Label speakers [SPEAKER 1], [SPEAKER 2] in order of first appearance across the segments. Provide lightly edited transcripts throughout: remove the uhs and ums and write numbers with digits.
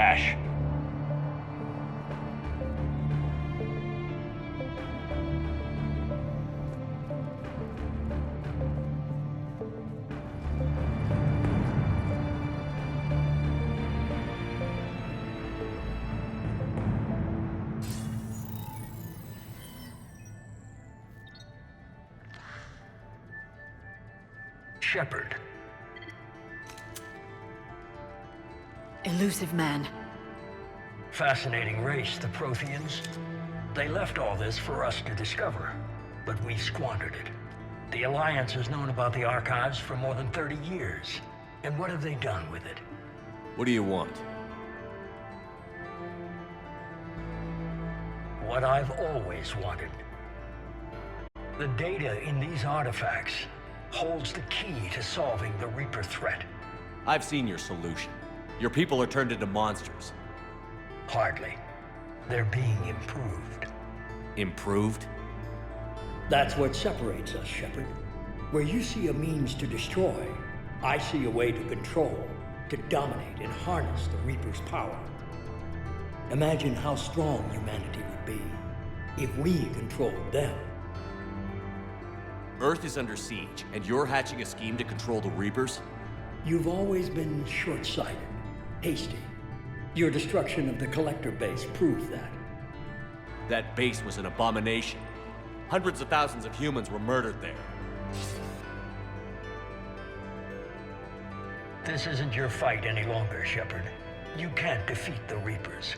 [SPEAKER 1] Ash.
[SPEAKER 2] Shepard.
[SPEAKER 3] Elusive man.
[SPEAKER 2] Fascinating race, the Protheans. They left all this for us to discover, but we squandered it. The Alliance has known about the archives for more than 30 years. And what have they done with it?
[SPEAKER 4] What do you want?
[SPEAKER 2] What I've always wanted. The data in these artifacts holds the key to solving the Reaper threat.
[SPEAKER 4] I've seen your solution. Your people are turned into monsters.
[SPEAKER 2] Hardly. They're being improved.
[SPEAKER 4] Improved?
[SPEAKER 2] That's what separates us, Shepard. Where you see a means to destroy, I see a way to control, to dominate and harness the Reaper's power. Imagine how strong humanity would be if we controlled them.
[SPEAKER 4] Earth is under siege, and you're hatching a scheme to control the Reapers?
[SPEAKER 2] You've always been short-sighted, hasty. Your destruction of the Collector base proved that.
[SPEAKER 4] That base was an abomination. Hundreds of thousands of humans were murdered there.
[SPEAKER 2] This isn't your fight any longer, Shepard. You can't defeat the Reapers,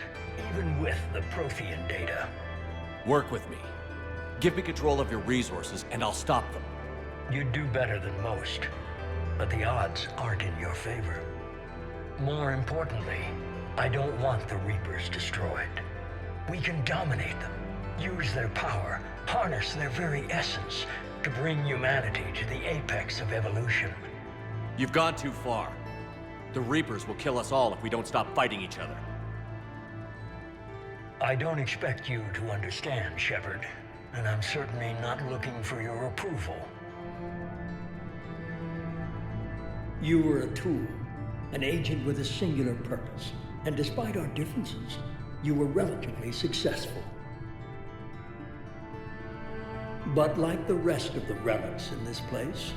[SPEAKER 2] even with the Prothean data.
[SPEAKER 4] Work with me. Give me control of your resources, and I'll stop them.
[SPEAKER 2] You'd do better than most, but the odds aren't in your favor. More importantly, I don't want the Reapers destroyed. We can dominate them, use their power, harness their very essence to bring humanity to the apex of evolution.
[SPEAKER 4] You've gone too far. The Reapers will kill us all if we don't stop fighting each other.
[SPEAKER 2] I don't expect you to understand, Shepard, and I'm certainly not looking for your approval. You were a tool, an agent with a singular purpose, and despite our differences, you were relatively successful. But like the rest of the relics in this place,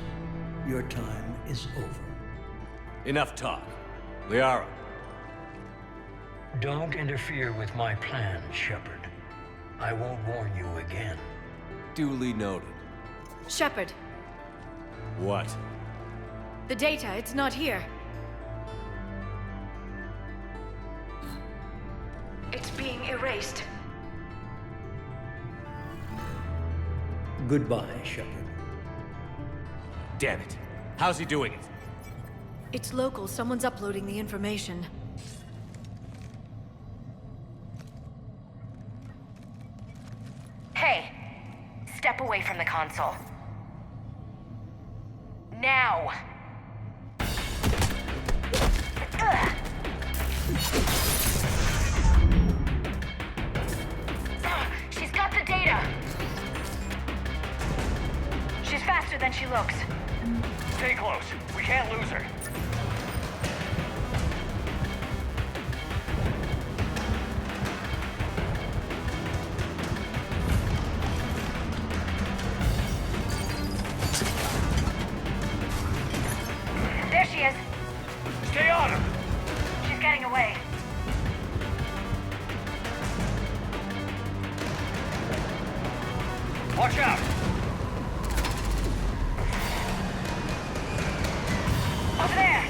[SPEAKER 2] your time is over.
[SPEAKER 4] Enough talk. Liara.
[SPEAKER 2] Don't interfere with my plans, Shepard. I won't warn you again.
[SPEAKER 4] Duly noted.
[SPEAKER 3] Shepard,
[SPEAKER 4] What?
[SPEAKER 3] the data, it's not here. It's being erased.
[SPEAKER 2] Goodbye, Shepard.
[SPEAKER 4] Damn it. How's he doing it?
[SPEAKER 3] It's local. Someone's uploading the information.
[SPEAKER 5] Hey, step away from the console. Now! Ugh. She's got the data! She's faster than she looks.
[SPEAKER 1] Stay close. We can't lose her.
[SPEAKER 5] There she is.
[SPEAKER 1] Stay on her!
[SPEAKER 5] She's getting away.
[SPEAKER 1] Watch out!
[SPEAKER 5] Over there!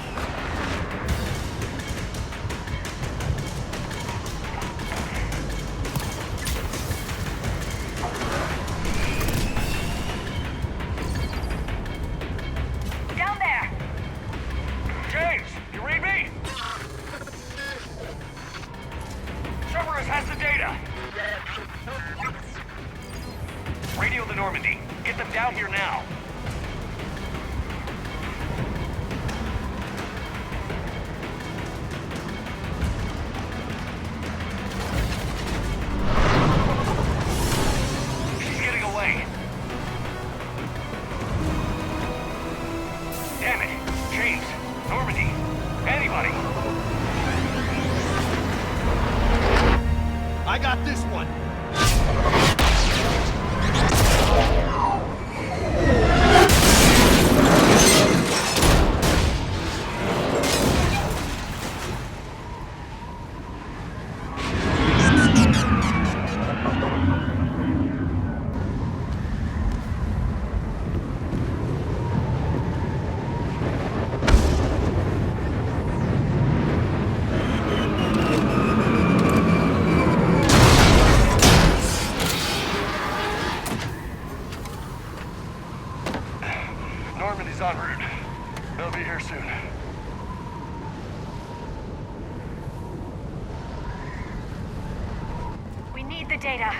[SPEAKER 5] Down there!
[SPEAKER 1] James, you read me? Cerberus has the data! Radio the Normandy. Get them down here now. She's getting away. Damn it. James, Normandy, anybody.
[SPEAKER 4] I got this one!
[SPEAKER 1] Normandy's en route. They'll be here soon.
[SPEAKER 5] We need the data.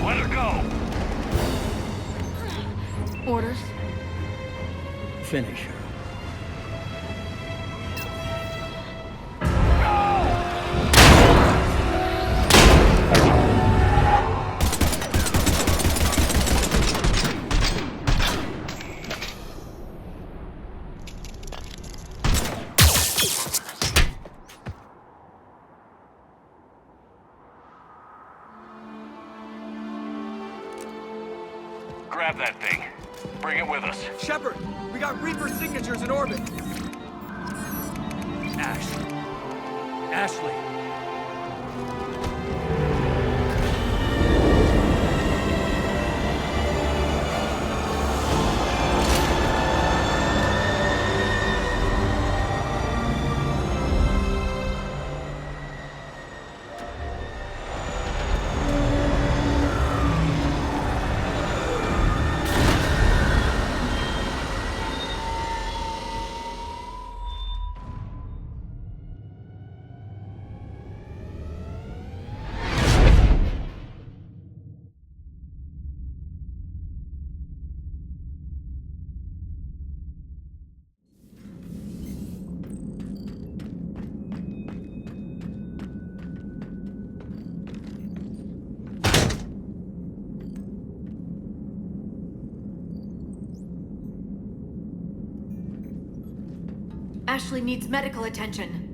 [SPEAKER 1] Let her go!
[SPEAKER 3] Orders?
[SPEAKER 2] Finish her.
[SPEAKER 1] Grab that thing. Bring it with us.
[SPEAKER 4] Shepard, we got Reaper signatures in orbit. Ashley.
[SPEAKER 3] Ashley needs medical attention.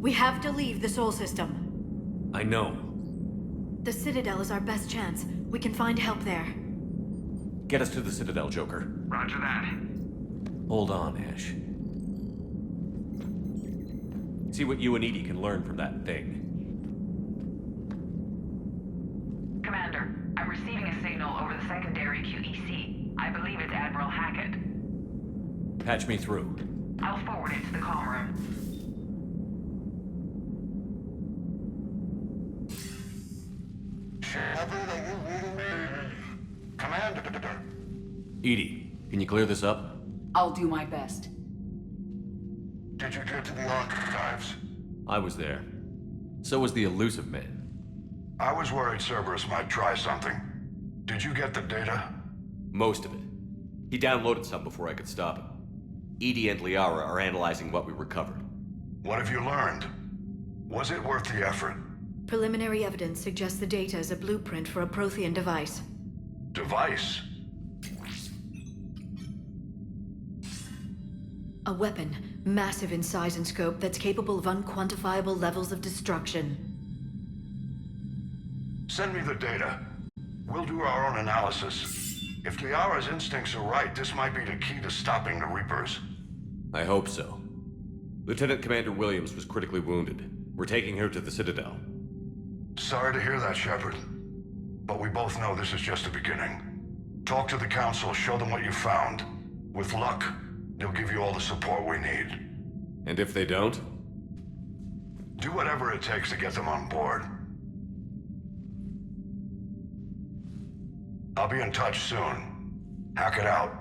[SPEAKER 3] We have to leave the Sol system.
[SPEAKER 4] I know.
[SPEAKER 3] The Citadel is our best chance. We can find help there.
[SPEAKER 4] Get us to the Citadel, Joker.
[SPEAKER 1] Roger that.
[SPEAKER 4] Hold on, Ash. See what you and Edie can learn from that thing.
[SPEAKER 6] Commander, I'm receiving a signal over the secondary QEC. I believe it's Admiral Hackett.
[SPEAKER 4] Patch me through.
[SPEAKER 6] I'll forward it to the comm room.
[SPEAKER 7] Shepard, are you reading me? Commander.
[SPEAKER 4] Edie, can you clear this up?
[SPEAKER 6] I'll do my best.
[SPEAKER 7] Did you get to the archives?
[SPEAKER 4] I was there. So was the elusive man.
[SPEAKER 7] I was worried Cerberus might try something. Did you get the data?
[SPEAKER 4] Most of it. He downloaded some before I could stop him. Edie and Liara are analyzing what we recovered.
[SPEAKER 7] What have you learned? Was it worth the effort?
[SPEAKER 3] Preliminary evidence suggests the data is a blueprint for a Prothean device.
[SPEAKER 7] Device?
[SPEAKER 3] A weapon, massive in size and scope, that's capable of unquantifiable levels of destruction.
[SPEAKER 7] Send me the data. We'll do our own analysis. If Liara's instincts are right, this might be the key to stopping the Reapers.
[SPEAKER 4] I hope so. Lieutenant Commander Williams was critically wounded. We're taking her to the Citadel.
[SPEAKER 7] Sorry to hear that, Shepard. But we both know this is just the beginning. Talk to the Council, show them what you found. With luck, they'll give you all the support we need.
[SPEAKER 4] And if they don't?
[SPEAKER 7] Do whatever it takes to get them on board. I'll be in touch soon. Hack it out.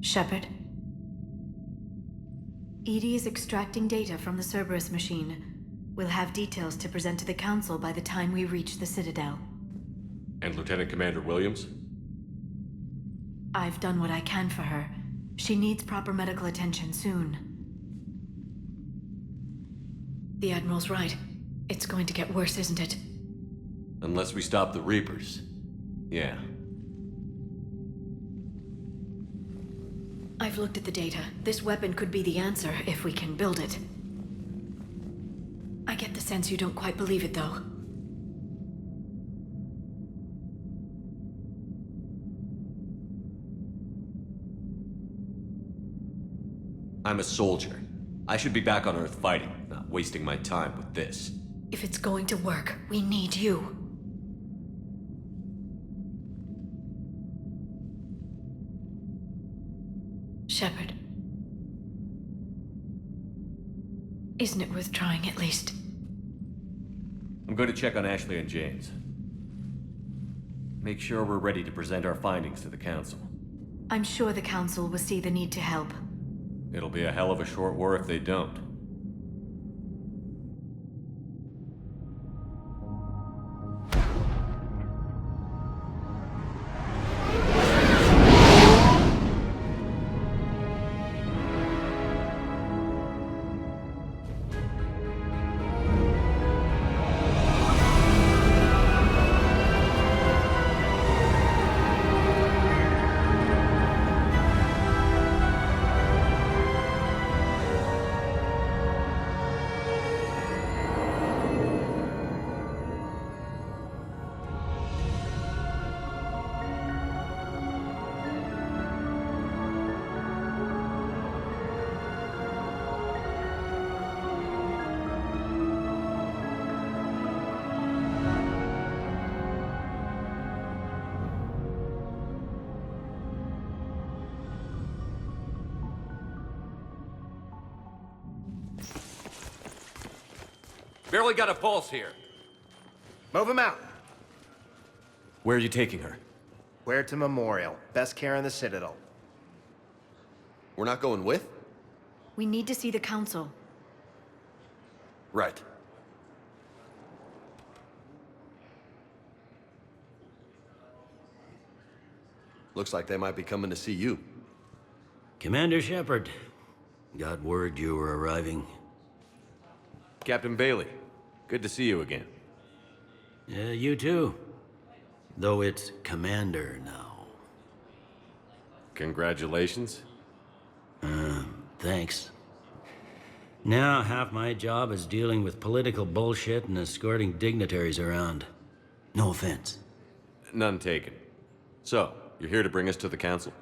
[SPEAKER 3] Shepard. Edie is extracting data from the Cerberus machine. We'll have details to present to the Council by the time we reach the Citadel.
[SPEAKER 4] And Lieutenant Commander Williams?
[SPEAKER 3] I've done what I can for her. She needs proper medical attention soon. The Admiral's right. It's going to get worse, isn't it?
[SPEAKER 4] Unless we stop the Reapers. Yeah.
[SPEAKER 3] I've looked at the data. This weapon could be the answer if we can build it. I get the sense you don't quite believe it, though.
[SPEAKER 4] I'm a soldier. I should be back on Earth fighting, not wasting my time with this.
[SPEAKER 3] If it's going to work, we need you. Shepard. Isn't it worth trying at least?
[SPEAKER 4] I'm going to check on Ashley and James. Make sure we're ready to present our findings to the Council.
[SPEAKER 3] I'm sure the Council will see the need to help.
[SPEAKER 4] It'll be a hell of a short war if they don't. Barely got a pulse here.
[SPEAKER 8] Move him out.
[SPEAKER 4] Where are you taking her?
[SPEAKER 8] Where to Memorial. Best care in the Citadel.
[SPEAKER 9] We're not going with?
[SPEAKER 3] We need to see the Council.
[SPEAKER 9] Right. Looks like they might be coming to see you.
[SPEAKER 2] Commander Shepard, got word you were arriving.
[SPEAKER 4] Captain Bailey, good to see you again.
[SPEAKER 2] Yeah, you too. Though it's Commander now.
[SPEAKER 4] Congratulations.
[SPEAKER 2] Thanks. Now, half my job is dealing with political bullshit and escorting dignitaries around. No offense.
[SPEAKER 4] None taken. So, you're here to bring us to the Council?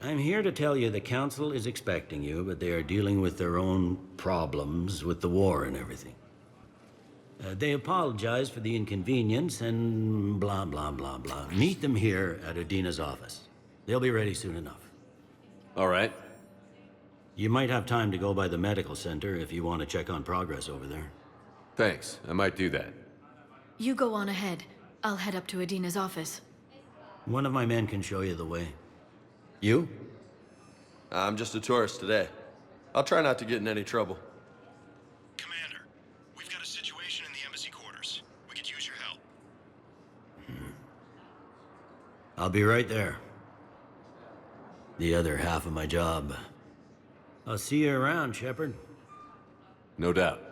[SPEAKER 2] I'm here to tell you the Council is expecting you, but they are dealing with their own problems with the war and everything. They apologize for the inconvenience and blah, blah, blah, blah. Meet them here at Udina's office. They'll be ready soon enough.
[SPEAKER 4] All right.
[SPEAKER 2] You might have time to go by the medical center if you want to check on progress over there.
[SPEAKER 4] Thanks. I might do that.
[SPEAKER 3] You go on ahead. I'll head up to Udina's office.
[SPEAKER 2] One of my men can show you the way. You?
[SPEAKER 9] I'm just a tourist today. I'll try not to get in any trouble.
[SPEAKER 10] Commander, we've got a situation in the embassy quarters. We could use your help.
[SPEAKER 2] I'll be right there. The other half of my job. I'll see you around, Shepard.
[SPEAKER 4] No doubt.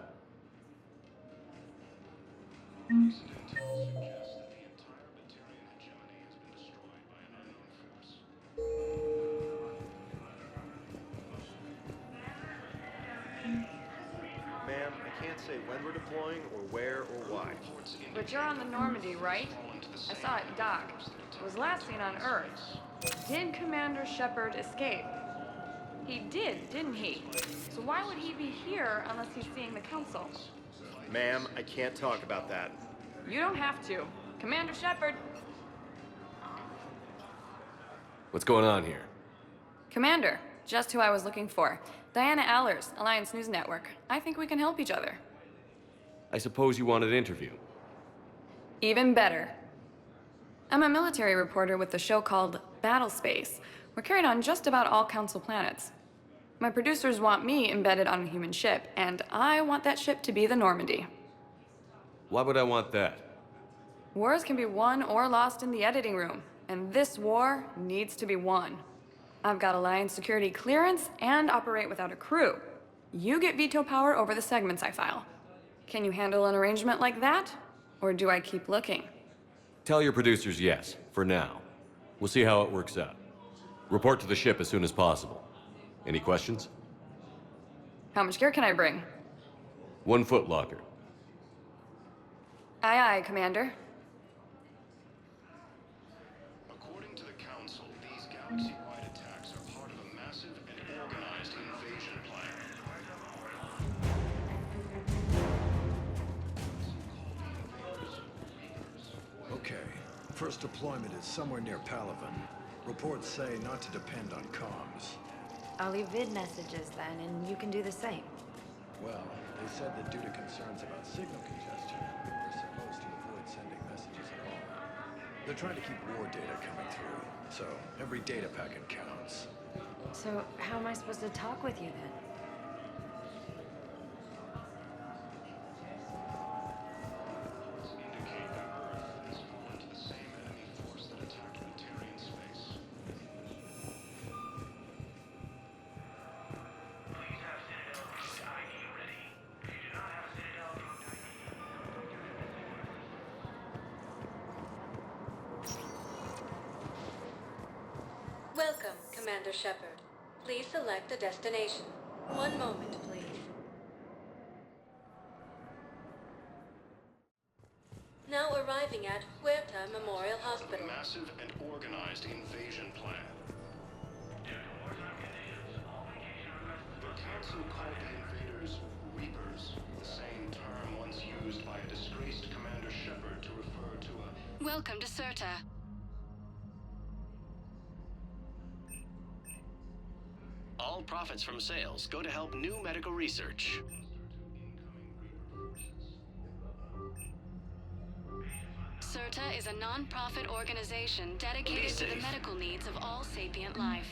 [SPEAKER 8] Ma'am, I can't say when we're deploying or where or why.
[SPEAKER 6] But you're on the Normandy, right? I saw it dock. It was last seen on Earth. Did Commander Shepard escape? He did, didn't he? So why would he be here unless he's seeing the Council?
[SPEAKER 8] Ma'am, I can't talk about that.
[SPEAKER 6] You don't have to. Commander Shepard.
[SPEAKER 4] What's going on here?
[SPEAKER 6] Commander, just who I was looking for. Diana Allers, Alliance News Network. I think we can help each other.
[SPEAKER 4] I suppose you want an interview.
[SPEAKER 6] Even better. I'm a military reporter with the show called Battle Space. We're carried on just about all Council planets. My producers want me embedded on a human ship, and I want that ship to be the Normandy.
[SPEAKER 4] Why would I want that?
[SPEAKER 6] Wars can be won or lost in the editing room, and this war needs to be won. I've got Alliance security clearance and operate without a crew. You get veto power over the segments I file. Can you handle an arrangement like that? Or do I keep looking?
[SPEAKER 4] Tell your producers yes, for now. We'll see how it works out. Report to the ship as soon as possible. Any questions?
[SPEAKER 6] How much gear can I bring?
[SPEAKER 4] 1 foot locker.
[SPEAKER 6] Aye, aye, Commander.
[SPEAKER 10] According to the Council, these galaxy-wide attacks are part of a massive and organized invasion plan.
[SPEAKER 11] Okay. First deployment is somewhere near Palaven. Reports say not to depend on comms.
[SPEAKER 12] I'll leave vid messages then, and you can do the same.
[SPEAKER 11] Well, they said that due to concerns about signal congestion, we're supposed to avoid sending messages at all. They're trying to keep war data coming through, so every data packet counts.
[SPEAKER 12] So, how am I supposed to talk with you then?
[SPEAKER 10] Indicate that Earth has fallen to the same enemy force that attacked Materian space.
[SPEAKER 13] Welcome, Commander Shepard. Please select a destination. One moment, please. Now arriving at Huerta Memorial Hospital.
[SPEAKER 10] Massive and organized invasion plan. The Council called the invaders Reapers, the same term once used by a disgraced Commander Shepard to refer to a...
[SPEAKER 13] Welcome to Serta.
[SPEAKER 14] All profits from sales go to help new medical research.
[SPEAKER 13] Serta is a non-profit organization dedicated to the medical needs of all sapient life.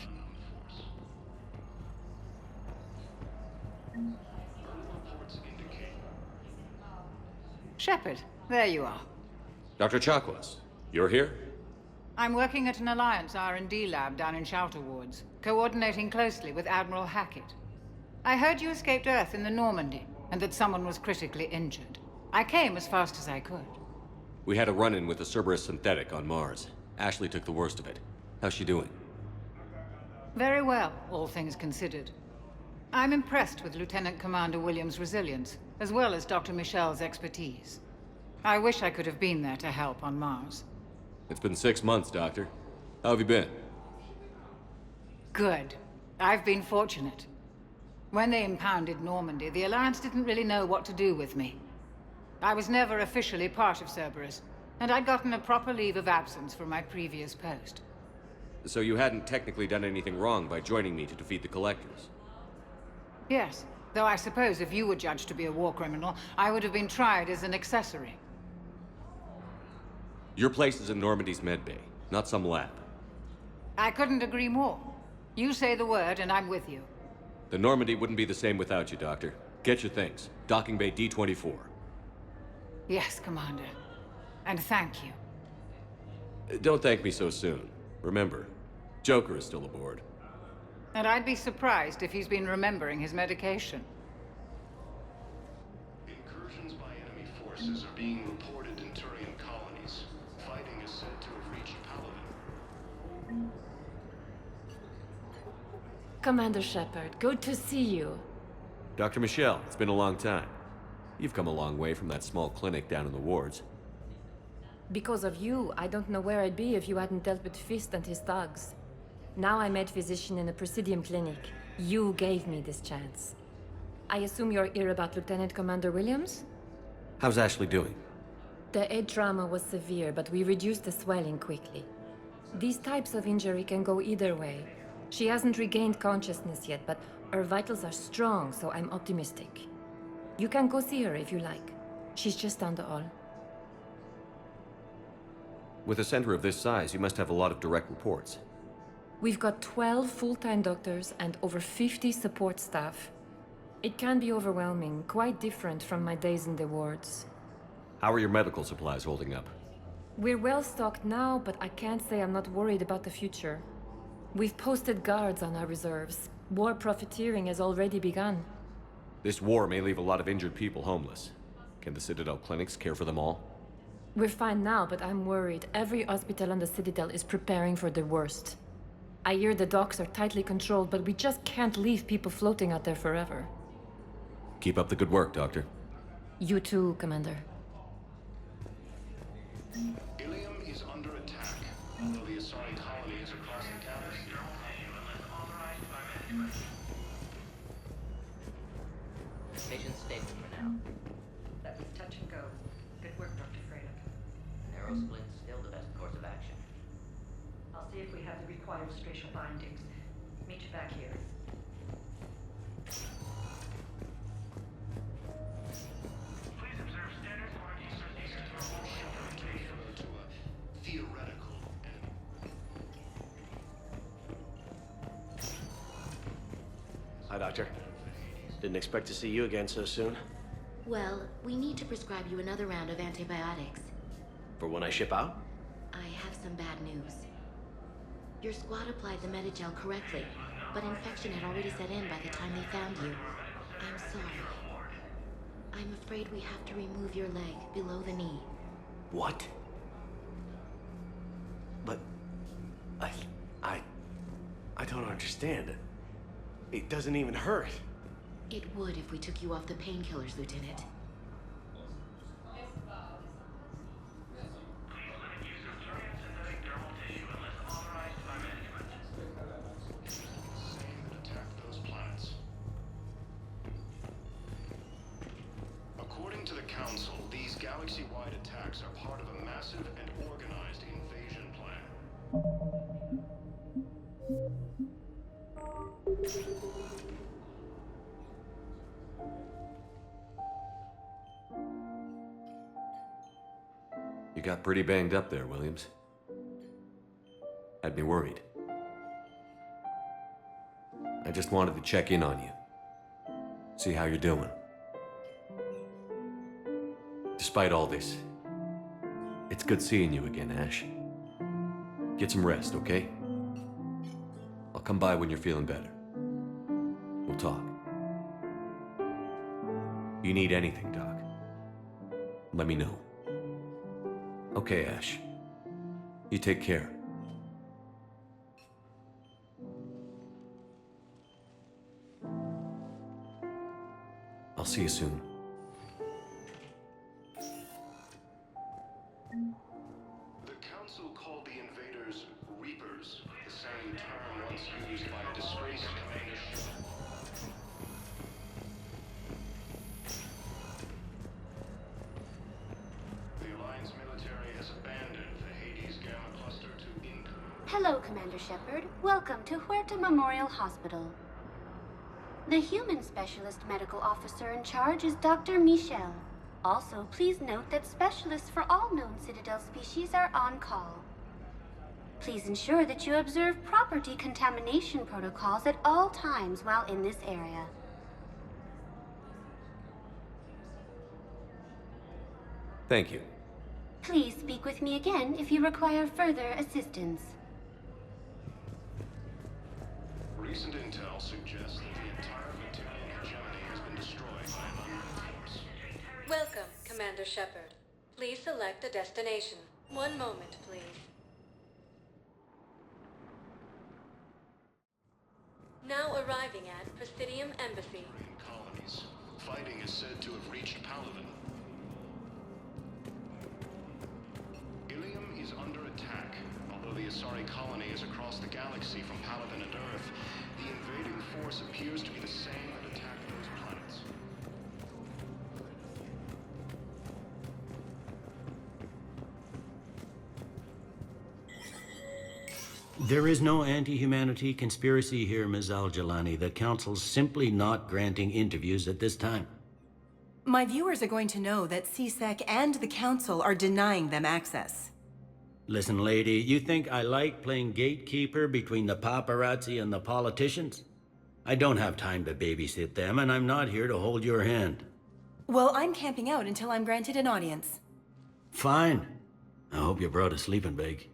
[SPEAKER 15] Shepard, there you are.
[SPEAKER 4] Dr. Chakwas, you're here?
[SPEAKER 15] I'm working at an Alliance R&D lab down in Shelter Wards, coordinating closely with Admiral Hackett. I heard you escaped Earth in the Normandy, and that someone was critically injured. I came as fast as I could.
[SPEAKER 4] We had a run-in with a Cerberus synthetic on Mars. Ashley took the worst of it. How's she doing?
[SPEAKER 15] Very well, all things considered. I'm impressed with Lieutenant Commander Williams' resilience, as well as Dr. Michel's expertise. I wish I could have been there to help on Mars.
[SPEAKER 4] It's been 6 months, Doctor. How have you been?
[SPEAKER 15] Good. I've been fortunate. When they impounded Normandy, the Alliance didn't really know what to do with me. I was never officially part of Cerberus, and I'd gotten a proper leave of absence from my previous post.
[SPEAKER 4] So you hadn't technically done anything wrong by joining me to defeat the Collectors?
[SPEAKER 15] Yes, though I suppose if you were judged to be a war criminal, I would have been tried as an accessory.
[SPEAKER 4] Your place is in Normandy's medbay, not some lab.
[SPEAKER 15] I couldn't agree more. You say the word, and I'm with you.
[SPEAKER 4] The Normandy wouldn't be the same without you, Doctor. Get your things. Docking Bay D-24.
[SPEAKER 15] Yes, Commander. And thank you.
[SPEAKER 4] Don't thank me so soon. Remember, Joker is still aboard.
[SPEAKER 15] And I'd be surprised if he's been remembering his medication.
[SPEAKER 10] Incursions by enemy forces are being reported in Turian colonies. Fighting is said to have reached Palaven.
[SPEAKER 12] Commander Shepard, good to see you.
[SPEAKER 4] Dr. Michelle, it's been a long time. You've come a long way from that small clinic down in the wards.
[SPEAKER 12] Because of you, I don't know where I'd be if you hadn't dealt with Fist and his thugs. Now I'm med physician in a Presidium clinic. You gave me this chance. I assume you're here about Lieutenant Commander Williams?
[SPEAKER 4] How's Ashley doing?
[SPEAKER 12] The head trauma was severe, but we reduced the swelling quickly. These types of injury can go either way. She hasn't regained consciousness yet, but her vitals are strong, so I'm optimistic. You can go see her if you like. She's just down the hall.
[SPEAKER 4] With a center of this size, you must have a lot of direct reports.
[SPEAKER 12] We've got 12 full-time doctors and over 50 support staff. It can be overwhelming, quite different from my days in the wards.
[SPEAKER 4] How are your medical supplies holding up?
[SPEAKER 12] We're well stocked now, but I can't say I'm not worried about the future. We've posted guards on our reserves. War profiteering has already begun.
[SPEAKER 4] This war may leave a lot of injured people homeless. Can the Citadel clinics care for them all?
[SPEAKER 12] We're fine now, but I'm worried. Every hospital on the Citadel is preparing for the worst. I hear the docks are tightly controlled, but we just can't leave people floating out there forever.
[SPEAKER 4] Keep up the good work, Doctor.
[SPEAKER 12] You too, Commander.
[SPEAKER 10] Ilium is under attack, although the Asari colony is across the galaxy.
[SPEAKER 16] Patient's stable for now.
[SPEAKER 17] That was touch and go. Good work, Dr. Fredo.
[SPEAKER 16] Narrow splint's still the best course of action.
[SPEAKER 17] I'll see if we have the required spatial bindings. Meet you back here.
[SPEAKER 10] Please observe standard quantity to a theoretical enemy.
[SPEAKER 18] Hi, Doctor. Didn't expect to see you again so soon.
[SPEAKER 19] Well, we need to prescribe you another round of antibiotics.
[SPEAKER 18] For when I ship out?
[SPEAKER 19] I have some bad news. Your squad applied the Metagel correctly, but infection had already set in by the time they found you. I'm sorry. I'm afraid we have to remove your leg below the knee.
[SPEAKER 18] What? But... I don't understand. It doesn't even hurt.
[SPEAKER 19] It would if we took you off the painkillers, Lieutenant.
[SPEAKER 10] According to the Council, these galaxy-wide attacks are part of a massive and organized invasion plan.
[SPEAKER 4] You got pretty banged up there, Williams. Had me worried. I just wanted to check in on you. See how you're doing. Despite all this, it's good seeing you again, Ash. Get some rest, okay? I'll come by when you're feeling better. We'll talk. You need anything, Doc, let me know. Okay, Ash. You take care. I'll see you soon.
[SPEAKER 10] The Council called the invaders Reapers, the same term once used by a disgraced commander. The Alliance military has abandoned the Hades Gamma Cluster to Inca.
[SPEAKER 20] Hello, Commander Shepard. Welcome to Huerta Memorial Hospital. The human specialist medical officer in charge is Dr. Michel. Also, please note that specialists for all known Citadel species are on call. Please ensure that you observe proper decontamination protocols at all times while in this area.
[SPEAKER 4] Thank you.
[SPEAKER 20] Please speak with me again if you require further assistance.
[SPEAKER 10] Recent intel suggests that the entire Material hegemony has been destroyed by an unknown force.
[SPEAKER 13] Welcome, Commander Shepard. Please select a destination. One moment, please. Now arriving at Presidium Embassy.
[SPEAKER 10] Colonies. Fighting is said to have reached Paladin. Ilium is under attack. Although the Asari colony is across the galaxy from Paladin and Earth, the invading force appears to be the same that attacked those planets.
[SPEAKER 21] There is no anti-humanity conspiracy here, Ms. Al-Jalani. The Council's simply not granting interviews at this time.
[SPEAKER 22] My viewers are going to know that CSEC and the Council are denying them access.
[SPEAKER 21] Listen, lady, you think I like playing gatekeeper between the paparazzi and the politicians? I don't have time to babysit them, and I'm not here to hold your hand.
[SPEAKER 22] Well, I'm camping out until I'm granted an audience.
[SPEAKER 21] Fine. I hope you brought a sleeping bag.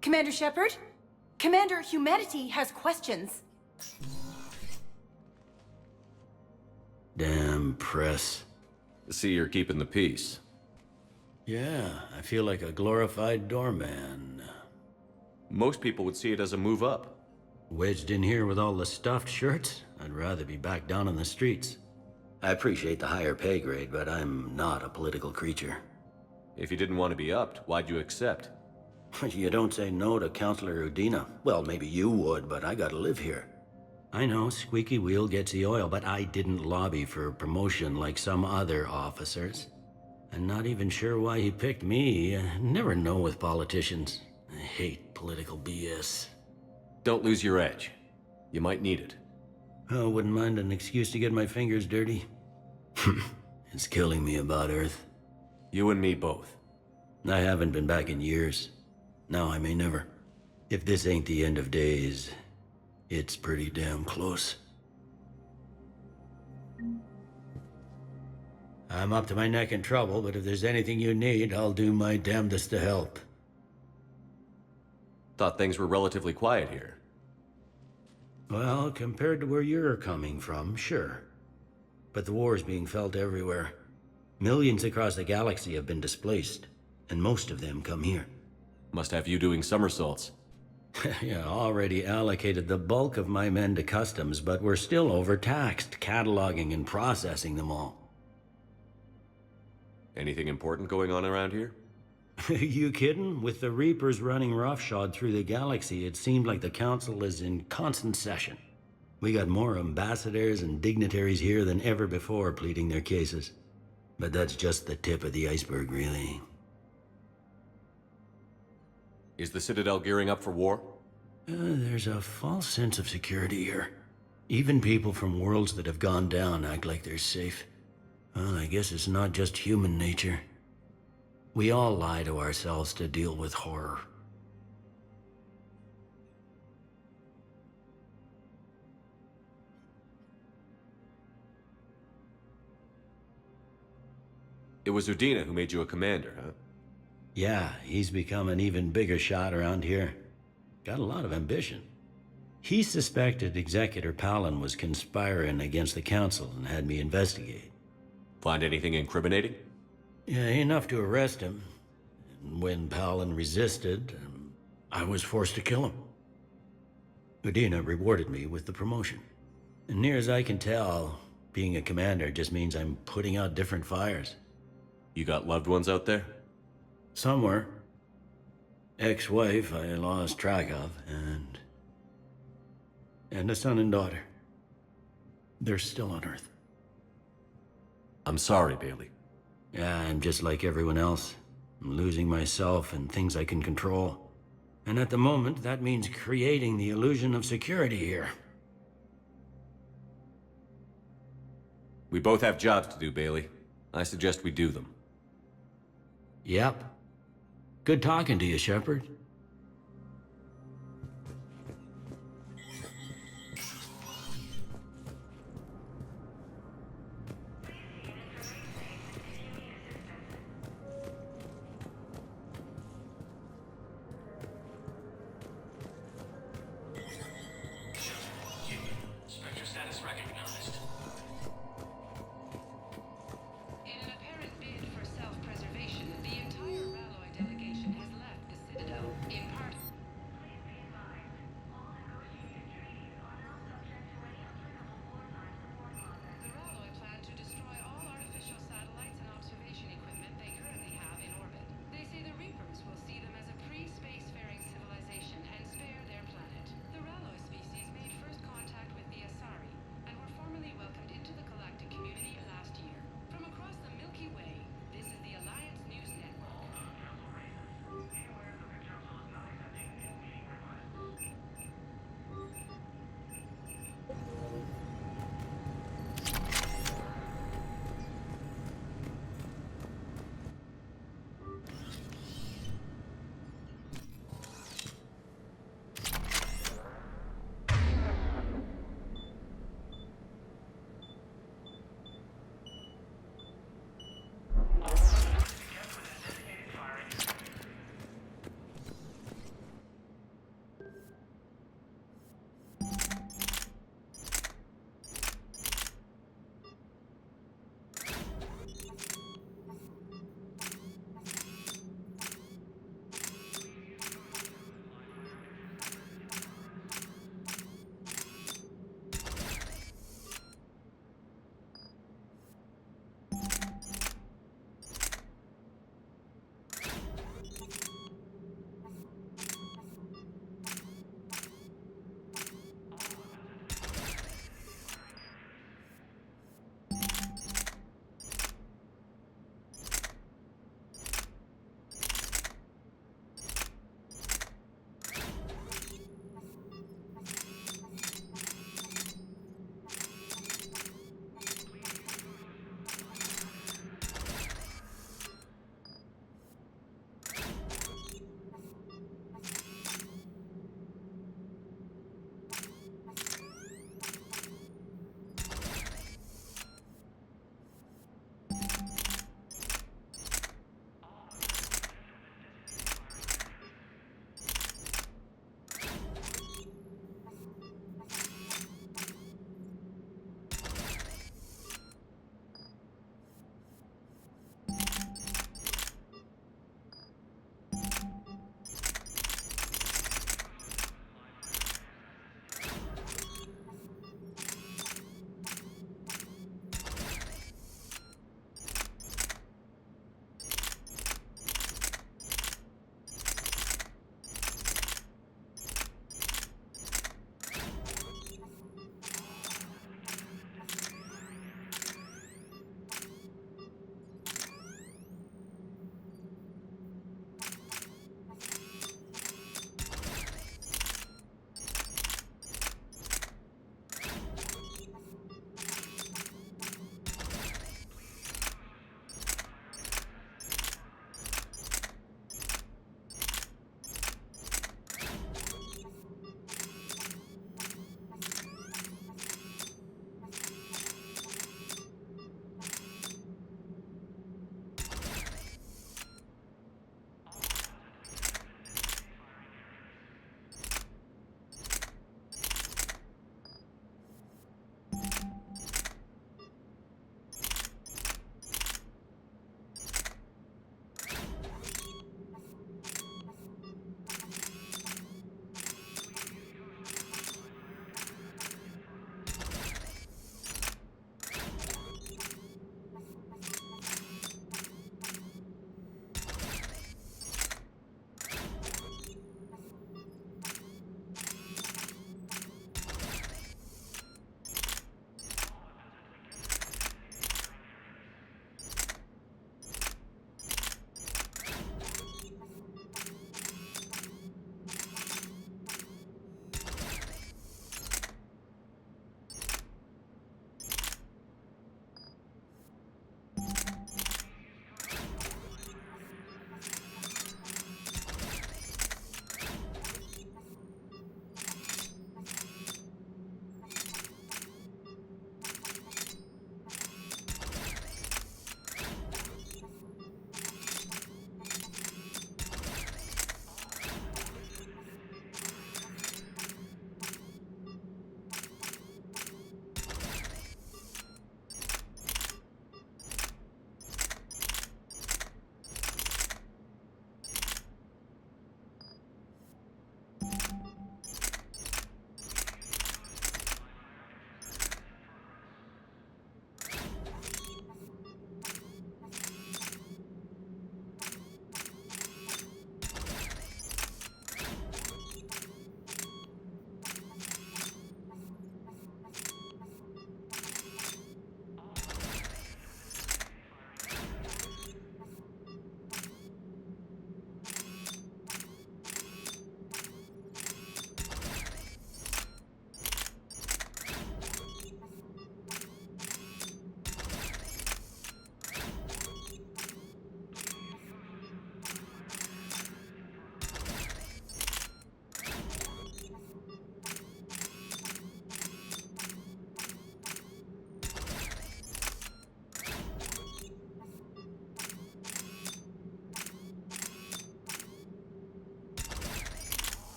[SPEAKER 22] Commander Shepard? Commander, humanity has questions.
[SPEAKER 21] Damn press.
[SPEAKER 4] See, you're keeping the peace.
[SPEAKER 21] Yeah, I feel like a glorified doorman.
[SPEAKER 4] Most people would see it as a move up.
[SPEAKER 21] Wedged in here with all the stuffed shirts, I'd rather be back down in the streets. I appreciate the higher pay grade, but I'm not a political creature.
[SPEAKER 4] If you didn't want to be upped, why'd you accept?
[SPEAKER 21] You don't say no to Counselor Udina. Well, maybe you would, but I gotta live here. I know, squeaky wheel gets the oil, but I didn't lobby for promotion like some other officers. I'm not even sure why he picked me. I never know with politicians. I hate political BS.
[SPEAKER 4] Don't lose your edge. You might need it.
[SPEAKER 21] Oh, wouldn't mind an excuse to get my fingers dirty. It's killing me about Earth.
[SPEAKER 4] You and me both.
[SPEAKER 21] I haven't been back in years. Now I may never. If this ain't the end of days, it's pretty damn close. I'm up to my neck in trouble, but if there's anything you need, I'll do my damnedest to help.
[SPEAKER 4] Thought things were relatively quiet here.
[SPEAKER 21] Well, compared to where you're coming from, sure. But the war's being felt everywhere. Millions across the galaxy have been displaced, and most of them come here.
[SPEAKER 4] Must have you doing somersaults.
[SPEAKER 21] Yeah, already allocated the bulk of my men to customs, but we're still overtaxed, cataloging and processing them all.
[SPEAKER 4] Anything important going on around here?
[SPEAKER 21] You kidding? With the Reapers running roughshod through the galaxy, it seemed like the Council is in constant session. We got more ambassadors and dignitaries here than ever before pleading their cases. But that's just the tip of the iceberg, really.
[SPEAKER 4] Is the Citadel gearing up for war?
[SPEAKER 21] There's a false sense of security here. Even people from worlds that have gone down act like they're safe. Well, I guess it's not just human nature. We all lie to ourselves to deal with horror.
[SPEAKER 4] It was Udina who made you a commander, huh?
[SPEAKER 21] Yeah, he's become an even bigger shot around here. Got a lot of ambition. He suspected Executor Palin was conspiring against the Council and had me investigate.
[SPEAKER 4] Find anything incriminating?
[SPEAKER 21] Yeah, enough to arrest him. And when Palin resisted, I was forced to kill him. Udina rewarded me with the promotion. And near as I can tell, being a commander just means I'm putting out different fires.
[SPEAKER 4] You got loved ones out there?
[SPEAKER 21] Somewhere. Ex-wife I lost track of, and a son and daughter. They're still on Earth.
[SPEAKER 4] I'm sorry, Bailey.
[SPEAKER 21] Yeah, I'm just like everyone else. I'm losing myself and things I can control. And at the moment, that means creating the illusion of security here.
[SPEAKER 4] We both have jobs to do, Bailey. I suggest we do them.
[SPEAKER 21] Yep. Good talking to you, Shepard.
[SPEAKER 2] Spectre status recognized.
[SPEAKER 6] In an apparent bid for self-preservation, the entire Ralloy delegation has left the Citadel.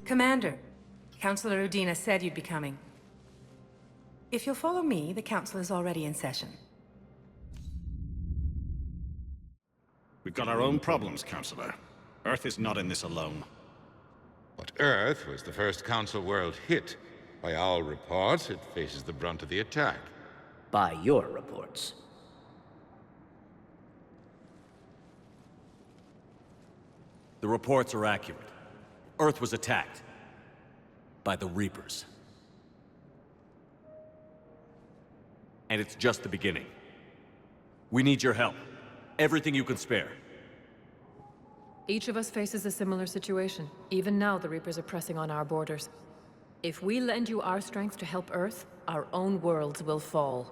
[SPEAKER 22] Commander, Councilor Udina said you'd be coming. If you'll follow me, the council is already in session.
[SPEAKER 1] We've got our own problems, Counselor. Earth is not in this alone.
[SPEAKER 5] But Earth was the first Council world hit. By all reports, it faces the brunt of the attack.
[SPEAKER 23] By your reports.
[SPEAKER 4] The reports are accurate. Earth was attacked. By the Reapers. And it's just the beginning. We need your help. Everything you can spare.
[SPEAKER 12] Each of us faces a similar situation. Even now, the Reapers are pressing on our borders. If we lend you our strength to help Earth, our own worlds will fall.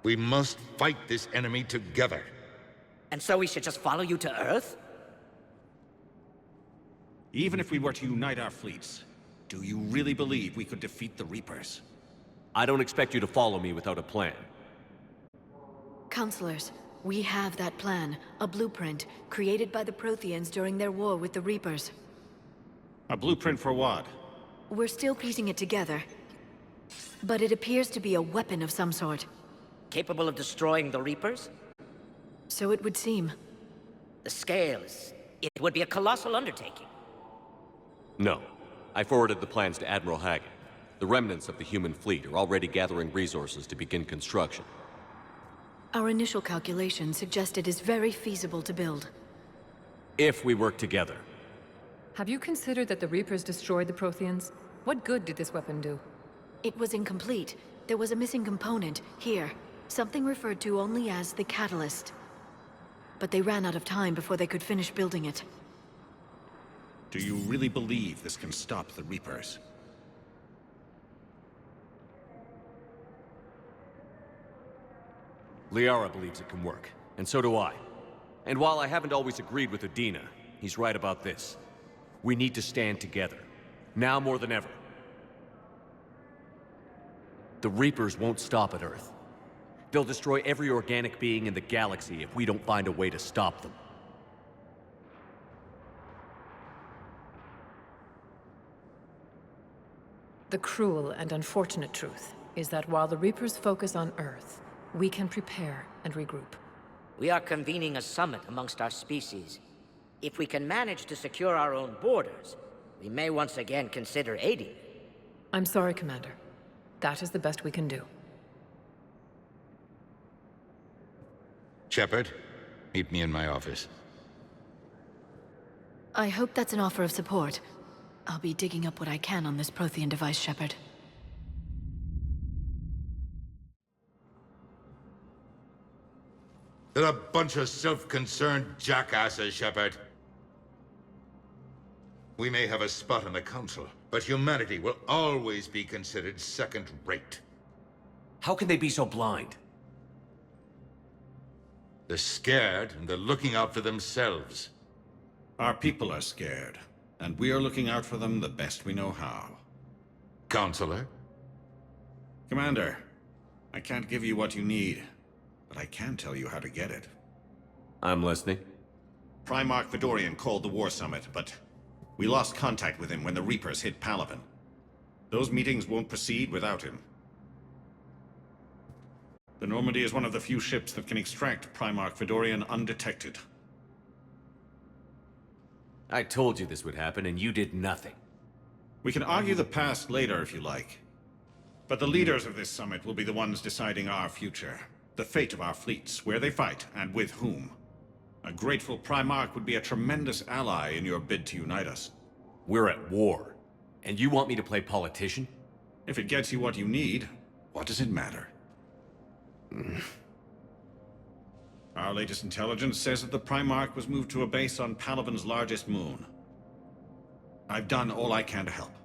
[SPEAKER 5] We must fight this enemy together.
[SPEAKER 23] And so we should just follow you to Earth?
[SPEAKER 1] Even if we were to unite our fleets, do you really believe we could defeat the Reapers?
[SPEAKER 4] I don't expect you to follow me without a plan.
[SPEAKER 3] Counselors, we have that plan, a blueprint, created by the Protheans during their war with the Reapers.
[SPEAKER 1] A blueprint for what?
[SPEAKER 3] We're still piecing it together. But it appears to be a weapon of some sort.
[SPEAKER 23] Capable of destroying the Reapers?
[SPEAKER 3] So it would seem.
[SPEAKER 23] The scale is... it would be a colossal undertaking.
[SPEAKER 4] No. I forwarded the plans to Admiral Hagen. The remnants of the human fleet are already gathering resources to begin construction.
[SPEAKER 3] Our initial calculations suggest it is very feasible to build.
[SPEAKER 4] If we work together.
[SPEAKER 12] Have you considered that the Reapers destroyed the Protheans? What good did this weapon do?
[SPEAKER 3] It was incomplete. There was a missing component, here. Something referred to only as the catalyst. But they ran out of time before they could finish building it.
[SPEAKER 1] Do you really believe this can stop the Reapers?
[SPEAKER 4] Liara believes it can work, and so do I. And while I haven't always agreed with Udina, he's right about this. We need to stand together. Now more than ever. The Reapers won't stop at Earth. They'll destroy every organic being in the galaxy if we don't find a way to stop them.
[SPEAKER 12] The cruel and unfortunate truth is that while the Reapers focus on Earth, we can prepare and regroup.
[SPEAKER 23] We are convening a summit amongst our species. If we can manage to secure our own borders, we may once again consider aiding.
[SPEAKER 12] I'm sorry, Commander. That is the best we can do.
[SPEAKER 5] Shepard, meet me in my office.
[SPEAKER 3] I hope that's an offer of support. I'll be digging up what I can on this Prothean device, Shepard.
[SPEAKER 5] They're a bunch of self-concerned jackasses, Shepard. We may have a spot on the Council, but humanity will always be considered second-rate.
[SPEAKER 4] How can they be so blind?
[SPEAKER 5] They're scared, and they're looking out for themselves.
[SPEAKER 1] Our people are scared, and we are looking out for them the best we know how.
[SPEAKER 5] Counselor?
[SPEAKER 1] Commander, I can't give you what you need, but I can tell you how to get it.
[SPEAKER 4] I'm listening.
[SPEAKER 1] Primarch Fedorian called the War Summit, but we lost contact with him when the Reapers hit Palaven. Those meetings won't proceed without him. The Normandy is one of the few ships that can extract Primarch Fedorian undetected.
[SPEAKER 4] I told you this would happen, and you did nothing.
[SPEAKER 1] We can argue the past later if you like. But the leaders of this summit will be the ones deciding our future. The fate of our fleets, where they fight, and with whom. A grateful Primarch would be a tremendous ally in your bid to unite us.
[SPEAKER 4] We're at war. And you want me to play politician?
[SPEAKER 1] If it gets you what you need, what does it matter? Our latest intelligence says that the Primarch was moved to a base on Palaven's largest moon. I've done all I can to help.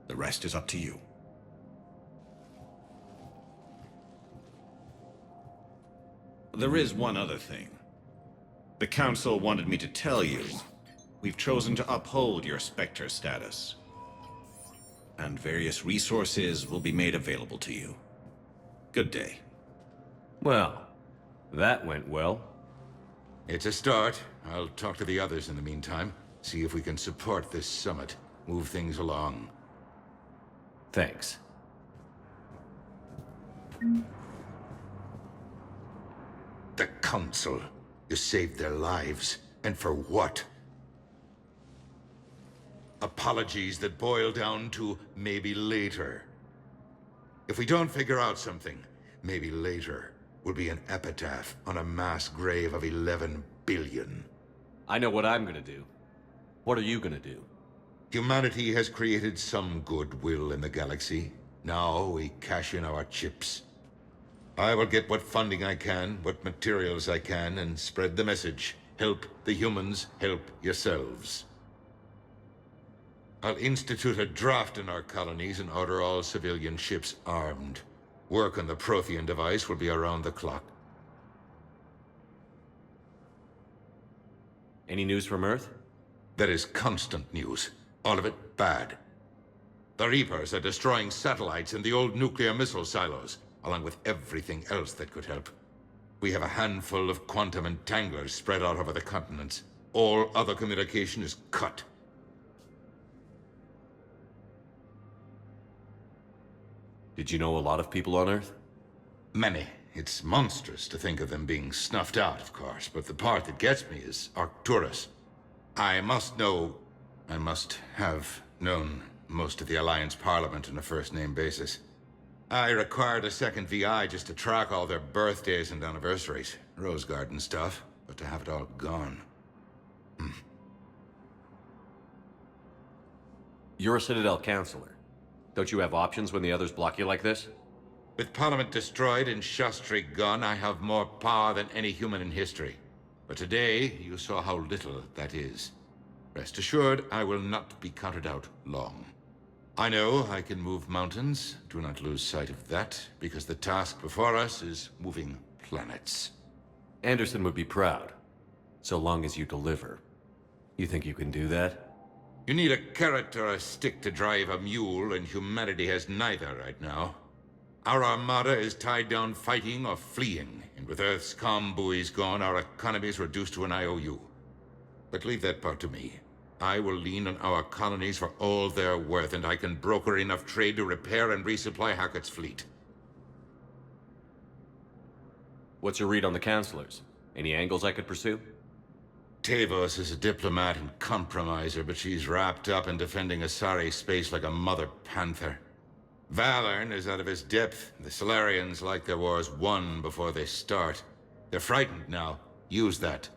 [SPEAKER 1] The rest is up to you. There is one other thing. The Council wanted me to tell you, we've chosen to uphold your Spectre status. And various resources will be made available to you. Good day.
[SPEAKER 4] Well, that went well.
[SPEAKER 5] It's a start. I'll talk to the others in the meantime. See if we can support this summit. Move things along.
[SPEAKER 4] Thanks.
[SPEAKER 5] The Council. You saved their lives. And for what? Apologies that boil down to maybe later. If we don't figure out something, maybe later will be an epitaph on a mass grave of 11 billion.
[SPEAKER 4] I know what I'm gonna do. What are you gonna do?
[SPEAKER 5] Humanity has created some goodwill in the galaxy. Now we cash in our chips. I will get what funding I can, what materials I can, and spread the message. Help the humans, help yourselves. I'll institute a draft in our colonies and order all civilian ships armed. Work on the Prothean device will be around the clock.
[SPEAKER 4] Any news from Earth?
[SPEAKER 5] There is constant news. All of it bad. The Reapers are destroying satellites and the old nuclear missile silos, along with everything else that could help. We have a handful of quantum entanglers spread out over the continents. All other communication is cut.
[SPEAKER 4] Did you know a lot of people on Earth?
[SPEAKER 5] Many. It's monstrous to think of them being snuffed out, of course, but the part that gets me is Arcturus. I must have known most of the Alliance Parliament on a first-name basis. I required a second VI just to track all their birthdays and anniversaries. Rose Garden stuff, but to have it all gone.
[SPEAKER 4] You're a Citadel counselor. Don't you have options when the others block you like this?
[SPEAKER 5] With Parliament destroyed and Shastri gone, I have more power than any human in history. But today, you saw how little that is. Rest assured, I will not be counted out long. I know I can move mountains. Do not lose sight of that, because the task before us is moving planets.
[SPEAKER 4] Anderson would be proud, so long as you deliver. You think you can do that?
[SPEAKER 5] You need a carrot or a stick to drive a mule, and humanity has neither right now. Our armada is tied down fighting or fleeing, and with Earth's comm buoys gone, our economy is reduced to an IOU. But leave that part to me. I will lean on our colonies for all they're worth, and I can broker enough trade to repair and resupply Hackett's fleet.
[SPEAKER 4] What's your read on the counselors? Any angles I could pursue?
[SPEAKER 5] Tavos is a diplomat and compromiser, but she's wrapped up in defending Asari space like a mother panther. Valern is out of his depth. The Solarians like their wars won before they start. They're frightened now. Use that.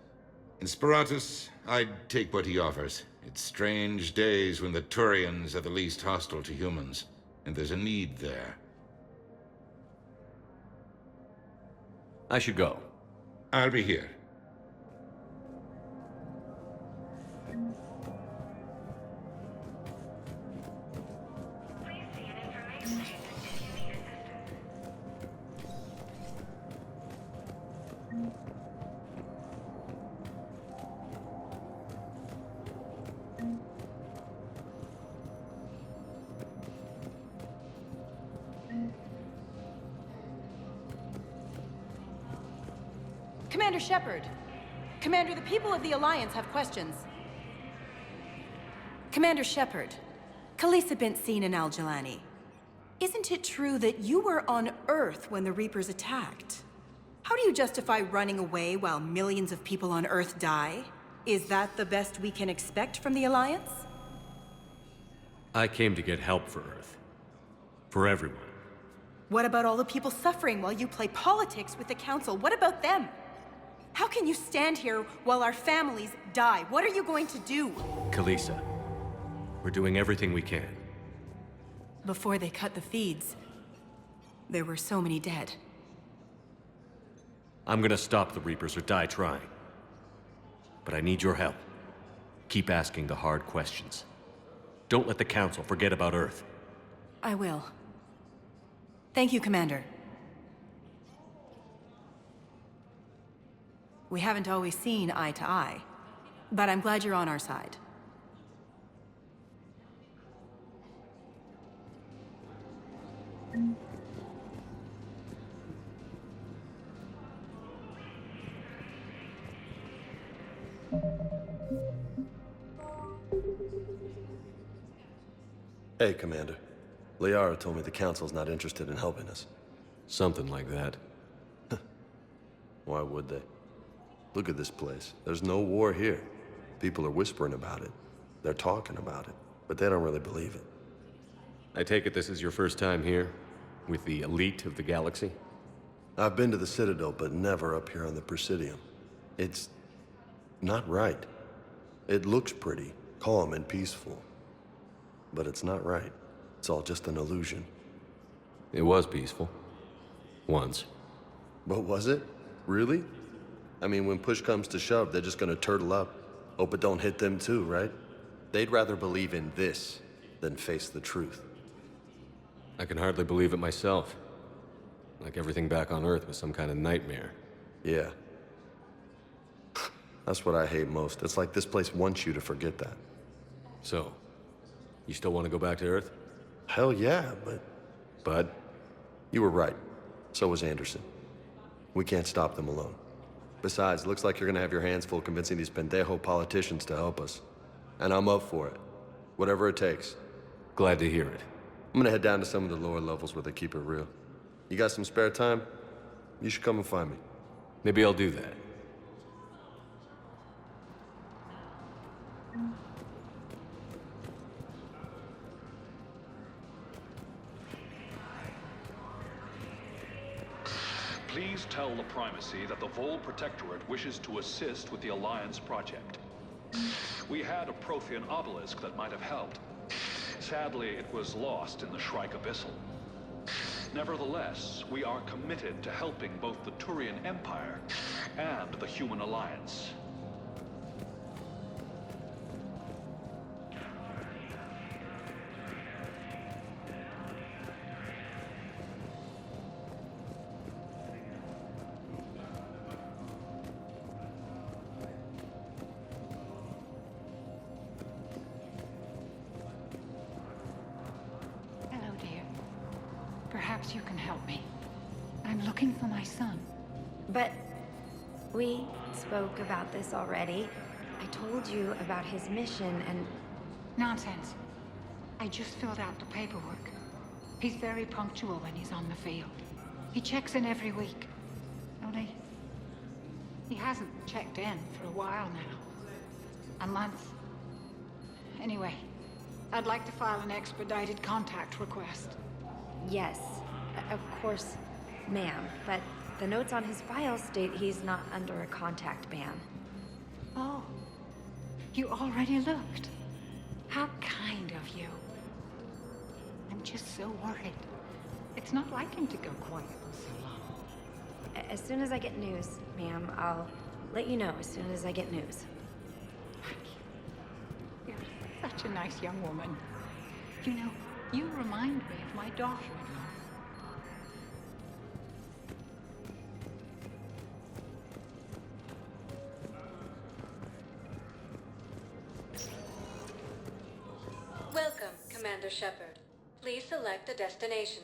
[SPEAKER 5] Inspiratus, I'd take what he offers. It's strange days when the Turians are the least hostile to humans, and there's a need there.
[SPEAKER 4] I should go.
[SPEAKER 5] I'll be here.
[SPEAKER 7] Commander Shepard. Commander, the people of the Alliance have questions. Commander Shepard, Khaleesa bint Seen and Al-Jalani. Isn't it true that you were on Earth when the Reapers attacked? How do you justify running away while millions of people on Earth die? Is that the best we can expect from the Alliance?
[SPEAKER 4] I came to get help for Earth. For everyone.
[SPEAKER 7] What about all the people suffering while you play politics with the Council? What about them? How can you stand here while our families die? What are you going to do?
[SPEAKER 4] Khaleesa, we're doing everything we can.
[SPEAKER 7] Before they cut the feeds, there were so many dead.
[SPEAKER 4] I'm gonna stop the Reapers or die trying. But I need your help. Keep asking the hard questions. Don't let the Council forget about Earth.
[SPEAKER 7] I will. Thank you, Commander. We haven't always seen eye to eye, but I'm glad you're on our side.
[SPEAKER 8] Hey, Commander. Liara told me the Council's not interested in helping us.
[SPEAKER 4] Something like that.
[SPEAKER 8] Why would they? Look at this place. There's no war here. People are whispering about it. They're talking about it, but they don't really believe it.
[SPEAKER 4] I take it this is your first time here? With the elite of the galaxy?
[SPEAKER 8] I've been to the Citadel, but never up here on the Presidium. It's not right. It looks pretty, calm and peaceful. But it's not right. It's all just an illusion.
[SPEAKER 4] It was peaceful. Once.
[SPEAKER 8] But was it? Really? I mean, when push comes to shove, they're just gonna turtle up. Hope it don't hit them too, right? They'd rather believe in this than face the truth.
[SPEAKER 4] I can hardly believe it myself. Like everything back on Earth was some kind of nightmare.
[SPEAKER 8] Yeah. That's what I hate most. It's like this place wants you to forget that.
[SPEAKER 4] So, you still want to go back to Earth?
[SPEAKER 8] Hell yeah, but...
[SPEAKER 4] Bud?
[SPEAKER 8] You were right. So was Anderson. We can't stop them alone. Besides, looks like you're gonna have your hands full convincing these pendejo politicians to help us. And I'm up for it. Whatever it takes.
[SPEAKER 4] Glad to hear it.
[SPEAKER 8] I'm gonna head down to some of the lower levels where they keep it real. You got some spare time? You should come and find me.
[SPEAKER 4] Maybe I'll do that.
[SPEAKER 9] Please tell the Primacy that the Vol Protectorate wishes to assist with the Alliance project. We had a Prothean obelisk that might have helped. Sadly, it was lost in the Shrike Abyssal. Nevertheless, we are committed to helping both the Turian Empire and the Human Alliance.
[SPEAKER 15] Hello, dear. Perhaps you can help me. I'm looking for my son.
[SPEAKER 11] But we spoke about this already. I told you about his mission and...
[SPEAKER 15] Nonsense. I just filled out the paperwork. He's very punctual when he's on the field. He checks in every week. Only... he hasn't checked in for a while now. A month. Anyway, I'd like to file an expedited contact request.
[SPEAKER 11] Yes, of course, ma'am. But the notes on his file state he's not under a contact ban.
[SPEAKER 15] Oh. You already looked. How kind of you. I'm just so worried. It's not like him to go quiet for so long.
[SPEAKER 11] As soon as I get news, ma'am, I'll let you know as soon as I get news.
[SPEAKER 15] You're such a nice young woman. You know, you remind me of my daughter-in-law.
[SPEAKER 13] Welcome, Commander Shepard. Please select a destination.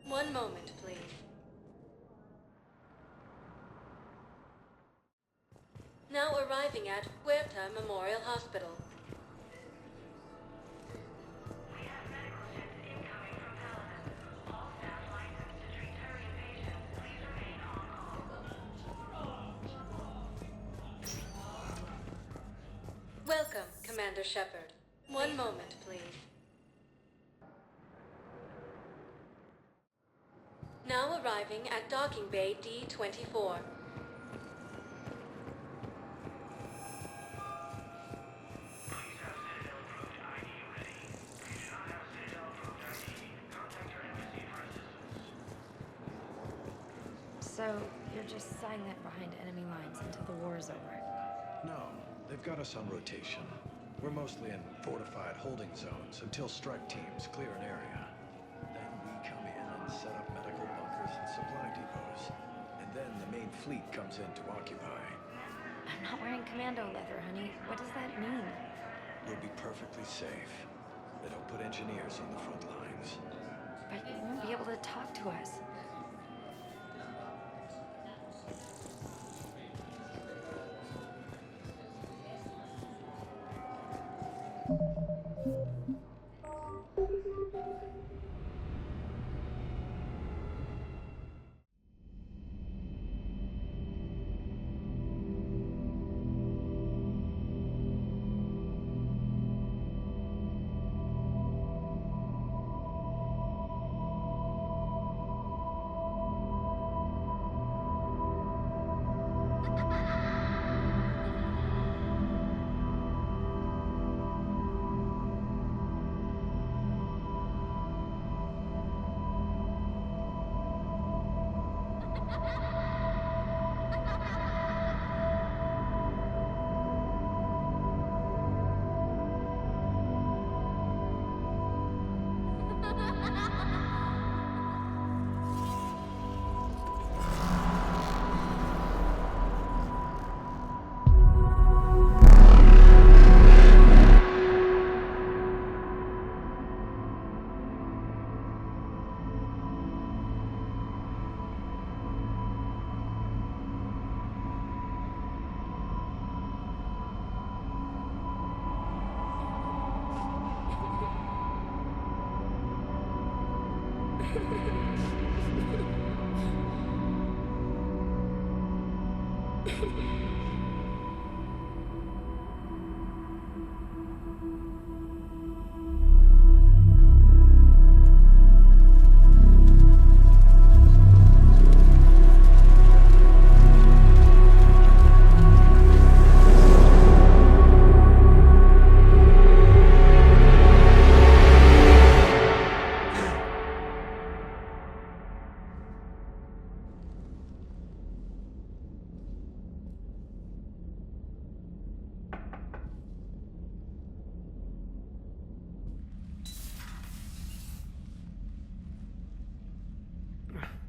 [SPEAKER 13] One moment, please. Now arriving at Huerta Memorial Hospital. Welcome, Commander Shepard. One moment, please. Now arriving at Docking Bay D-24.
[SPEAKER 11] So, you're just silent behind enemy lines until the war is over.
[SPEAKER 24] No, they've got us on rotation. We're mostly in fortified holding zones until strike teams clear an area. Then we come in and set up medical bunkers and supply depots. And then the main fleet comes in to occupy.
[SPEAKER 11] I'm not wearing commando leather, honey. What does that mean?
[SPEAKER 24] You'll be perfectly safe. They don't put engineers on the front lines.
[SPEAKER 11] But you won't be able to talk to us.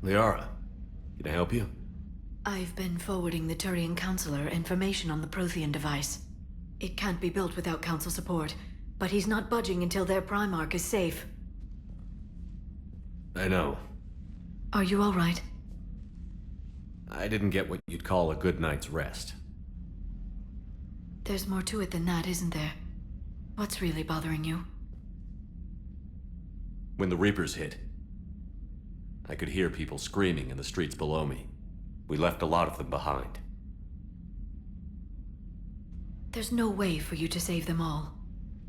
[SPEAKER 4] Liara, can I help you?
[SPEAKER 3] I've been forwarding the Turian Counselor information on the Prothean device. It can't be built without Council support, but he's not budging until their Primarch is safe.
[SPEAKER 4] I know.
[SPEAKER 3] Are you all right?
[SPEAKER 4] I didn't get what you'd call a good night's rest.
[SPEAKER 3] There's more to it than that, isn't there? What's really bothering you?
[SPEAKER 4] When the Reapers hit, I could hear people screaming in the streets below me. We left a lot of them behind.
[SPEAKER 3] There's no way for you to save them all.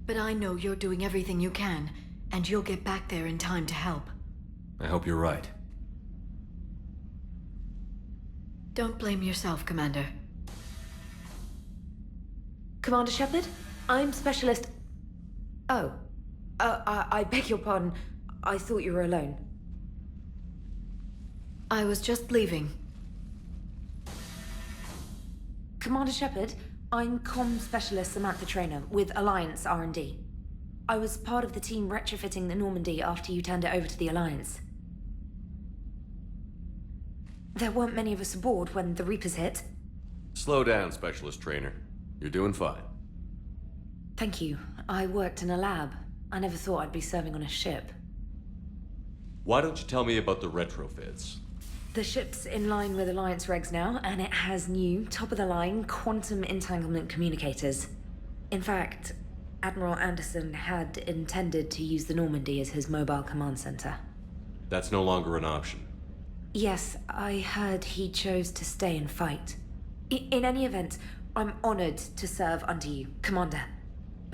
[SPEAKER 3] But I know you're doing everything you can, and you'll get back there in time to help.
[SPEAKER 4] I hope you're right.
[SPEAKER 3] Don't blame yourself, Commander.
[SPEAKER 14] Commander Shepard, I'm Specialist... Oh. I beg your pardon. I thought you were alone.
[SPEAKER 3] I was just leaving.
[SPEAKER 14] Commander Shepard, I'm Comm Specialist Samantha Traynor with Alliance R&D. I was part of the team retrofitting the Normandy after you turned it over to the Alliance. There weren't many of us aboard when the Reapers hit.
[SPEAKER 4] Slow down, Specialist Trainer. You're doing fine.
[SPEAKER 14] Thank you. I worked in a lab. I never thought I'd be serving on a ship.
[SPEAKER 4] Why don't you tell me about the retrofits?
[SPEAKER 14] The ship's in line with Alliance regs now, and it has new, top-of-the-line quantum entanglement communicators. In fact, Admiral Anderson had intended to use the Normandy as his mobile command center.
[SPEAKER 4] That's no longer an option.
[SPEAKER 14] Yes, I heard he chose to stay and fight. In any event, I'm honored to serve under you, Commander.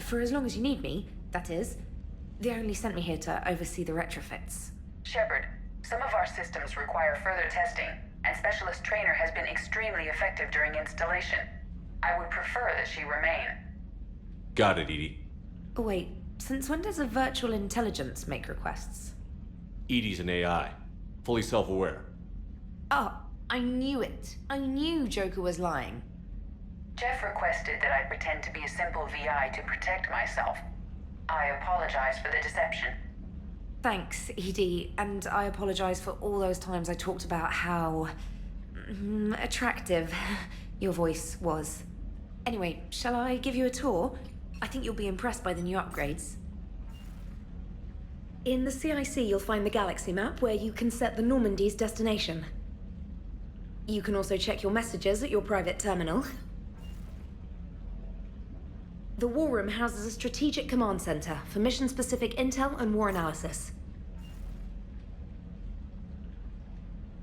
[SPEAKER 14] For as long as you need me, that is. They only sent me here to oversee the retrofits.
[SPEAKER 16] Shepard, some of our systems require further testing, and Specialist Trainer has been extremely effective during installation. I would prefer that she remain.
[SPEAKER 4] Got it, Edie.
[SPEAKER 14] Wait, since when does a virtual intelligence make requests?
[SPEAKER 4] Edie's an AI. Fully self-aware.
[SPEAKER 14] Oh, I knew it. I knew Joker was lying.
[SPEAKER 16] Jeff requested that I pretend to be a simple VI to protect myself. I apologize for the deception.
[SPEAKER 14] Thanks, Edie, and I apologize for all those times I talked about how... attractive your voice was. Anyway, shall I give you a tour? I think you'll be impressed by the new upgrades. In the CIC, you'll find the galaxy map where you can set the Normandy's destination. You can also check your messages at your private terminal. The War Room houses a strategic command center for mission-specific intel and war analysis.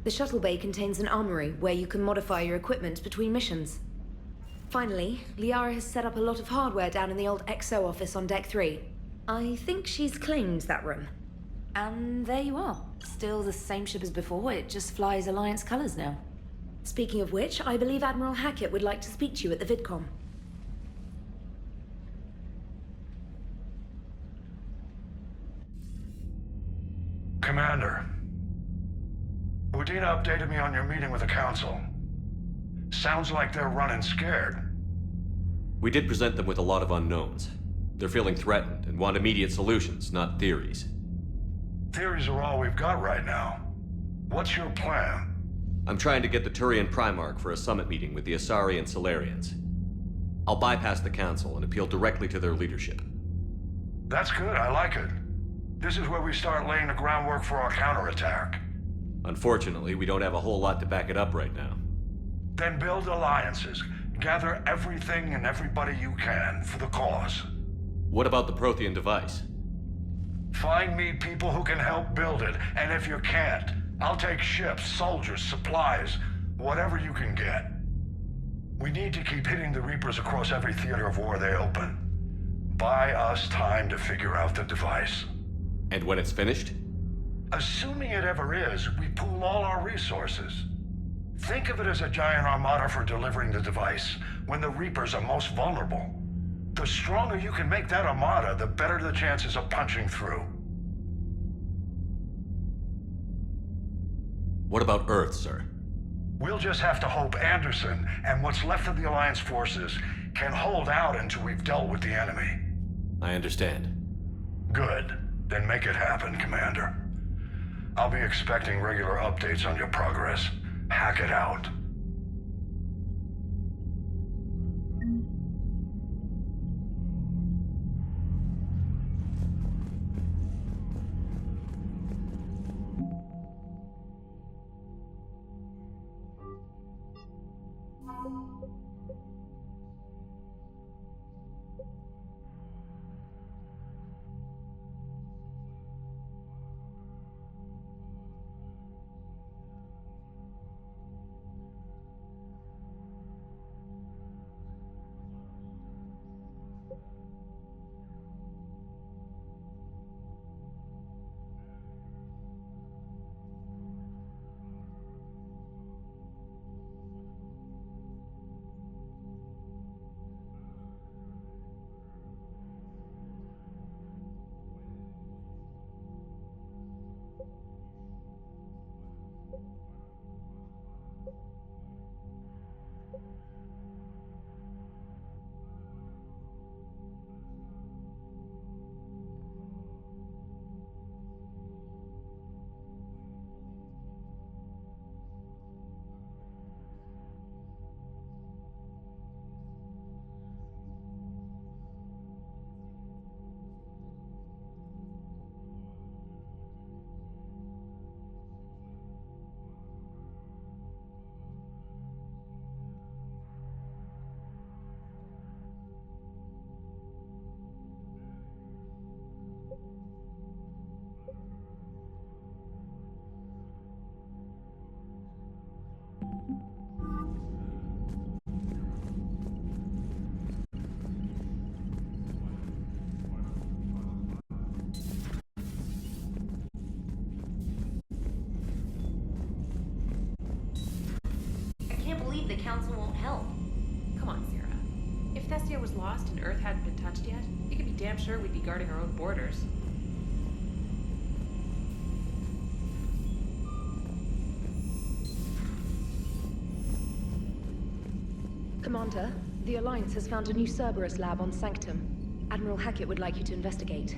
[SPEAKER 14] The shuttle bay contains an armory where you can modify your equipment between missions. Finally, Liara has set up a lot of hardware down in the old XO office on Deck 3. I think she's claimed that room. And there you are. Still the same ship as before, it just flies Alliance colors now. Speaking of which, I believe Admiral Hackett would like to speak to you at the VidCom.
[SPEAKER 17] Commander, Udina updated me on your meeting with the Council. Sounds like they're running scared.
[SPEAKER 4] We did present them with a lot of unknowns. They're feeling threatened and want immediate solutions, not theories.
[SPEAKER 17] Theories are all we've got right now. What's your plan?
[SPEAKER 4] I'm trying to get the Turian Primarch for a summit meeting with the Asari and Solarians. I'll bypass the Council and appeal directly to their leadership.
[SPEAKER 17] That's good, I like it. This is where we start laying the groundwork for our counterattack.
[SPEAKER 4] Unfortunately, we don't have a whole lot to back it up right now.
[SPEAKER 17] Then build alliances. Gather everything and everybody you can for the cause.
[SPEAKER 4] What about the Prothean device?
[SPEAKER 17] Find me people who can help build it, and if you can't, I'll take ships, soldiers, supplies, whatever you can get. We need to keep hitting the Reapers across every theater of war they open. Buy us time to figure out the device.
[SPEAKER 4] And when it's finished?
[SPEAKER 17] Assuming it ever is, we pool all our resources. Think of it as a giant armada for delivering the device, when the Reapers are most vulnerable. The stronger you can make that armada, the better the chances of punching through.
[SPEAKER 4] What about Earth, sir?
[SPEAKER 17] We'll just have to hope Anderson and what's left of the Alliance forces can hold out until we've dealt with the enemy.
[SPEAKER 4] I understand.
[SPEAKER 17] Good. Then make it happen, Commander. I'll be expecting regular updates on your progress. Hack it out.
[SPEAKER 14] The Council won't help.
[SPEAKER 18] Come on, Sarah. If Thessia was lost and Earth hadn't been touched yet, you can be damn sure we'd be guarding our own borders.
[SPEAKER 3] Commander, the Alliance has found a new Cerberus lab on Sanctum. Admiral Hackett would like you to investigate.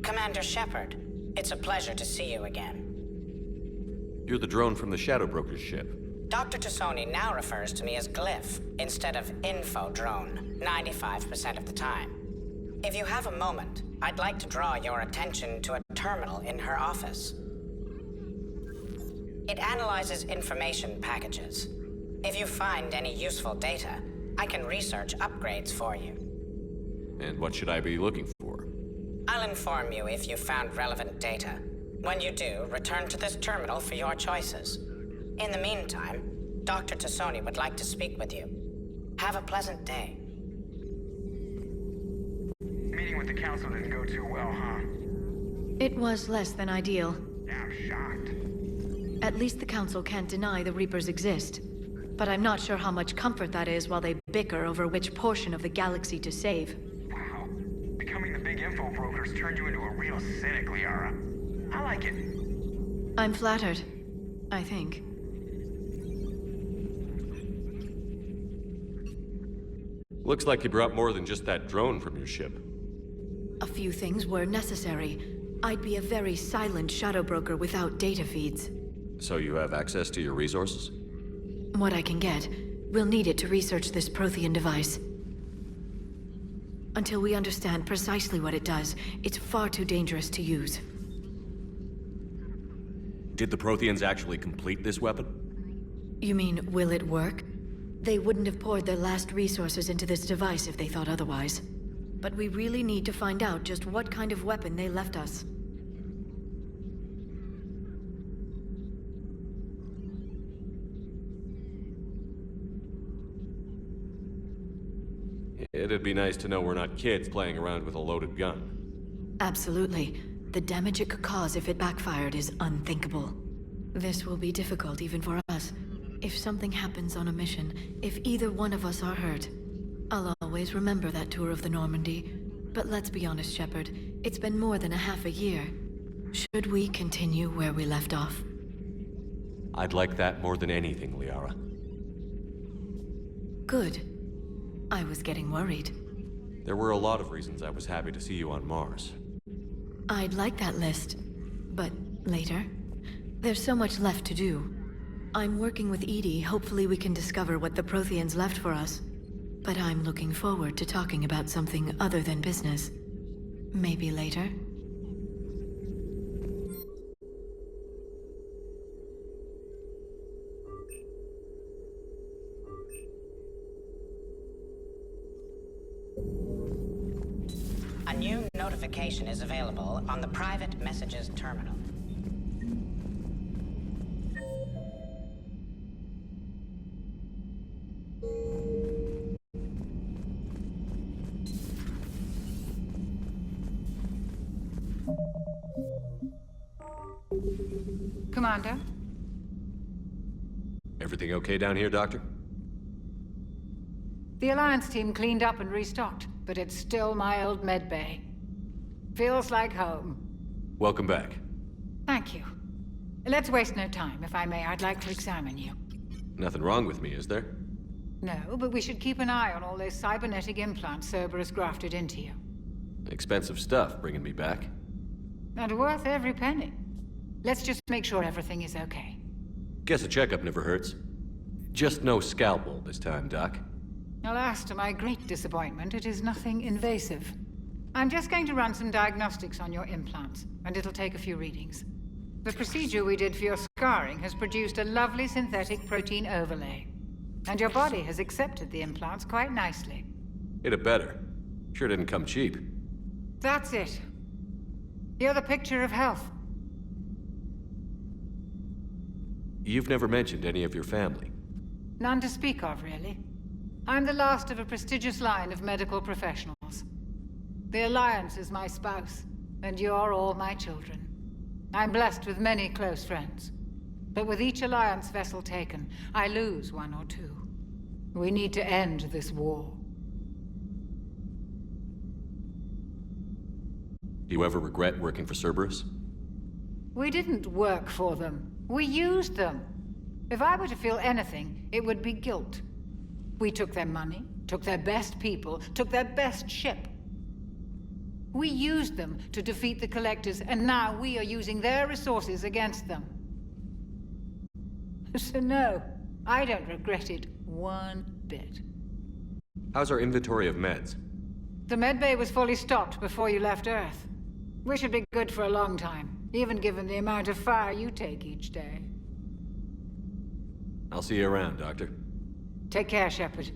[SPEAKER 10] Commander Shepard, it's a pleasure to see you again.
[SPEAKER 4] You're the drone from the Shadow Broker's ship.
[SPEAKER 10] Dr. Tassoni now refers to me as Glyph instead of Info Drone, 95% of the time. If you have a moment, I'd like to draw your attention to a terminal in her office. It analyzes information packages. If you find any useful data, I can research upgrades for you.
[SPEAKER 4] And what should I be looking for?
[SPEAKER 10] I'll inform you if you've found relevant data. When you do, return to this terminal for your choices. In the meantime, Dr. Tassoni would like to speak with you. Have a pleasant day.
[SPEAKER 19] Meeting with the council didn't go too well, huh?
[SPEAKER 3] It was less than ideal.
[SPEAKER 19] Yeah, I'm shocked.
[SPEAKER 3] At least the council can't deny the Reapers exist. But I'm not sure how much comfort that is while they bicker over which portion of the galaxy to save.
[SPEAKER 19] Wow. Becoming the big info brokers turned you into a real cynic, Liara. I like it.
[SPEAKER 3] I'm flattered, I think.
[SPEAKER 4] Looks like you brought more than just that drone from your ship.
[SPEAKER 3] A few things were necessary. I'd be a very silent shadow broker without data feeds.
[SPEAKER 4] So you have access to your resources?
[SPEAKER 3] What I can get. We'll need it to research this Prothean device. Until we understand precisely what it does, it's far too dangerous to use.
[SPEAKER 4] Did the Protheans actually complete this weapon?
[SPEAKER 3] You mean, will it work? They wouldn't have poured their last resources into this device if they thought otherwise. But we really need to find out just what kind of weapon they left us.
[SPEAKER 4] It'd be nice to know we're not kids playing around with a loaded gun.
[SPEAKER 3] Absolutely. The damage it could cause if it backfired is unthinkable. This will be difficult even for us. If something happens on a mission, if either one of us are hurt, I'll always remember that tour of the Normandy. But let's be honest, Shepard. It's been more than a half a year. Should we continue where we left off?
[SPEAKER 4] I'd like that more than anything, Liara.
[SPEAKER 3] Good. I was getting worried.
[SPEAKER 4] There were a lot of reasons I was happy to see you on Mars.
[SPEAKER 3] I'd like that list. But later? There's so much left to do. I'm working with Edie. Hopefully we can discover what the Protheans left for us. But I'm looking forward to talking about something other than business. Maybe later?
[SPEAKER 10] A new notification is available on the private messages terminal.
[SPEAKER 15] Commander?
[SPEAKER 4] Everything okay down here, Doctor?
[SPEAKER 15] The Alliance team cleaned up and restocked, but it's still my old med bay. Feels like home.
[SPEAKER 4] Welcome back.
[SPEAKER 15] Thank you. Let's waste no time. If I may, I'd like to examine you.
[SPEAKER 4] Nothing wrong with me, is there?
[SPEAKER 15] No, but we should keep an eye on all those cybernetic implants Cerberus grafted into you.
[SPEAKER 4] Expensive stuff bringing me back.
[SPEAKER 15] And worth every penny. Let's just make sure everything is okay.
[SPEAKER 4] Guess a checkup never hurts. Just no scalpel this time, Doc.
[SPEAKER 15] Alas, to my great disappointment, it is nothing invasive. I'm just going to run some diagnostics on your implants, and it'll take a few readings. The procedure we did for your scarring has produced a lovely synthetic protein overlay. And your body has accepted the implants quite nicely.
[SPEAKER 4] It had better. Sure didn't come cheap.
[SPEAKER 15] That's it. You're the picture of health.
[SPEAKER 4] You've never mentioned any of your family.
[SPEAKER 15] None to speak of, really. I'm the last of a prestigious line of medical professionals. The Alliance is my spouse, and you're all my children. I'm blessed with many close friends. But with each Alliance vessel taken, I lose one or two. We need to end this war.
[SPEAKER 4] You ever regret working for Cerberus?
[SPEAKER 15] We didn't work for them. We used them. If I were to feel anything, it would be guilt. We took their money, took their best people, took their best ship. We used them to defeat the Collectors, and now we are using their resources against them. So no, I don't regret it one bit.
[SPEAKER 4] How's our inventory of meds?
[SPEAKER 15] The medbay was fully stocked before you left Earth. We should be good for a long time, even given the amount of fire you take each day.
[SPEAKER 4] I'll see you around, Doctor.
[SPEAKER 15] Take care, Shepard.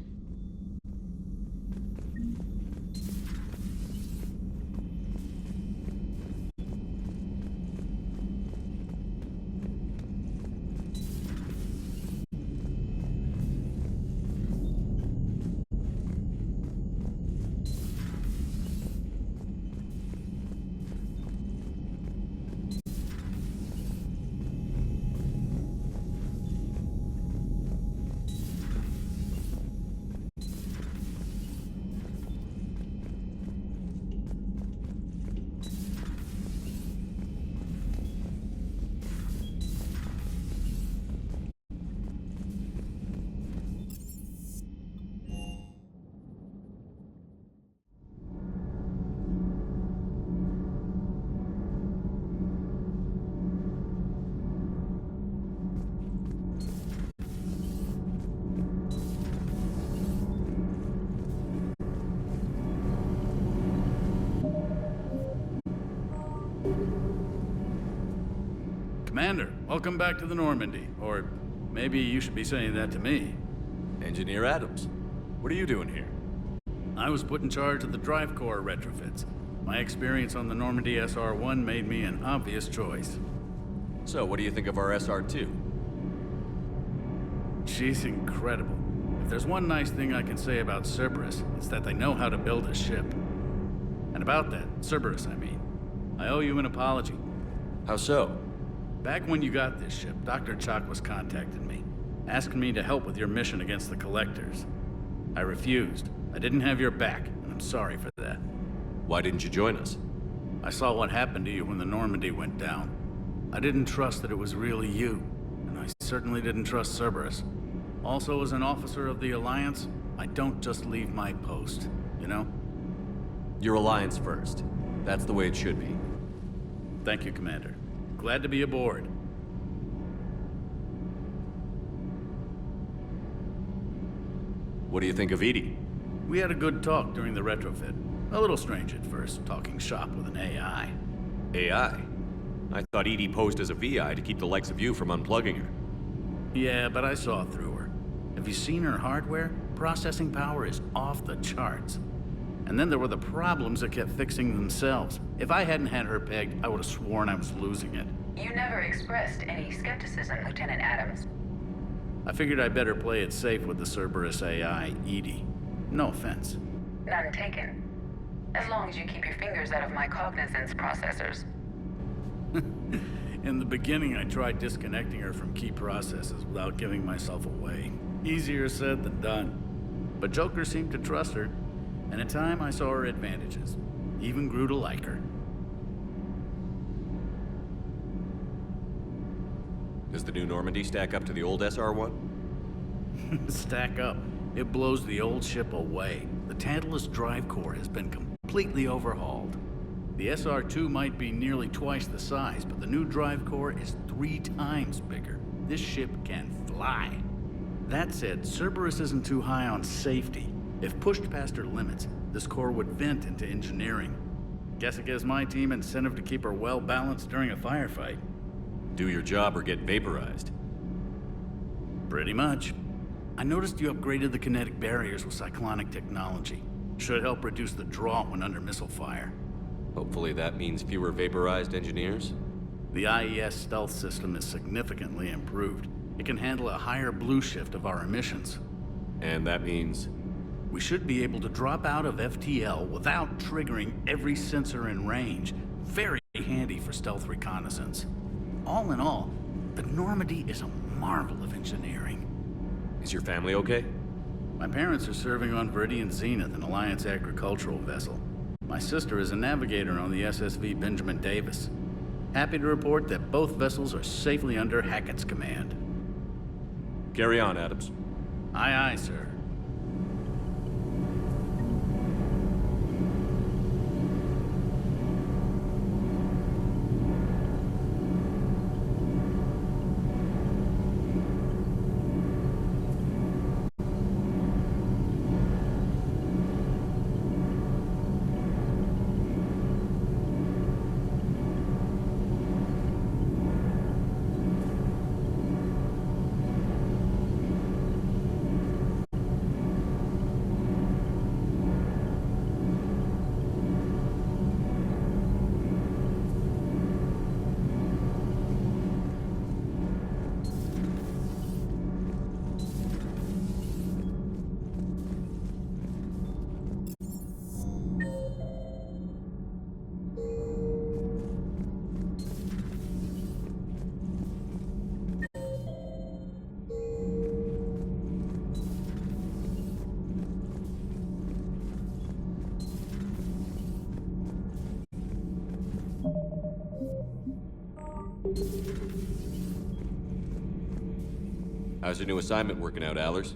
[SPEAKER 2] Commander, welcome back to the Normandy. Or maybe you should be saying that to me.
[SPEAKER 4] Engineer Adams, what are you doing here?
[SPEAKER 2] I was put in charge of the drive core retrofits. My experience on the Normandy SR-1 made me an obvious choice.
[SPEAKER 4] So, what do you think of our SR-2?
[SPEAKER 2] She's incredible. If there's one nice thing I can say about Cerberus, it's that they know how to build a ship. And about that, Cerberus, I mean, I owe you an apology.
[SPEAKER 4] How so?
[SPEAKER 2] Back when you got this ship, Dr. Chakwas contacted me, asking me to help with your mission against the Collectors. I refused. I didn't have your back, and I'm sorry for that.
[SPEAKER 4] Why didn't you join us?
[SPEAKER 2] I saw what happened to you when the Normandy went down. I didn't trust that it was really you, and I certainly didn't trust Cerberus. Also, as an officer of the Alliance, I don't just leave my post, you know?
[SPEAKER 4] Your Alliance first. That's the way it should be.
[SPEAKER 2] Thank you, Commander. Glad to be aboard.
[SPEAKER 4] What do you think of Edie?
[SPEAKER 2] We had a good talk during the retrofit. A little strange at first, talking shop with an AI.
[SPEAKER 4] AI? I thought Edie posed as a VI to keep the likes of you from unplugging her.
[SPEAKER 2] Yeah, but I saw through her. Have you seen her hardware? Processing power is off the charts. And then there were the problems that kept fixing themselves. If I hadn't had her pegged, I would have sworn I was losing it.
[SPEAKER 16] You never expressed any skepticism, Lieutenant Adams.
[SPEAKER 2] I figured I'd better play it safe with the Cerberus AI, Edie. No offense.
[SPEAKER 16] None taken. As long as you keep your fingers out of my cognizance processors.
[SPEAKER 2] In the beginning, I tried disconnecting her from key processes without giving myself away. Easier said than done. But Joker seemed to trust her. And in time, I saw her advantages. Even grew to like her.
[SPEAKER 4] Does the new Normandy stack up to the old SR-1?
[SPEAKER 2] Stack up. It blows the old ship away. The Tantalus drive core has been completely overhauled. The SR-2 might be nearly twice the size, but the new drive core is 3 times bigger. This ship can fly. That said, Cerberus isn't too high on safety. If pushed past her limits, this core would vent into engineering. Guess it gives my team incentive to keep her well balanced during a firefight.
[SPEAKER 4] Do your job or get vaporized.
[SPEAKER 2] Pretty much. I noticed you upgraded the kinetic barriers with cyclonic technology. Should help reduce the draw when under missile fire.
[SPEAKER 4] Hopefully that means fewer vaporized engineers?
[SPEAKER 2] The IES stealth system is significantly improved. It can handle a higher blue shift of our emissions.
[SPEAKER 4] And that means?
[SPEAKER 2] We should be able to drop out of FTL without triggering every sensor in range. Very handy for stealth reconnaissance. All in all, the Normandy is a marvel of engineering.
[SPEAKER 4] Is your family okay?
[SPEAKER 2] My parents are serving on Viridian Zenith, an Alliance agricultural vessel. My sister is a navigator on the SSV Benjamin Davis. Happy to report that both vessels are safely under Hackett's command.
[SPEAKER 4] Carry on, Adams.
[SPEAKER 2] Aye, aye, sir.
[SPEAKER 4] How's your new assignment working out, Allers?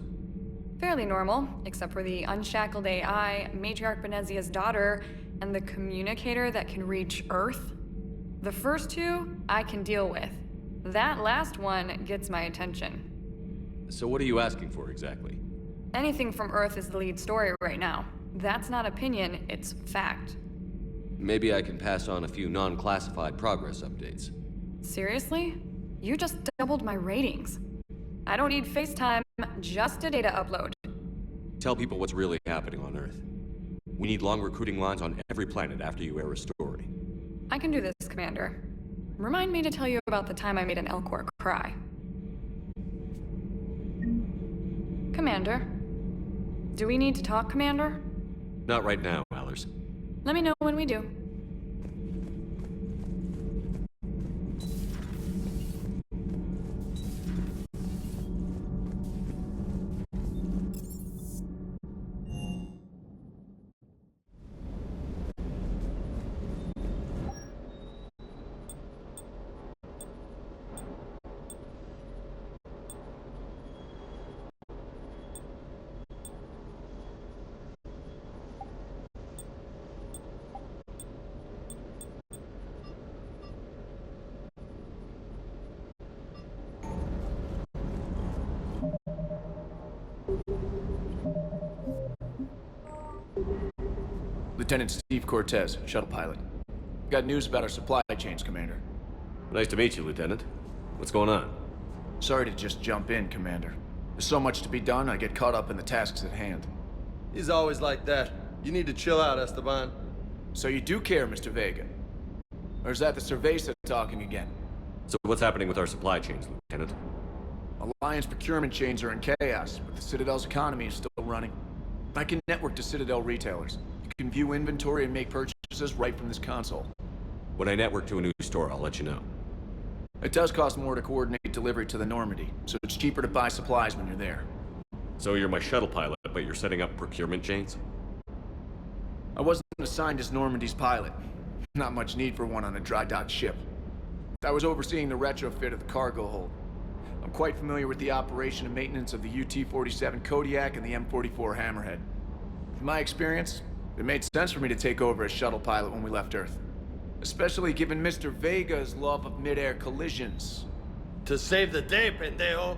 [SPEAKER 6] Fairly normal, except for the unshackled AI, Matriarch Benezia's daughter, and the communicator that can reach Earth. The first two, I can deal with. That last one gets my attention.
[SPEAKER 4] So what are you asking for exactly?
[SPEAKER 6] Anything from Earth is the lead story right now. That's not opinion, it's fact.
[SPEAKER 4] Maybe I can pass on a few non-classified progress updates.
[SPEAKER 6] Seriously? You just doubled my ratings. I don't need FaceTime, just a data upload.
[SPEAKER 4] Tell people what's really happening on Earth. We need long recruiting lines on every planet after you air a story.
[SPEAKER 6] I can do this, Commander. Remind me to tell you about the time I made an Elcor cry. Commander? Do we need to talk, Commander?
[SPEAKER 4] Not right now, Allers.
[SPEAKER 6] Let me know when we do.
[SPEAKER 20] Lieutenant Steve Cortez, shuttle pilot. Got news about our supply chains, Commander.
[SPEAKER 4] Nice to meet you, Lieutenant. What's going on?
[SPEAKER 20] Sorry to just jump in, Commander. There's so much to be done, I get caught up in the tasks at hand.
[SPEAKER 8] He's always like that. You need to chill out, Esteban.
[SPEAKER 20] So you do care, Mr. Vega? Or is that the Cerveza talking again?
[SPEAKER 4] So what's happening with our supply chains, Lieutenant?
[SPEAKER 20] Alliance procurement chains are in chaos, but the Citadel's economy is still running. I can network to Citadel retailers. You can view inventory and make purchases right from this console.
[SPEAKER 4] When I network to a new store, I'll let you know.
[SPEAKER 20] It does cost more to coordinate delivery to the Normandy, so it's cheaper to buy supplies when you're there.
[SPEAKER 4] So you're my shuttle pilot, but you're setting up procurement chains?
[SPEAKER 20] I wasn't assigned as Normandy's pilot. Not much need for one on a dry dock ship. I was overseeing the retrofit of the cargo hold. I'm quite familiar with the operation and maintenance of the UT-47 Kodiak and the M44 Hammerhead. In my experience, it made sense for me to take over as shuttle pilot when we left Earth. Especially given Mr. Vega's love of mid-air collisions.
[SPEAKER 8] To save the day, pendejo!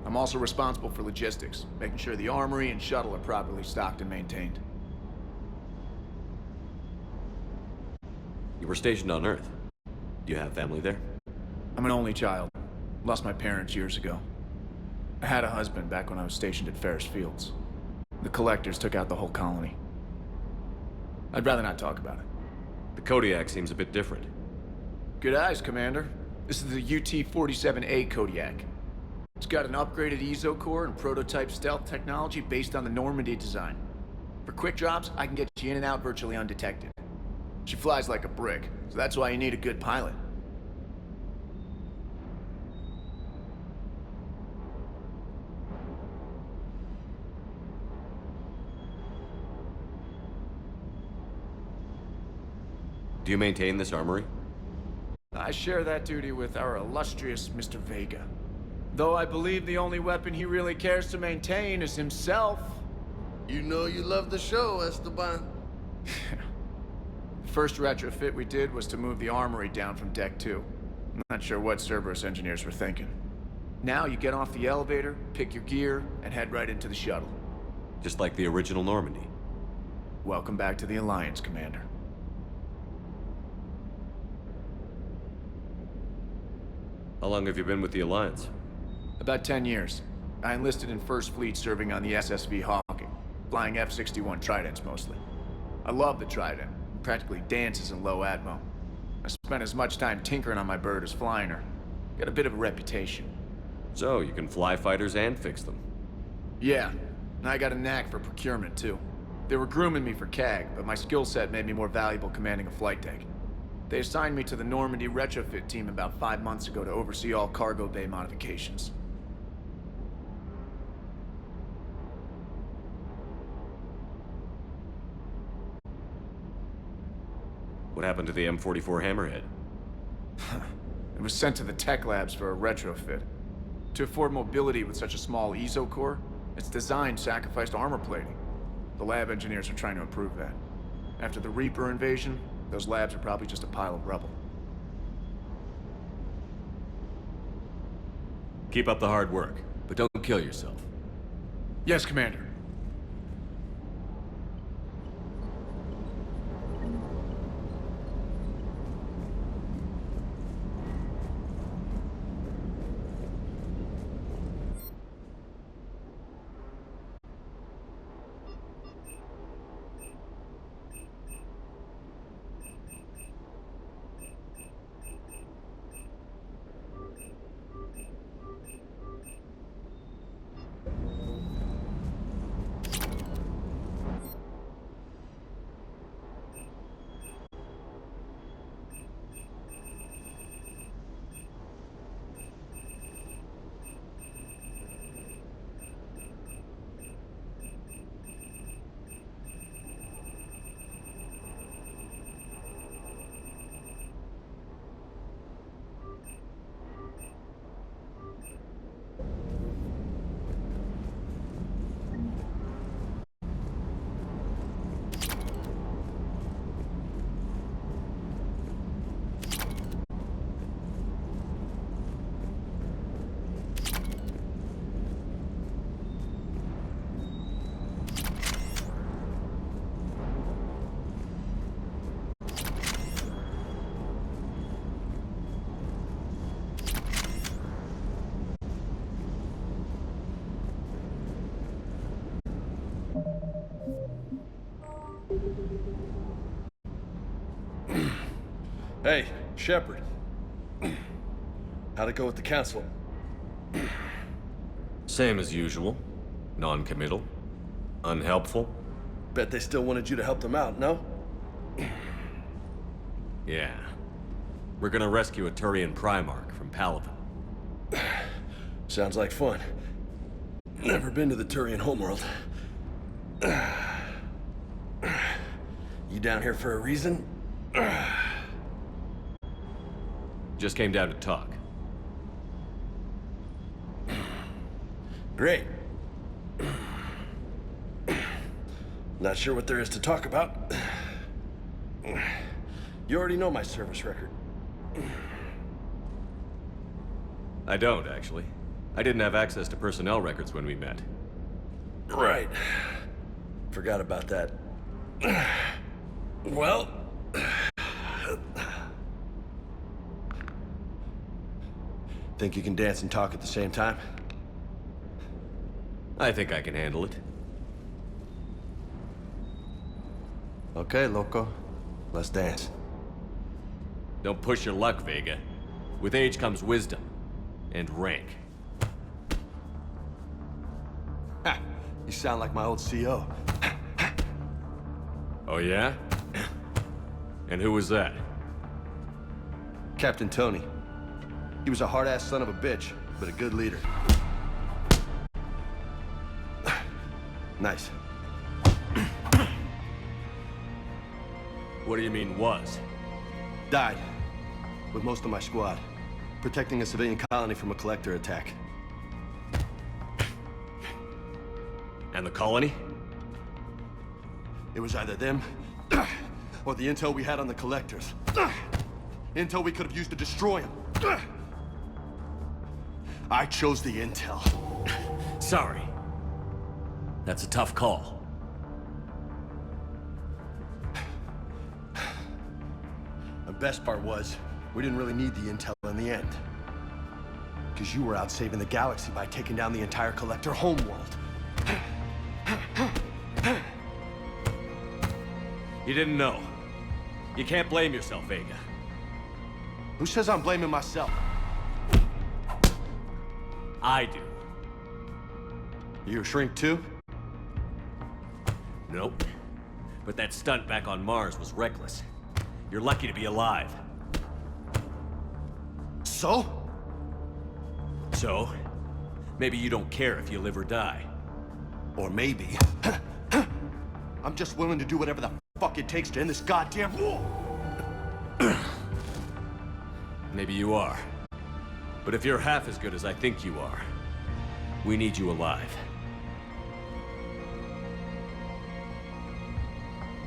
[SPEAKER 20] I'm also responsible for logistics, making sure the armory and shuttle are properly stocked and maintained.
[SPEAKER 4] You were stationed on Earth. Do you have family there?
[SPEAKER 20] I'm an only child. Lost my parents years ago. I had a husband back when I was stationed at Ferris Fields. The collectors took out the whole colony. I'd rather not talk about it.
[SPEAKER 4] The Kodiak seems a bit different.
[SPEAKER 20] Good eyes, Commander. This is the UT-47A Kodiak. It's got an upgraded EZO core and prototype stealth technology based on the Normandy design. For quick drops, I can get you in and out virtually undetected. She flies like a brick, so that's why you need a good pilot.
[SPEAKER 4] Do you maintain this armory?
[SPEAKER 20] I share that duty with our illustrious Mr. Vega. Though I believe the only weapon he really cares to maintain is himself.
[SPEAKER 8] You know you love the show, Esteban.
[SPEAKER 20] The first retrofit we did was to move the armory down from Deck 2. I'm not sure what Cerberus engineers were thinking. Now you get off the elevator, pick your gear, and head right into the shuttle.
[SPEAKER 4] Just like the original Normandy.
[SPEAKER 20] Welcome back to the Alliance, Commander.
[SPEAKER 4] How long have you been with the Alliance?
[SPEAKER 20] About 10 years. I enlisted in First Fleet serving on the SSV Hawking, flying F-61 Tridents mostly. I love the Trident. It practically dances in low atmo. I spent as much time tinkering on my bird as flying her. Got a bit of a reputation.
[SPEAKER 4] So, you can fly fighters and fix them?
[SPEAKER 20] Yeah, and I got a knack for procurement too. They were grooming me for CAG, but my skill set made me more valuable commanding a flight deck. They assigned me to the Normandy retrofit team about 5 months ago to oversee all cargo bay modifications.
[SPEAKER 4] What happened to the M44 Hammerhead?
[SPEAKER 20] It was sent to the tech labs for a retrofit. To afford mobility with such a small ESO core, its design sacrificed armor plating. The lab engineers are trying to improve that. After the Reaper invasion, those labs are probably just a pile of rubble.
[SPEAKER 4] Keep up the hard work, but don't kill yourself.
[SPEAKER 20] Yes, Commander.
[SPEAKER 8] Hey, Shepard. How'd it go with the council?
[SPEAKER 4] Same as usual. Non-committal. Unhelpful.
[SPEAKER 8] Bet they still wanted you to help them out, no?
[SPEAKER 4] Yeah. We're gonna rescue a Turian Primarch from Palaven.
[SPEAKER 8] Sounds like fun. Never been to the Turian homeworld. You down here for a reason?
[SPEAKER 4] Just came down to talk.
[SPEAKER 8] Great. Not sure what there is to talk about. You already know my service record.
[SPEAKER 4] I don't, actually. I didn't have access to personnel records when we met.
[SPEAKER 8] Right. Forgot about that. Well... Think you can dance and talk at the same time?
[SPEAKER 4] I think I can handle it.
[SPEAKER 8] Okay, loco. Let's dance.
[SPEAKER 4] Don't push your luck, Vega. With age comes wisdom. And rank.
[SPEAKER 8] Ha! You sound like my old CO.
[SPEAKER 4] Oh yeah? And who was that?
[SPEAKER 8] Captain Tony. He was a hard-ass son of a bitch, but a good leader. Nice.
[SPEAKER 4] What do you mean, was?
[SPEAKER 8] Died. With most of my squad. Protecting a civilian colony from a collector attack.
[SPEAKER 4] And the colony?
[SPEAKER 8] It was either them, or the intel we had on the collectors. Intel we could have used to destroy them. I chose the intel.
[SPEAKER 4] Sorry. That's a tough call.
[SPEAKER 8] The best part was, we didn't really need the intel in the end. Because you were out saving the galaxy by taking down the entire collector homeworld.
[SPEAKER 4] You didn't know. You can't blame yourself, Vega.
[SPEAKER 8] Who says I'm blaming myself?
[SPEAKER 4] I do.
[SPEAKER 8] You a shrink too?
[SPEAKER 4] Nope. But that stunt back on Mars was reckless. You're lucky to be alive.
[SPEAKER 8] So?
[SPEAKER 4] So? Maybe you don't care if you live or die.
[SPEAKER 8] Or maybe... I'm just willing to do whatever the fuck it takes to end this goddamn war!
[SPEAKER 4] Maybe you are. But if you're half as good as I think you are, we need you alive.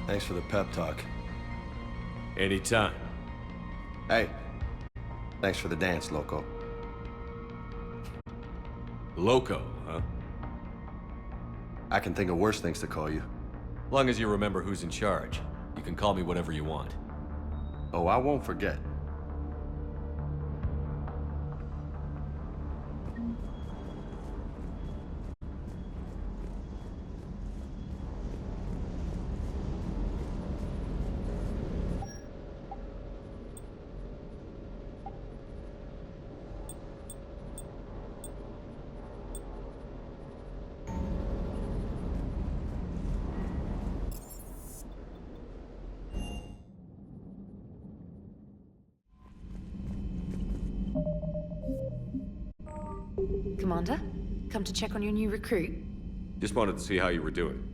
[SPEAKER 8] Thanks for the pep talk.
[SPEAKER 4] Anytime.
[SPEAKER 8] Hey, thanks for the dance, Loco.
[SPEAKER 4] Loco, huh?
[SPEAKER 8] I can think of worse things to call you.
[SPEAKER 4] Long as you remember who's in charge, you can call me whatever you want.
[SPEAKER 8] Oh, I won't forget.
[SPEAKER 14] Commander, come to check on your new recruit.
[SPEAKER 4] Just wanted to see how you were doing.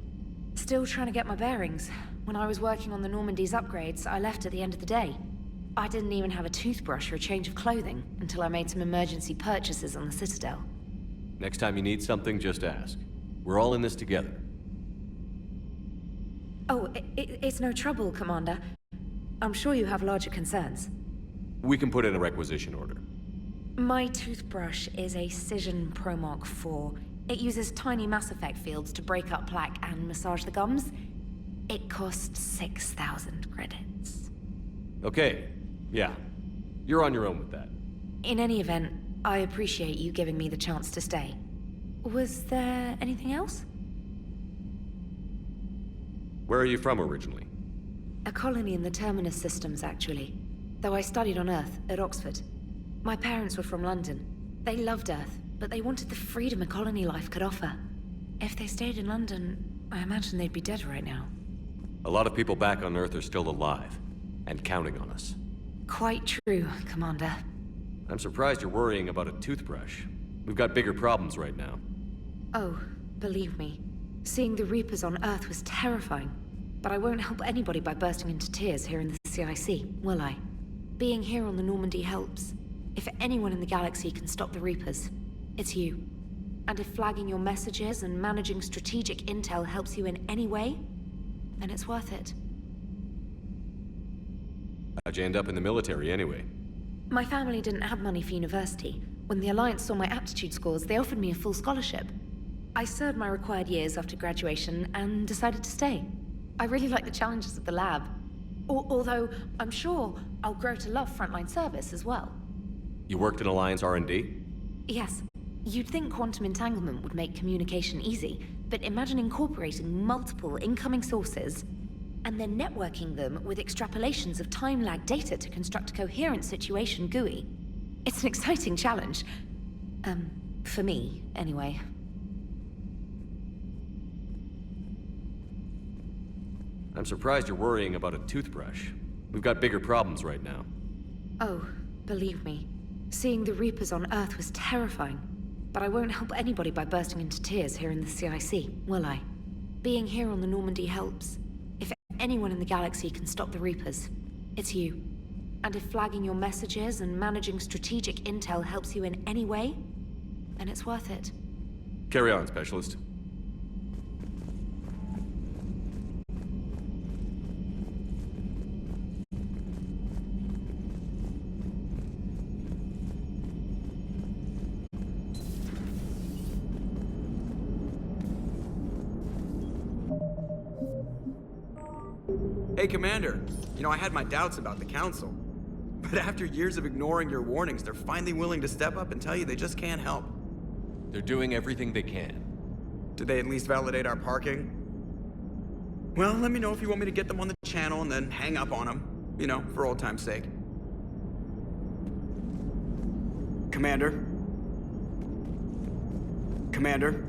[SPEAKER 14] Still trying to get my bearings. When I was working on the Normandy's upgrades, I left at the end of the day. I didn't even have a toothbrush or a change of clothing until I made some emergency purchases on the Citadel.
[SPEAKER 4] Next time you need something, just ask. We're all in this together.
[SPEAKER 14] Oh, it's no trouble, Commander. I'm sure you have larger concerns.
[SPEAKER 4] We can put in a requisition order.
[SPEAKER 14] My toothbrush is a Cision Pro Mark IV. It uses tiny Mass Effect fields to break up plaque and massage the gums. It costs 6,000 credits.
[SPEAKER 4] Okay, yeah. You're on your own with that.
[SPEAKER 14] In any event, I appreciate you giving me the chance to stay. Was there anything else?
[SPEAKER 4] Where are you from originally?
[SPEAKER 14] A colony in the Terminus systems, actually. Though I studied on Earth, at Oxford. My parents were from London. They loved Earth, but they wanted the freedom a colony life could offer. If they stayed in London, I imagine they'd be dead right now.
[SPEAKER 4] A lot of people back on Earth are still alive, and counting on us.
[SPEAKER 14] Quite true, Commander.
[SPEAKER 4] I'm surprised you're worrying about a toothbrush. We've got bigger problems right now.
[SPEAKER 14] Oh, believe me. Seeing the Reapers on Earth was terrifying. But I won't help anybody by bursting into tears here in the CIC, will I? Being here on the Normandy helps. If anyone in the galaxy can stop the Reapers, it's you. And if flagging your messages and managing strategic intel helps you in any way, then it's worth it.
[SPEAKER 4] How'd you end up in the military anyway?
[SPEAKER 14] My family didn't have money for university. When the Alliance saw my aptitude scores, they offered me a full scholarship. I served my required years after graduation and decided to stay. I really like the challenges of the lab. Although, I'm sure I'll grow to love frontline service as well.
[SPEAKER 4] You worked in Alliance R&D?
[SPEAKER 14] Yes. You'd think quantum entanglement would make communication easy, but imagine incorporating multiple incoming sources and then networking them with extrapolations of time-lag data to construct a coherent situation GUI. It's an exciting challenge. For me, anyway.
[SPEAKER 4] I'm surprised you're worrying about a toothbrush. We've got bigger problems right now.
[SPEAKER 14] Oh, believe me. Seeing the Reapers on Earth was terrifying. But I won't help anybody by bursting into tears here in the CIC, will I? Being here on the Normandy helps. If anyone in the galaxy can stop the Reapers, it's you. And if flagging your messages and managing strategic intel helps you in any way, then it's worth it.
[SPEAKER 12] Carry on, Specialist.
[SPEAKER 21] Hey, Commander. You know, I had my doubts about the Council. But after years of ignoring your warnings, they're finally willing to step up and tell you they just can't help.
[SPEAKER 4] They're doing everything they can.
[SPEAKER 21] Did they at least validate our parking? Well, let me know if you want me to get them on the channel and then hang up on them. You know, for old time's sake. Commander? Commander?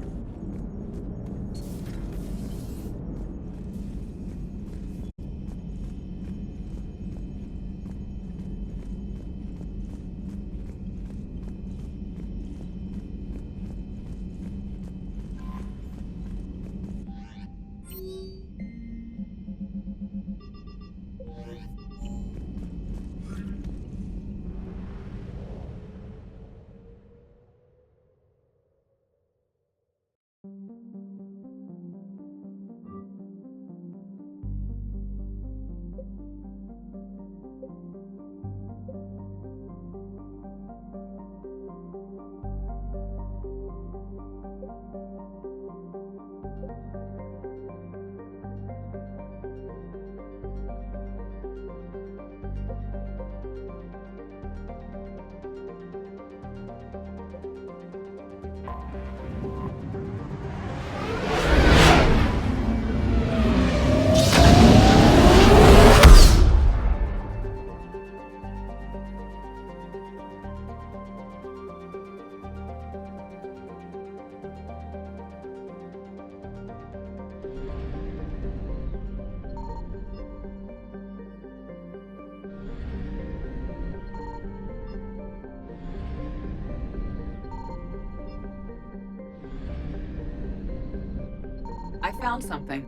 [SPEAKER 22] I found something.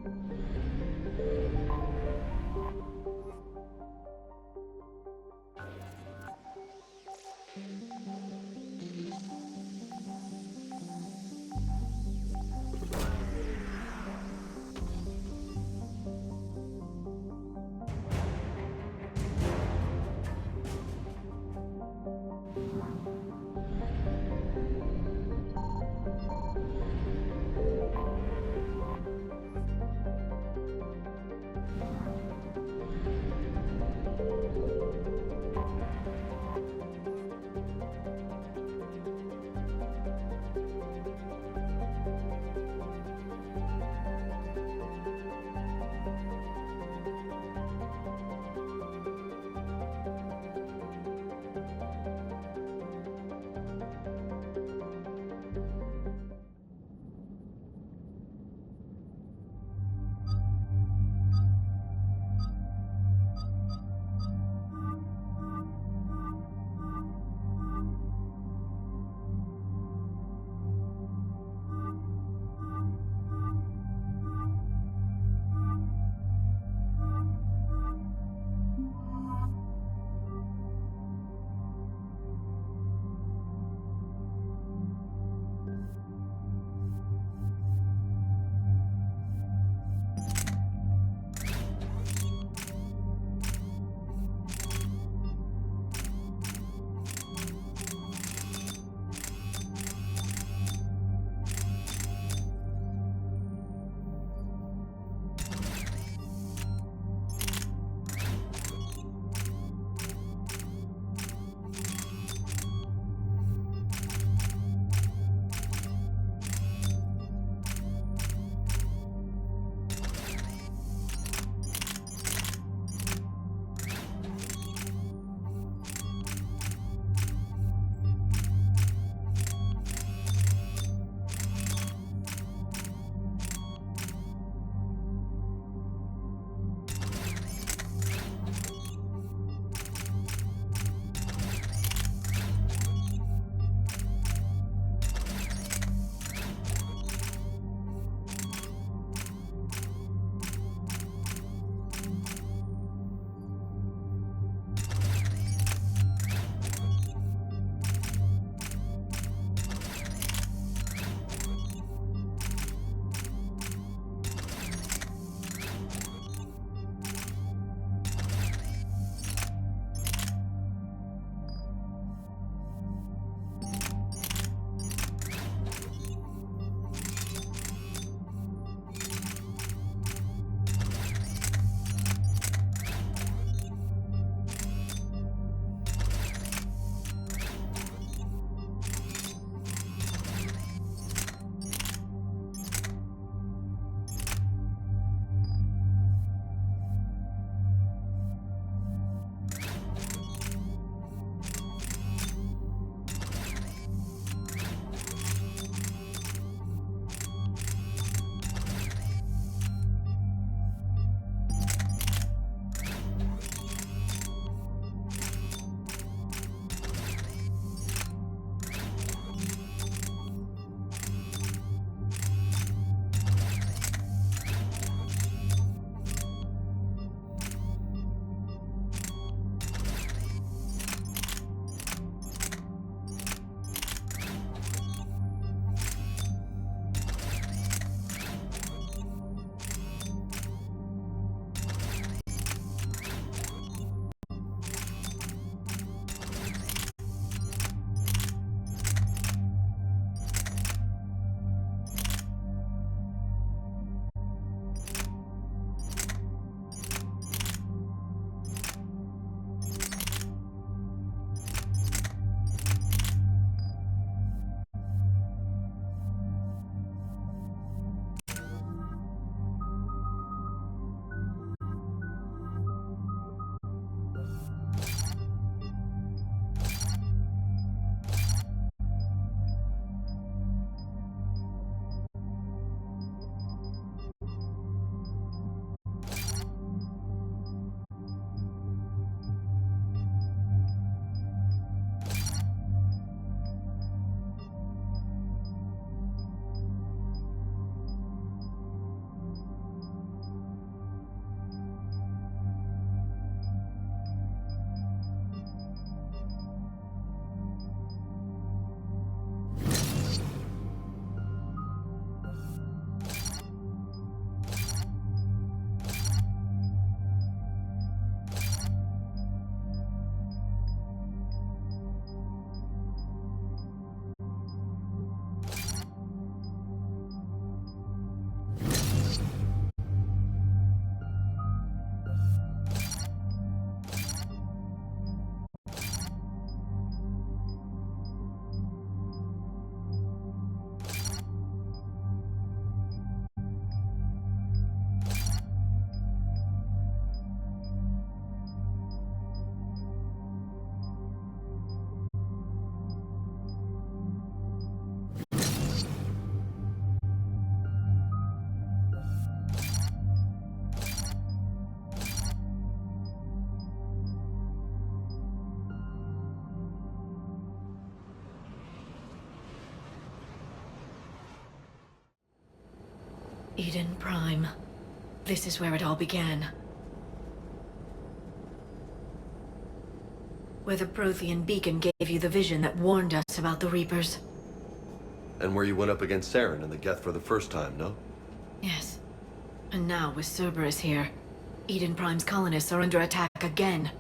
[SPEAKER 3] Eden Prime. This is where it all began. Where the Prothean beacon gave you the vision that warned us about the Reapers.
[SPEAKER 8] And where you went up against Saren and the Geth for the first time, no?
[SPEAKER 3] Yes. And now, with Cerberus here, Eden Prime's colonists are under attack again.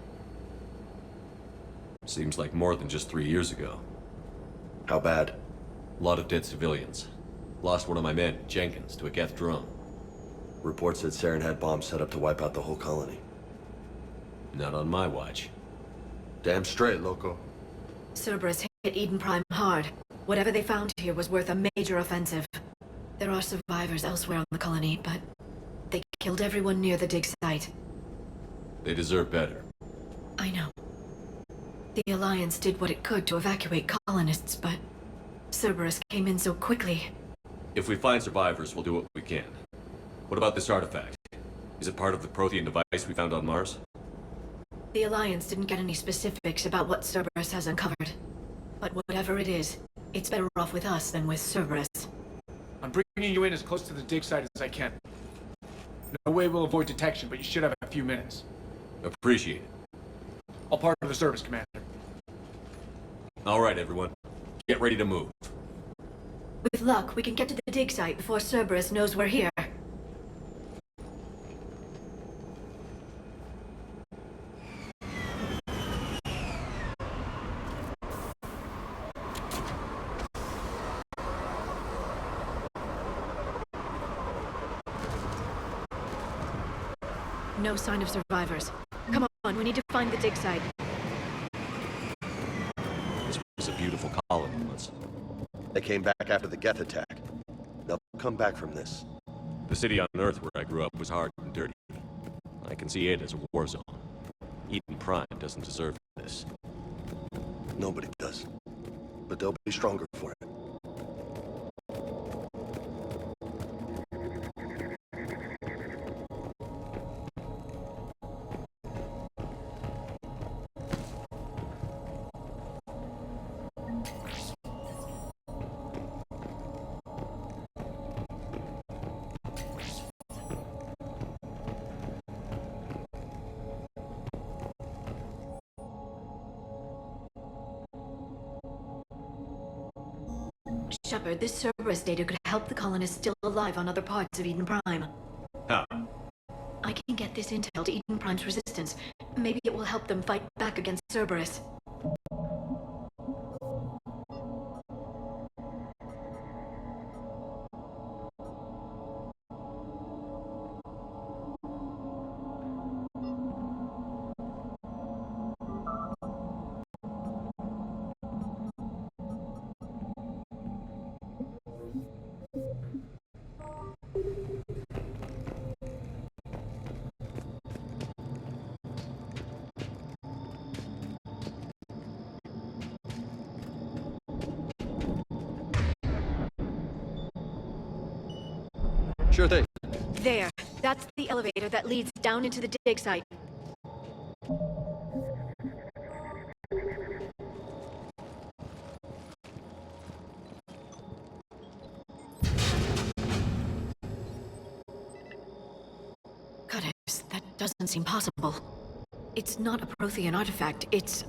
[SPEAKER 4] Seems like more than just 3 years ago.
[SPEAKER 8] How bad?
[SPEAKER 4] A lot of dead civilians. Lost one of my men, Jenkins, to a Geth drone.
[SPEAKER 8] Reports said Saren had bombs set up to wipe out the whole colony.
[SPEAKER 4] Not on my watch.
[SPEAKER 8] Damn straight, loco.
[SPEAKER 3] Cerberus hit Eden Prime hard. Whatever they found here was worth a major offensive. There are survivors elsewhere on the colony, but they killed everyone near the dig site.
[SPEAKER 4] They deserve better.
[SPEAKER 3] I know. The Alliance did what it could to evacuate colonists, but Cerberus came in so quickly.
[SPEAKER 4] If we find survivors, we'll do what we can. What about this artifact? Is it part of the Prothean device we found on Mars?
[SPEAKER 3] The Alliance didn't get any specifics about what Cerberus has uncovered. But whatever it is, it's better off with us than with Cerberus.
[SPEAKER 20] I'm bringing you in as close to the dig site as I can. No way we'll avoid detection, but you should have a few minutes.
[SPEAKER 4] Appreciate it.
[SPEAKER 20] All part of the service, Commander.
[SPEAKER 4] All right, everyone. Get ready to move.
[SPEAKER 3] With luck, we can get to the dig site before Cerberus knows we're here. No sign of survivors. Come on, we need to find the dig site.
[SPEAKER 4] This was a beautiful colony once.
[SPEAKER 8] They came back after the Geth attack. They'll come back from this.
[SPEAKER 4] The city on Earth where I grew up was hard and dirty. I can see it as a war zone. Eden Prime doesn't deserve this.
[SPEAKER 8] Nobody does. But they'll be stronger for it.
[SPEAKER 3] Shepard, this Cerberus data could help the colonists still alive on other parts of Eden Prime.
[SPEAKER 4] How?
[SPEAKER 3] I can get this intel to Eden Prime's resistance. Maybe it will help them fight back against Cerberus.
[SPEAKER 8] Sure thing.
[SPEAKER 3] There. That's the elevator that leads down into the dig site. Goddess, that doesn't seem possible. It's not a Prothean artifact, it's...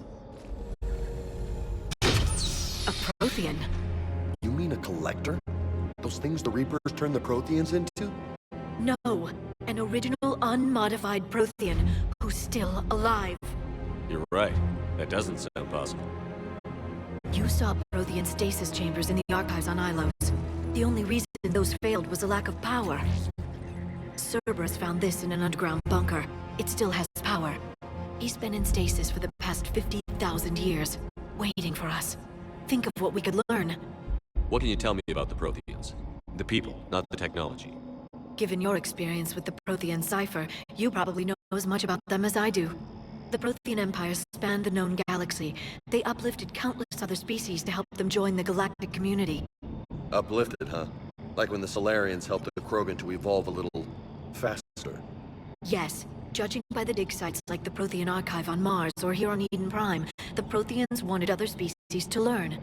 [SPEAKER 3] a Prothean.
[SPEAKER 8] You mean a collector? Those things the Reapers turned the Protheans into?
[SPEAKER 3] No, an original unmodified Prothean who's still alive.
[SPEAKER 4] You're right. That doesn't sound possible.
[SPEAKER 3] You saw Prothean stasis chambers in the archives on Ilos. The only reason those failed was a lack of power. Cerberus found this in an underground bunker. It still has power. He's been in stasis for the past 50,000 years, waiting for us. Think of what we could learn.
[SPEAKER 4] What can you tell me about the Protheans? The people, not the technology.
[SPEAKER 3] Given your experience with the Prothean cipher, you probably know as much about them as I do. The Prothean Empire spanned the known galaxy. They uplifted countless other species to help them join the galactic community.
[SPEAKER 8] Uplifted, huh? Like when the Solarians helped the Krogan to evolve a little faster.
[SPEAKER 3] Yes. Judging by the dig sites like the Prothean Archive on Mars or here on Eden Prime, the Protheans wanted other species to learn.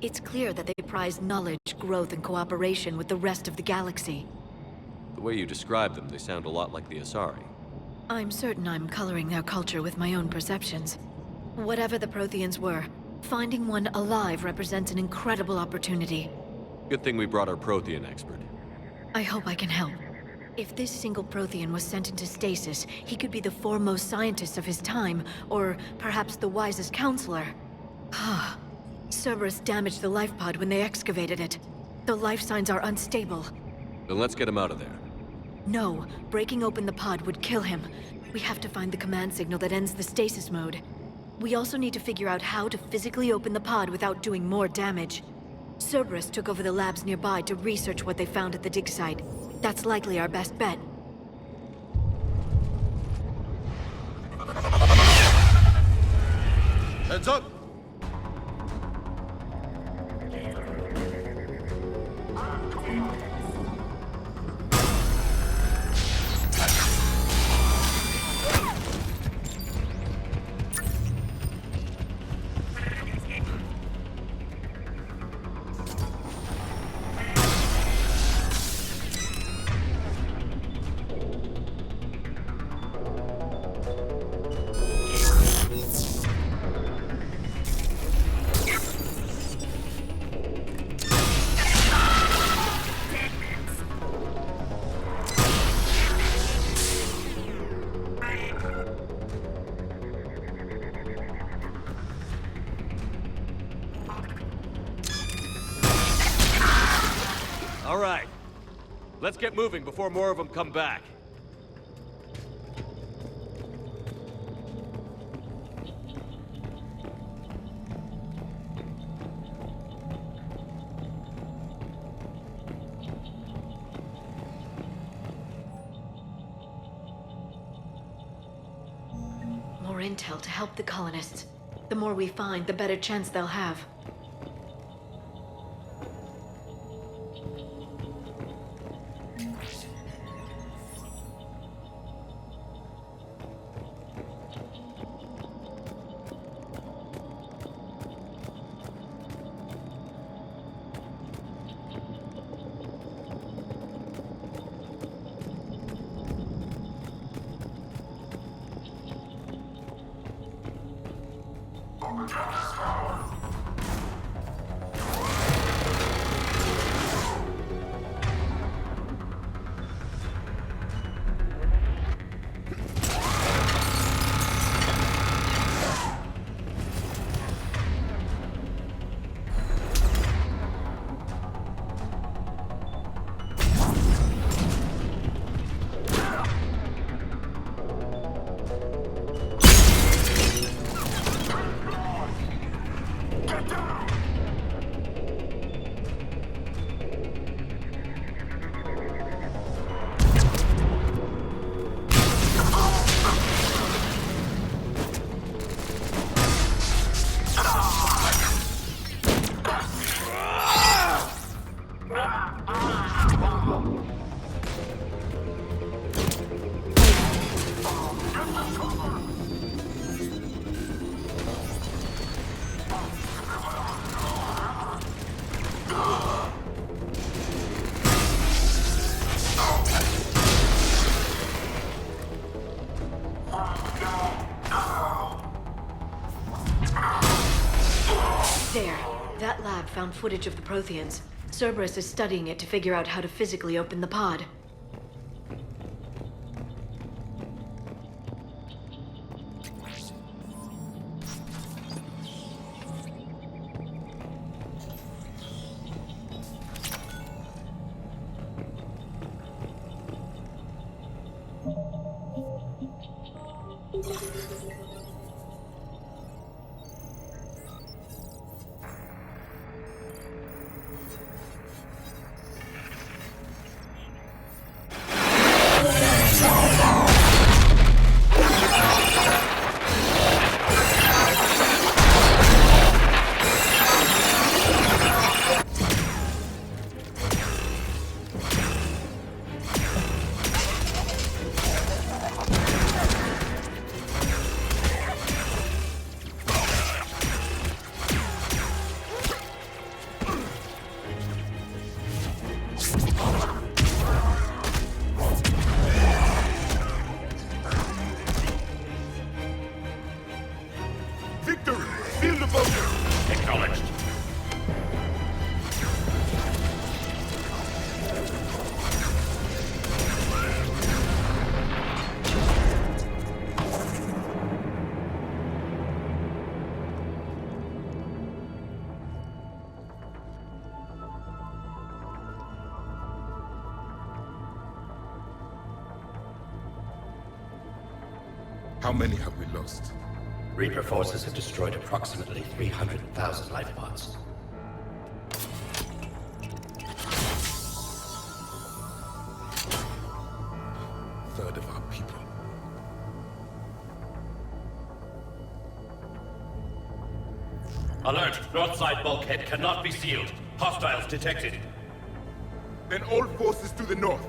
[SPEAKER 3] It's clear that they prized knowledge, growth, and cooperation with the rest of the galaxy.
[SPEAKER 4] The way you describe them, they sound a lot like the Asari.
[SPEAKER 3] I'm certain I'm coloring their culture with my own perceptions. Whatever the Protheans were, finding one alive represents an incredible opportunity.
[SPEAKER 4] Good thing we brought our Prothean expert.
[SPEAKER 3] I hope I can help. If this single Prothean was sent into stasis, he could be the foremost scientist of his time, or perhaps the wisest counselor. Cerberus damaged the life pod when they excavated it. The life signs are unstable.
[SPEAKER 4] Then let's get him out of there.
[SPEAKER 3] No, breaking open the pod would kill him. We have to find the command signal that ends the stasis mode. We also need to figure out how to physically open the pod without doing more damage. Cerberus took over the labs nearby to research what they found at the dig site. That's likely our best bet.
[SPEAKER 12] Heads up!
[SPEAKER 4] All right. Let's get moving before more of them come back.
[SPEAKER 3] More intel to help the colonists. The more we find, the better chance they'll have. There. That lab found footage of the Protheans. Cerberus is studying it to figure out how to physically open the pod.
[SPEAKER 1] Victory! Field devotion! Acknowledged. How many have we lost?
[SPEAKER 5] Reaper forces have destroyed approximately 300,000 life pods.
[SPEAKER 1] Third of our people.
[SPEAKER 5] Alert! North side bulkhead cannot be sealed. Hostiles detected.
[SPEAKER 1] Then all forces to the north.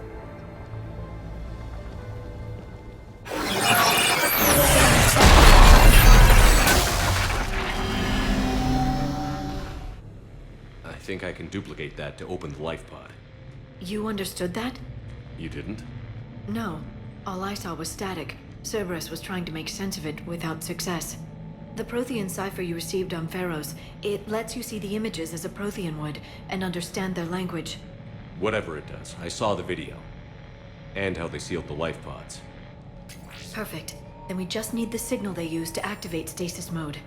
[SPEAKER 4] I think I can duplicate that to open the life pod.
[SPEAKER 3] You understood that?
[SPEAKER 4] You didn't?
[SPEAKER 3] No. All I saw was static. Cerberus was trying to make sense of it without success. The Prothean cipher you received on Pharaohs, it lets you see the images as a Prothean would, and understand their language.
[SPEAKER 4] Whatever it does, I saw the video. And how they sealed the life pods.
[SPEAKER 3] Perfect. Then we just need the signal they use to activate stasis mode.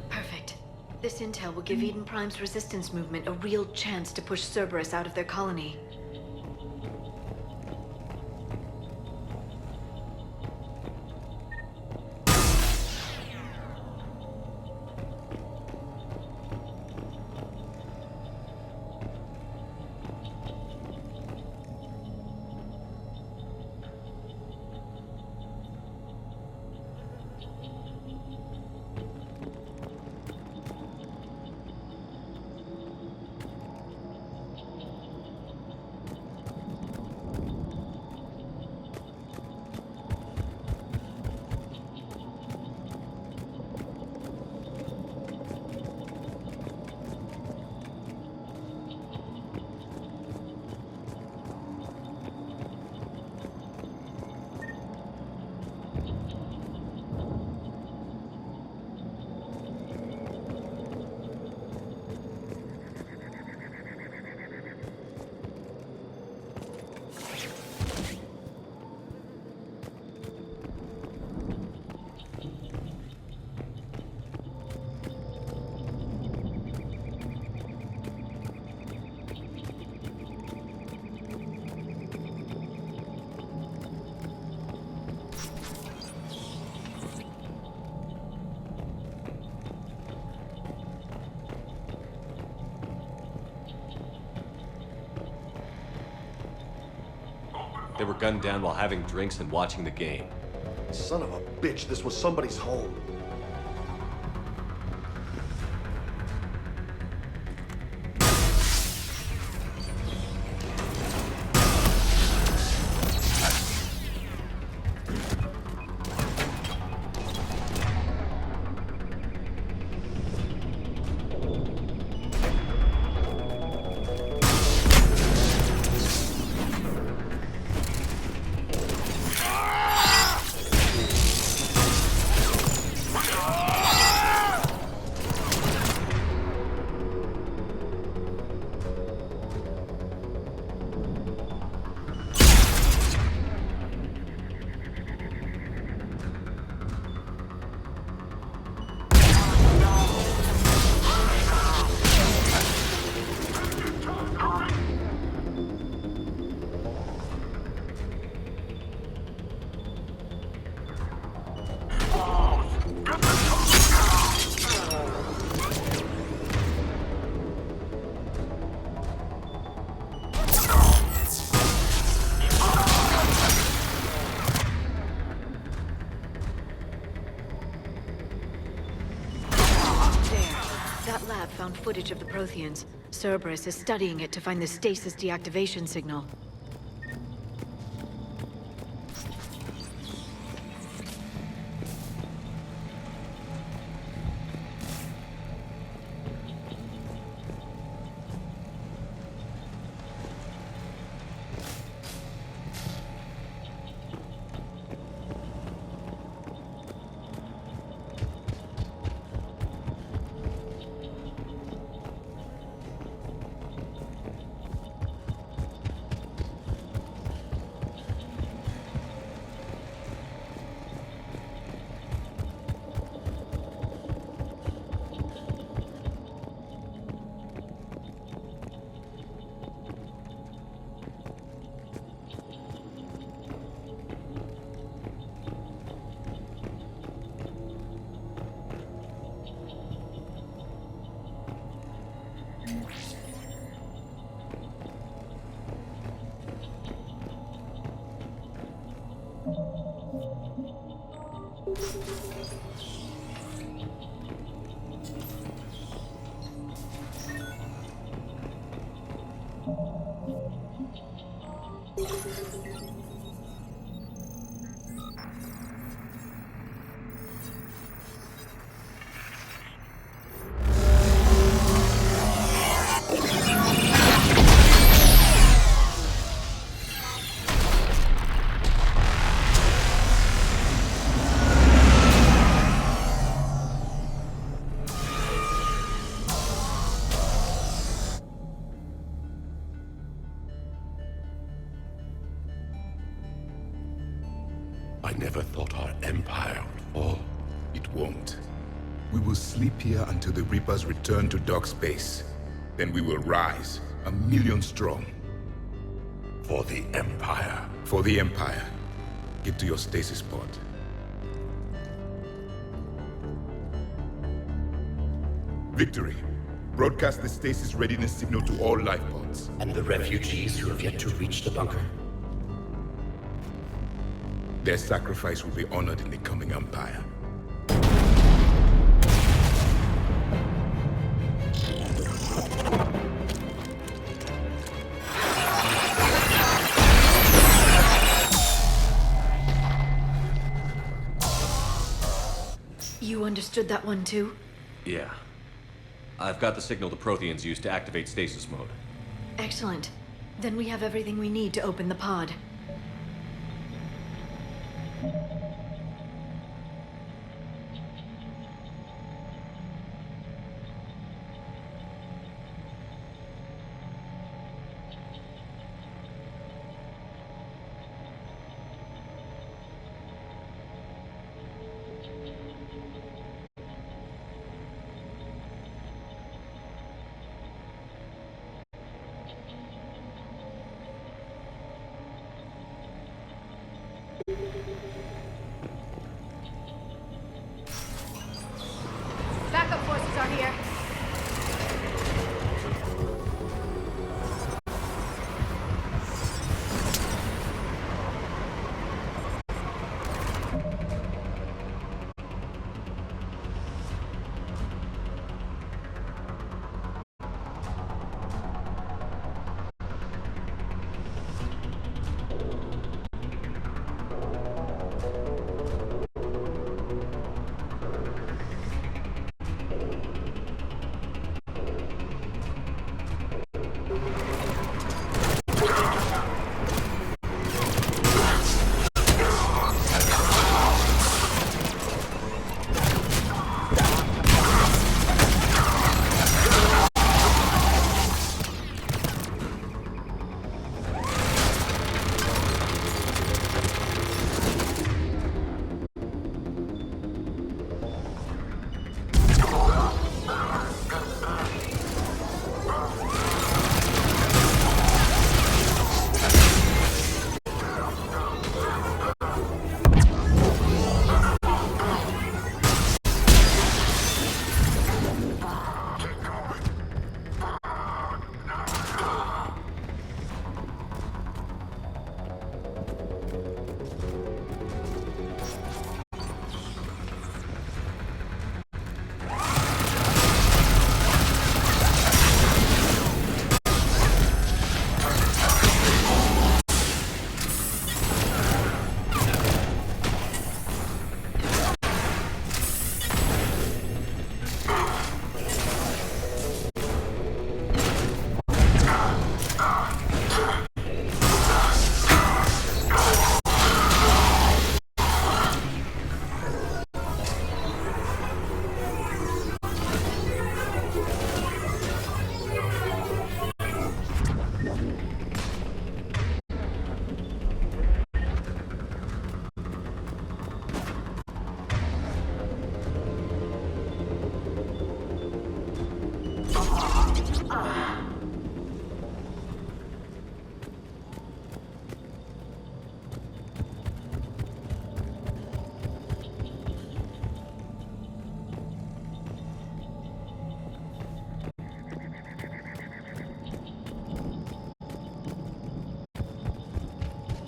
[SPEAKER 3] Perfect. This intel will give Eden Prime's resistance movement a real chance to push Cerberus out of their colony.
[SPEAKER 4] They were gunned down while having drinks and watching the game.
[SPEAKER 8] Son of a bitch, this was somebody's home.
[SPEAKER 3] That lab found footage of the Protheans. Cerberus is studying it to find the stasis deactivation signal.
[SPEAKER 1] I never thought our empire would fall. It won't. We will sleep here until the Reapers return to dark space. Then we will rise, 1,000,000 strong. For the Empire. For the Empire. Get to your stasis pod. Victory. Broadcast the stasis readiness signal to all life pods.
[SPEAKER 5] And the refugees who have yet to reach the bunker?
[SPEAKER 1] Their sacrifice will be honored in the coming Empire.
[SPEAKER 3] You understood that one too?
[SPEAKER 4] Yeah. I've got the signal the Protheans used to activate stasis mode.
[SPEAKER 3] Excellent. Then we have everything we need to open the pod.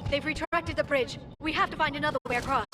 [SPEAKER 3] They've retracted the bridge. We have to find another way across.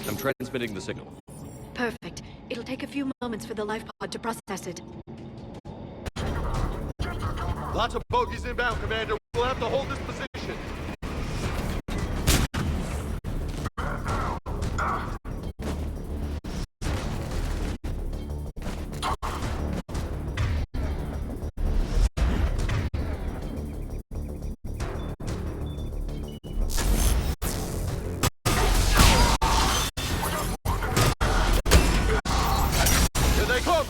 [SPEAKER 4] I'm transmitting the signal.
[SPEAKER 3] Perfect. It'll take a few moments for the life pod to process it.
[SPEAKER 8] Lots of bogies inbound, Commander. We'll have to hold this position. Here they come!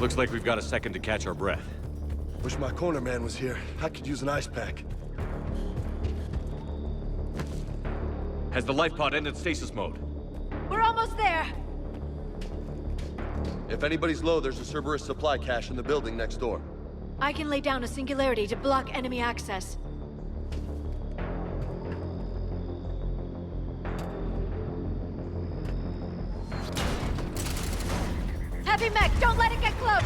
[SPEAKER 4] Looks like we've got a second to catch our breath.
[SPEAKER 8] Wish my corner man was here. I could use an ice pack.
[SPEAKER 4] Has the life pod ended stasis mode?
[SPEAKER 3] We're almost there!
[SPEAKER 8] If anybody's low, there's a Cerberus supply cache in the building next door.
[SPEAKER 3] I can lay down a singularity to block enemy access. Heavy mech, don't let it get close!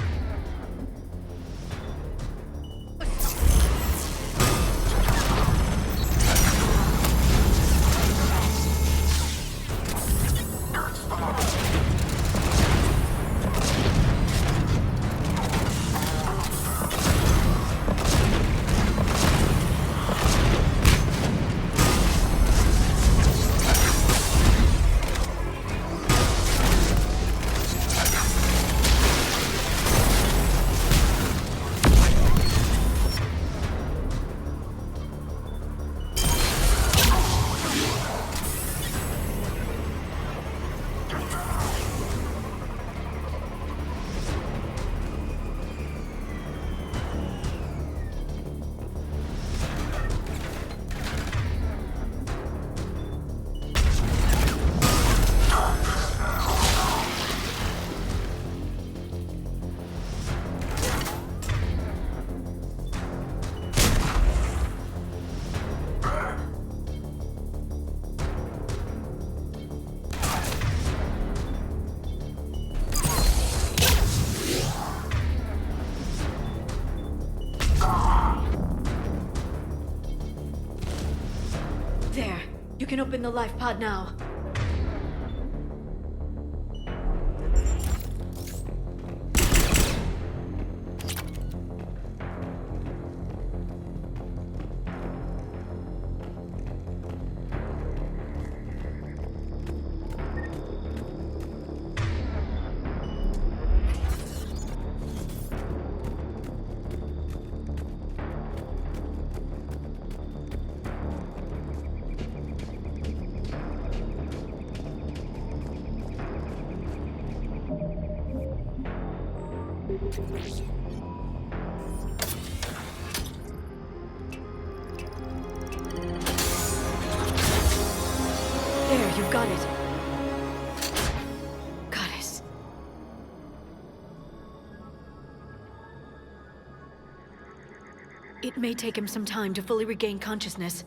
[SPEAKER 3] There. You can open the life pod now. There, you've got it. Goddess. It may take him some time to fully regain consciousness.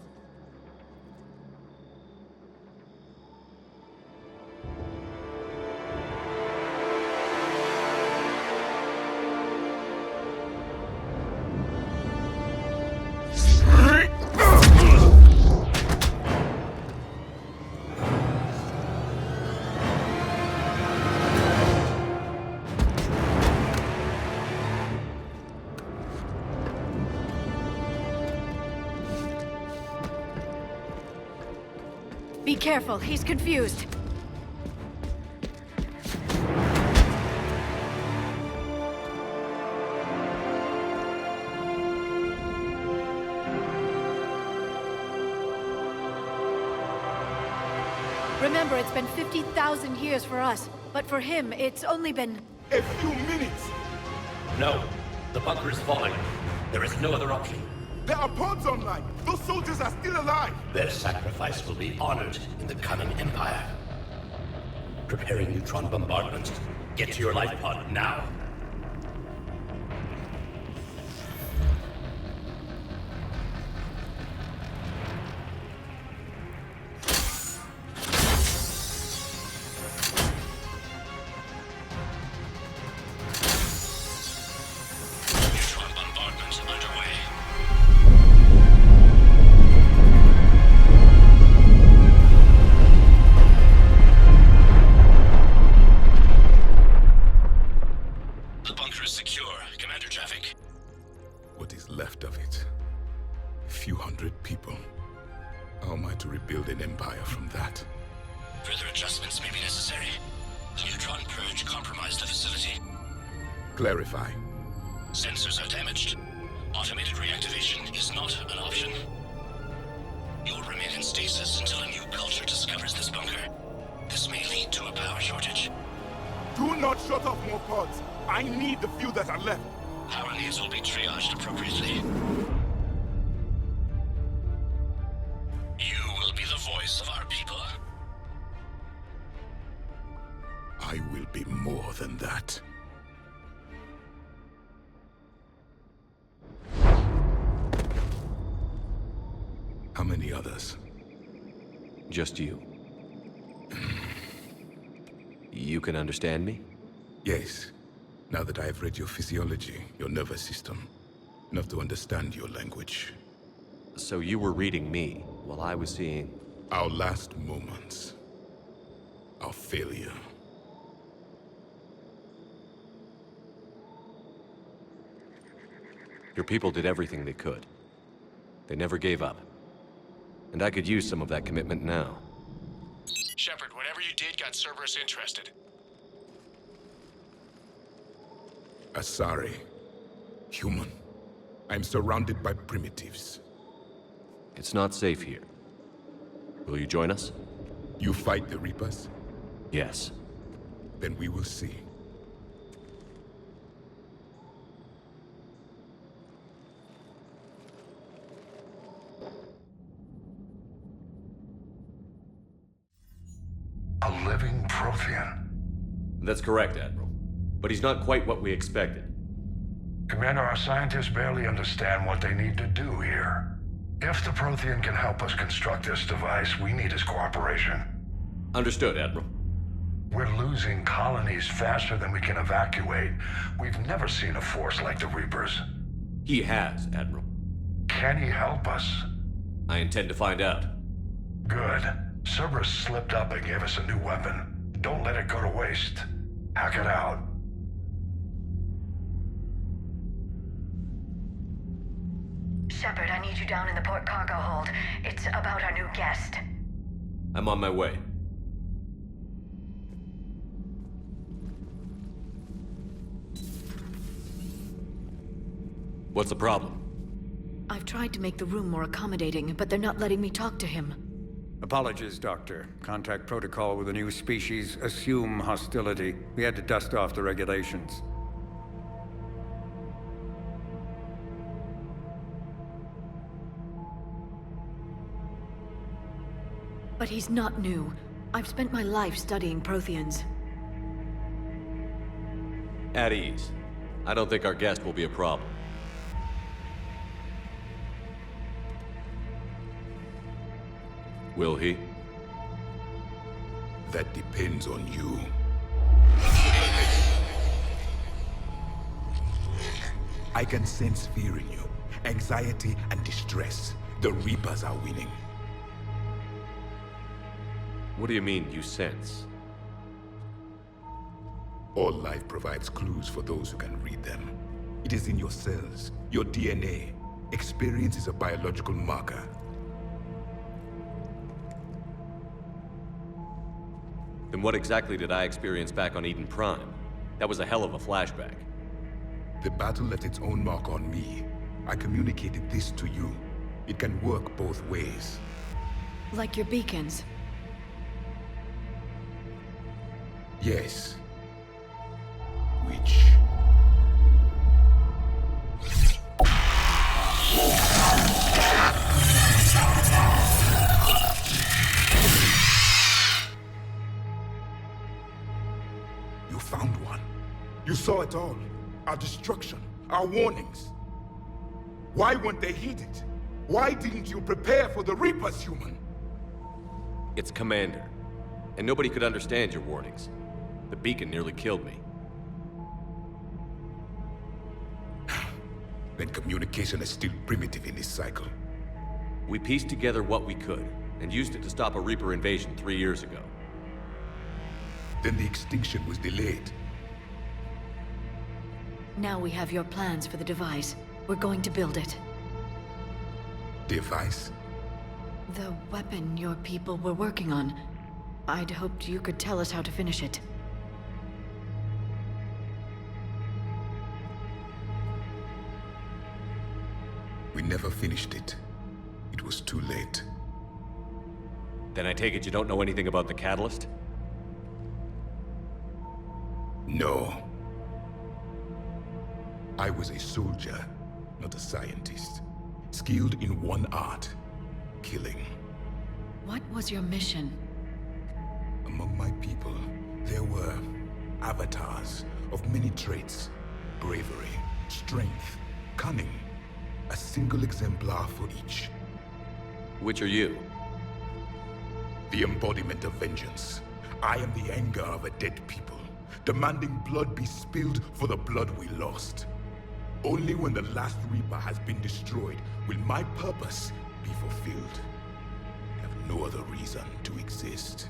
[SPEAKER 3] Be careful, he's confused. Remember, it's been 50,000 years for us, but for him, it's only been...
[SPEAKER 1] A few minutes!
[SPEAKER 5] No. The bunker is falling. There is no other option.
[SPEAKER 1] There are pods online! Those soldiers are still alive!
[SPEAKER 5] Their sacrifice will be honored in the coming Empire. Preparing neutron bombardment. Get to your life pod now. Neutron bombardment underway. The bunker is secure. Commander traffic.
[SPEAKER 1] What is left of it? A few hundred people. How am I to rebuild an empire from that?
[SPEAKER 5] Further adjustments may be necessary. The neutron purge compromised the facility.
[SPEAKER 1] Clarify.
[SPEAKER 5] Sensors are damaged. Automated reactivation is not an option. You'll remain in stasis until a new culture discovers this bunker. This may lead to a power shortage.
[SPEAKER 1] Do not shut off more pods. I need the few that are left.
[SPEAKER 5] Our needs will be triaged appropriately. You will be the voice of our people.
[SPEAKER 1] I will be more than that. How many others?
[SPEAKER 4] Just you. You can understand me?
[SPEAKER 1] Yes. Now that I have read your physiology, your nervous system, enough to understand your language.
[SPEAKER 4] So you were reading me while I was seeing...
[SPEAKER 1] Our last moments. Our failure.
[SPEAKER 4] Your people did everything they could. They never gave up. And I could use some of that commitment now.
[SPEAKER 7] Shepard, whatever you did got Cerberus interested.
[SPEAKER 1] Asari. Human. I'm surrounded by primitives.
[SPEAKER 4] It's not safe here. Will you join us?
[SPEAKER 1] You fight the Reapers?
[SPEAKER 4] Yes.
[SPEAKER 1] Then we will see.
[SPEAKER 17] A living Prothean.
[SPEAKER 4] That's correct, Admiral. But he's not quite what we expected.
[SPEAKER 17] Commander, our scientists barely understand what they need to do here. If the Prothean can help us construct this device, we need his cooperation.
[SPEAKER 4] Understood, Admiral.
[SPEAKER 17] We're losing colonies faster than we can evacuate. We've never seen a force like the Reapers.
[SPEAKER 4] He has, Admiral.
[SPEAKER 17] Can he help us?
[SPEAKER 4] I intend to find out.
[SPEAKER 17] Good. Cerberus slipped up and gave us a new weapon. Don't let it go to waste. Hack it out.
[SPEAKER 3] Shepard, I need you down in the port cargo hold. It's about our new guest.
[SPEAKER 4] I'm on my way. What's the problem?
[SPEAKER 3] I've tried to make the room more accommodating, but they're not letting me talk to him.
[SPEAKER 9] Apologies, Doctor. Contact protocol with a new species. Assume hostility. We had to dust off the regulations.
[SPEAKER 3] But he's not new. I've spent my life studying Protheans.
[SPEAKER 4] At ease. I don't think our guest will be a problem. Will he?
[SPEAKER 1] That depends on you. I can sense fear in you. Anxiety and distress. The Reapers are winning.
[SPEAKER 4] What do you mean, you sense?
[SPEAKER 1] All life provides clues for those who can read them. It is in your cells, your DNA. Experience is a biological marker.
[SPEAKER 4] Then what exactly did I experience back on Eden Prime? That was a hell of a flashback.
[SPEAKER 1] The battle left its own mark on me. I communicated this to you. It can work both ways.
[SPEAKER 3] Like your beacons.
[SPEAKER 1] Yes. Which... You found one. You saw it all. Our destruction, our warnings. Why weren't they heeded? Why didn't you prepare for the Reapers, human?
[SPEAKER 4] It's Commander. And nobody could understand your warnings. The beacon nearly killed me.
[SPEAKER 1] Then communication is still primitive in this cycle.
[SPEAKER 4] We pieced together what we could, and used it to stop a Reaper invasion 3 years ago.
[SPEAKER 1] Then the extinction was delayed.
[SPEAKER 3] Now we have your plans for the device. We're going to build it.
[SPEAKER 1] Device?
[SPEAKER 3] The weapon your people were working on. I'd hoped you could tell us how to finish it.
[SPEAKER 1] We never finished it. It was too late.
[SPEAKER 4] Then I take it you don't know anything about the catalyst?
[SPEAKER 1] No. I was a soldier, not a scientist. Skilled in one art, killing.
[SPEAKER 3] What was your mission?
[SPEAKER 1] Among my people, there were avatars of many traits. Bravery, strength, cunning. A single exemplar for each.
[SPEAKER 4] Which are you?
[SPEAKER 1] The embodiment of vengeance. I am the anger of a dead people, demanding blood be spilled for the blood we lost. Only when the last Reaper has been destroyed will my purpose be fulfilled. I have no other reason to exist.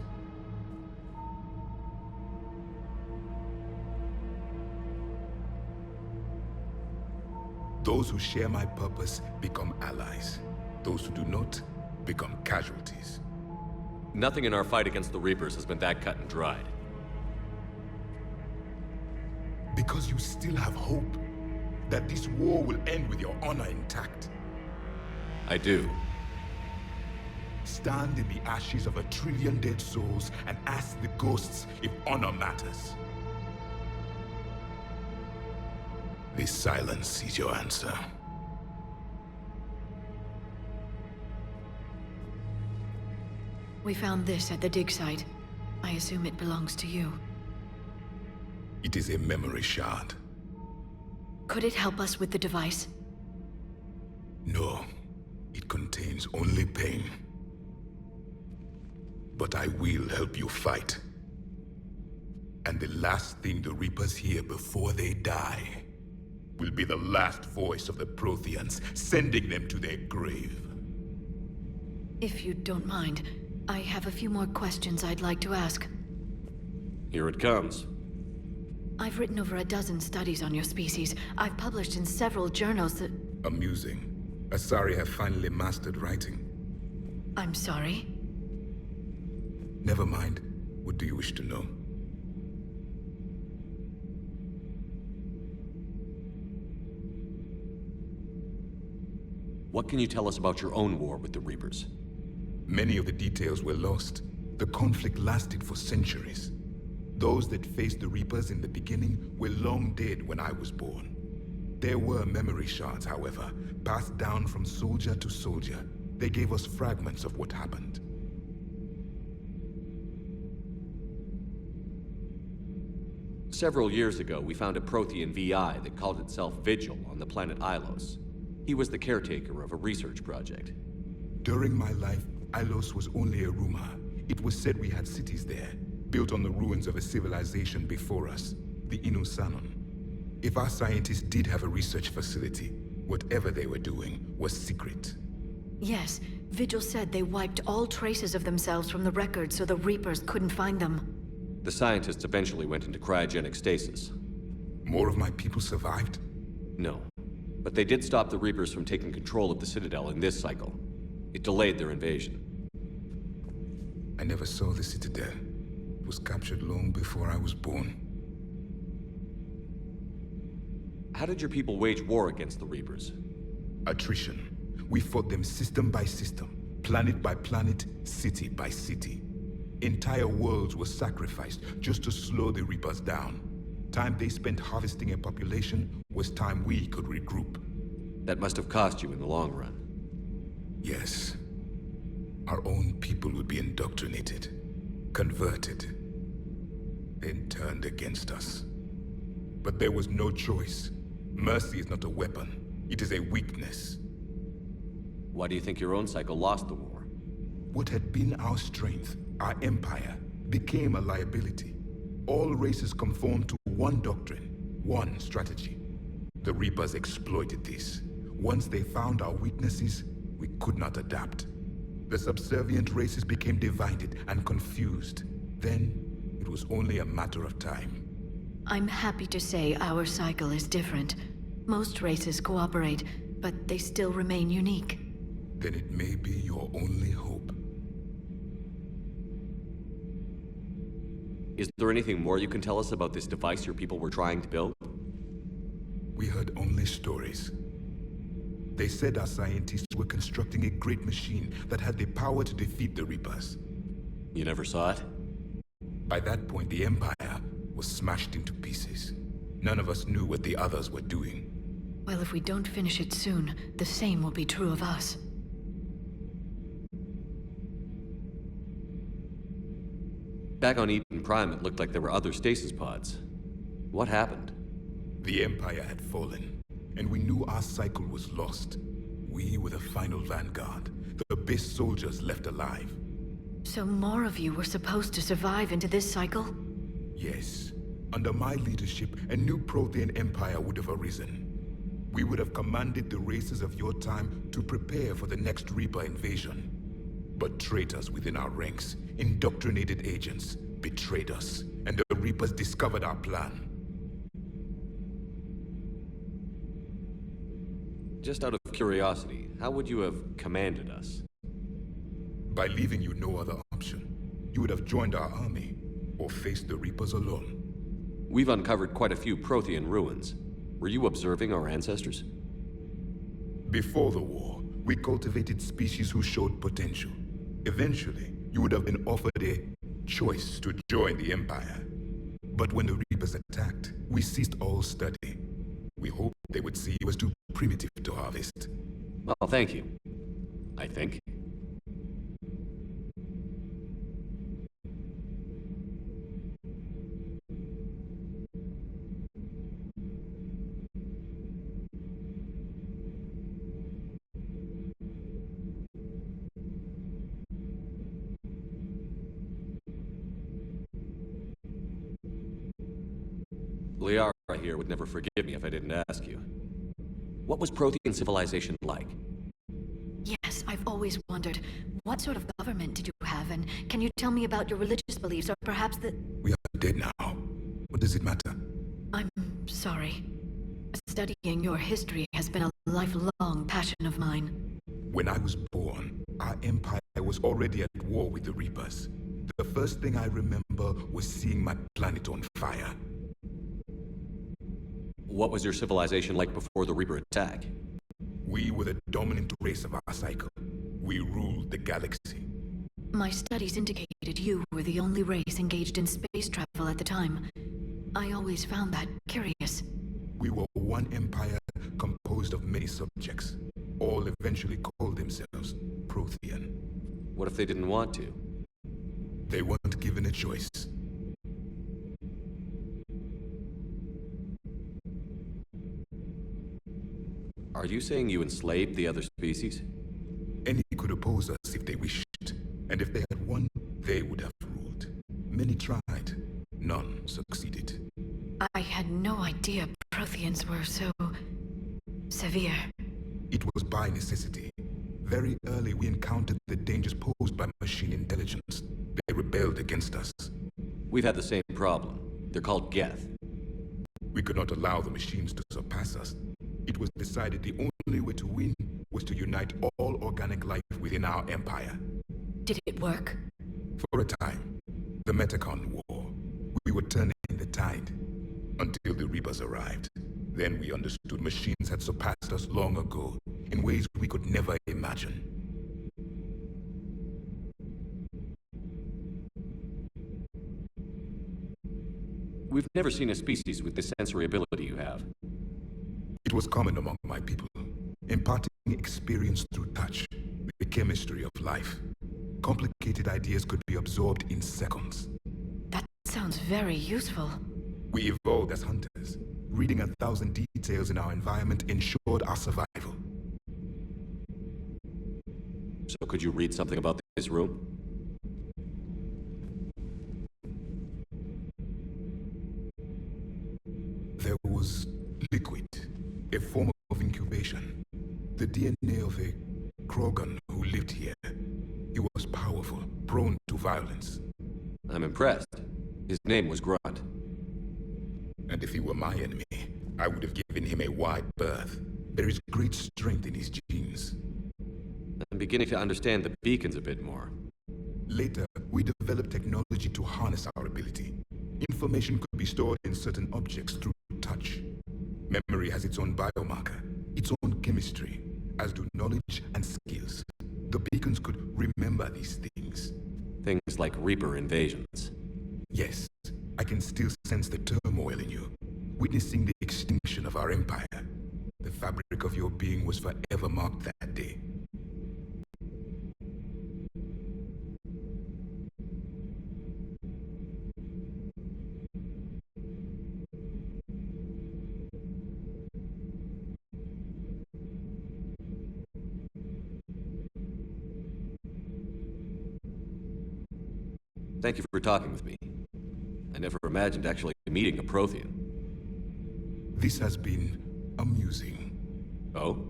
[SPEAKER 1] Those who share my purpose become allies. Those who do not become casualties.
[SPEAKER 4] Nothing in our fight against the Reapers has been that cut and dried.
[SPEAKER 1] Because you still have hope that this war will end with your honor intact.
[SPEAKER 4] I do.
[SPEAKER 1] Stand in the ashes of 1 trillion dead souls and ask the ghosts if honor matters. This silence is your answer.
[SPEAKER 3] We found this at the dig site. I assume it belongs to you.
[SPEAKER 1] It is a memory shard.
[SPEAKER 3] Could it help us with the device?
[SPEAKER 1] No. It contains only pain. But I will help you fight. And the last thing the Reapers hear before they die will be the last voice of the Protheans, sending them to their grave.
[SPEAKER 3] If you don't mind, I have a few more questions I'd like to ask.
[SPEAKER 4] Here it comes.
[SPEAKER 3] I've written over a dozen studies on your species. I've published in several journals that...
[SPEAKER 1] Amusing. Asari have finally mastered writing.
[SPEAKER 3] I'm sorry?
[SPEAKER 1] Never mind. What do you wish to know?
[SPEAKER 4] What can you tell us about your own war with the Reapers?
[SPEAKER 1] Many of the details were lost. The conflict lasted for centuries. Those that faced the Reapers in the beginning were long dead when I was born. There were memory shards, however, passed down from soldier to soldier. They gave us fragments of what happened.
[SPEAKER 4] Several years ago, we found a Prothean VI that called itself Vigil on the planet Ilos. He was the caretaker of a research project.
[SPEAKER 1] During my life, Ilos was only a rumor. It was said we had cities there, built on the ruins of a civilization before us, the Inusanon. If our scientists did have a research facility, whatever they were doing was secret.
[SPEAKER 3] Yes, Vigil said they wiped all traces of themselves from the records so the Reapers couldn't find them.
[SPEAKER 4] The scientists eventually went into cryogenic stasis.
[SPEAKER 1] More of my people survived?
[SPEAKER 4] No. But they did stop the Reapers from taking control of the Citadel in this cycle. It delayed their invasion.
[SPEAKER 1] I never saw the Citadel. It was captured long before I was born.
[SPEAKER 4] How did your people wage war against the Reapers?
[SPEAKER 1] Attrition. We fought them system by system, planet by planet, city by city. Entire worlds were sacrificed just to slow the Reapers down. Time they spent harvesting a population was time we could regroup.
[SPEAKER 4] That must have cost you in the long run.
[SPEAKER 1] Yes. Our own people would be indoctrinated, converted, then turned against us. But there was no choice. Mercy is not a weapon. It is a weakness.
[SPEAKER 4] Why do you think your own cycle lost the war?
[SPEAKER 1] What had been our strength, our empire, became a liability. All races conformed to one doctrine, one strategy. The Reapers exploited this. Once they found our weaknesses, we could not adapt. The subservient races became divided and confused. Then, it was only a matter of time.
[SPEAKER 3] I'm happy to say our cycle is different. Most races cooperate, but they still remain unique.
[SPEAKER 1] Then it may be your only hope.
[SPEAKER 4] Is there anything more you can tell us about this device your people were trying to build?
[SPEAKER 1] We heard only stories. They said our scientists were constructing a great machine that had the power to defeat the Reapers.
[SPEAKER 4] You never saw it?
[SPEAKER 1] By that point, the Empire was smashed into pieces. None of us knew what the others were doing.
[SPEAKER 3] Well, if we don't finish it soon, the same will be true of us.
[SPEAKER 4] Back on Eden Prime, it looked like there were other stasis pods. What happened?
[SPEAKER 1] The Empire had fallen, and we knew our cycle was lost. We were the final vanguard, the best soldiers left alive.
[SPEAKER 3] So more of you were supposed to survive into this cycle?
[SPEAKER 1] Yes. Under my leadership, a new Prothean empire would have arisen. We would have commanded the races of your time to prepare for the next Reaper invasion. But traitors within our ranks, indoctrinated agents, betrayed us, and the Reapers discovered our plan.
[SPEAKER 4] Just out of curiosity, how would you have commanded us?
[SPEAKER 1] By leaving you no other option. You would have joined our army, or faced the Reapers alone.
[SPEAKER 4] We've uncovered quite a few Prothean ruins. Were you observing our ancestors?
[SPEAKER 1] Before the war, we cultivated species who showed potential. Eventually, you would have been offered a choice to join the Empire. But when the Reapers attacked, we ceased all study. We hoped they would see you as too primitive to harvest.
[SPEAKER 4] Well, thank you. I think. Liara here would never forgive me if I didn't ask you. What was Prothean civilization like?
[SPEAKER 3] Yes, I've always wondered, what sort of government did you have, and can you tell me about your religious beliefs, or perhaps the...
[SPEAKER 1] We are dead now. What does it matter?
[SPEAKER 3] I'm sorry. Studying your history has been a lifelong passion of mine.
[SPEAKER 1] When I was born, our empire was already at war with the Reapers. The first thing I remember was seeing my planet on fire.
[SPEAKER 4] What was your civilization like before the Reaper attack?
[SPEAKER 1] We were the dominant race of our cycle. We ruled the galaxy.
[SPEAKER 3] My studies indicated you were the only race engaged in space travel at the time. I always found that curious.
[SPEAKER 1] We were one empire composed of many subjects. All eventually called themselves Prothean.
[SPEAKER 4] What if they didn't want to?
[SPEAKER 1] They weren't given a choice.
[SPEAKER 4] Are you saying you enslaved the other species?
[SPEAKER 1] Any could oppose us if they wished, and if they had won, they would have ruled. Many tried, none succeeded.
[SPEAKER 3] I had no idea Protheans were so... severe.
[SPEAKER 1] It was by necessity. Very early we encountered the dangers posed by machine intelligence. They rebelled against us.
[SPEAKER 4] We've had the same problem. They're called Geth.
[SPEAKER 1] We could not allow the machines to surpass us. It was decided the only way to win was to unite all organic life within our empire.
[SPEAKER 3] Did it work?
[SPEAKER 1] For a time. The Metacon War. We were turning the tide. Until the Reapers arrived. Then we understood machines had surpassed us long ago, in ways we could never imagine.
[SPEAKER 4] We've never seen a species with the sensory ability you have.
[SPEAKER 1] It was common among my people, imparting experience through touch, the chemistry of life. Complicated ideas could be absorbed in seconds.
[SPEAKER 3] That sounds very useful.
[SPEAKER 1] We evolved as hunters. Reading 1,000 details in our environment ensured our survival.
[SPEAKER 4] So could you read something about this room?
[SPEAKER 1] There was liquid, a form of incubation. The DNA of a Krogan who lived here. He was powerful, prone to violence.
[SPEAKER 4] I'm impressed. His name was Grunt.
[SPEAKER 1] And if he were my enemy, I would have given him a wide berth. There is great strength in his genes.
[SPEAKER 4] I'm beginning to understand the beacons a bit more.
[SPEAKER 1] Later, we developed technology to harness our ability. Information could be stored in certain objects through touch. Memory has its own biomarker, its own chemistry, as do knowledge and skills. The beacons could remember these things.
[SPEAKER 4] Things like Reaper invasions.
[SPEAKER 1] Yes. I can still sense the turmoil in you, witnessing the extinction of our empire. The fabric of your being was forever marked that day.
[SPEAKER 4] Thank you for talking with me. I never imagined actually meeting a Prothean.
[SPEAKER 1] This has been amusing.
[SPEAKER 4] Oh?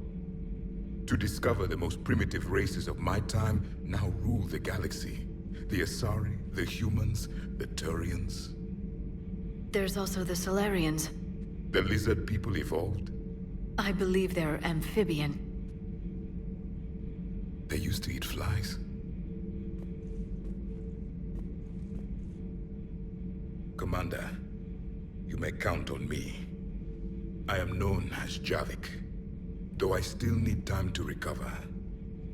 [SPEAKER 1] To discover the most primitive races of my time now rule the galaxy. The Asari, the humans, the Turians.
[SPEAKER 3] There's also the Solarians.
[SPEAKER 1] The lizard people evolved.
[SPEAKER 3] I believe they're amphibian.
[SPEAKER 1] They used to eat flies. Commander, you may count on me. I am known as Javik, though I still need time to recover.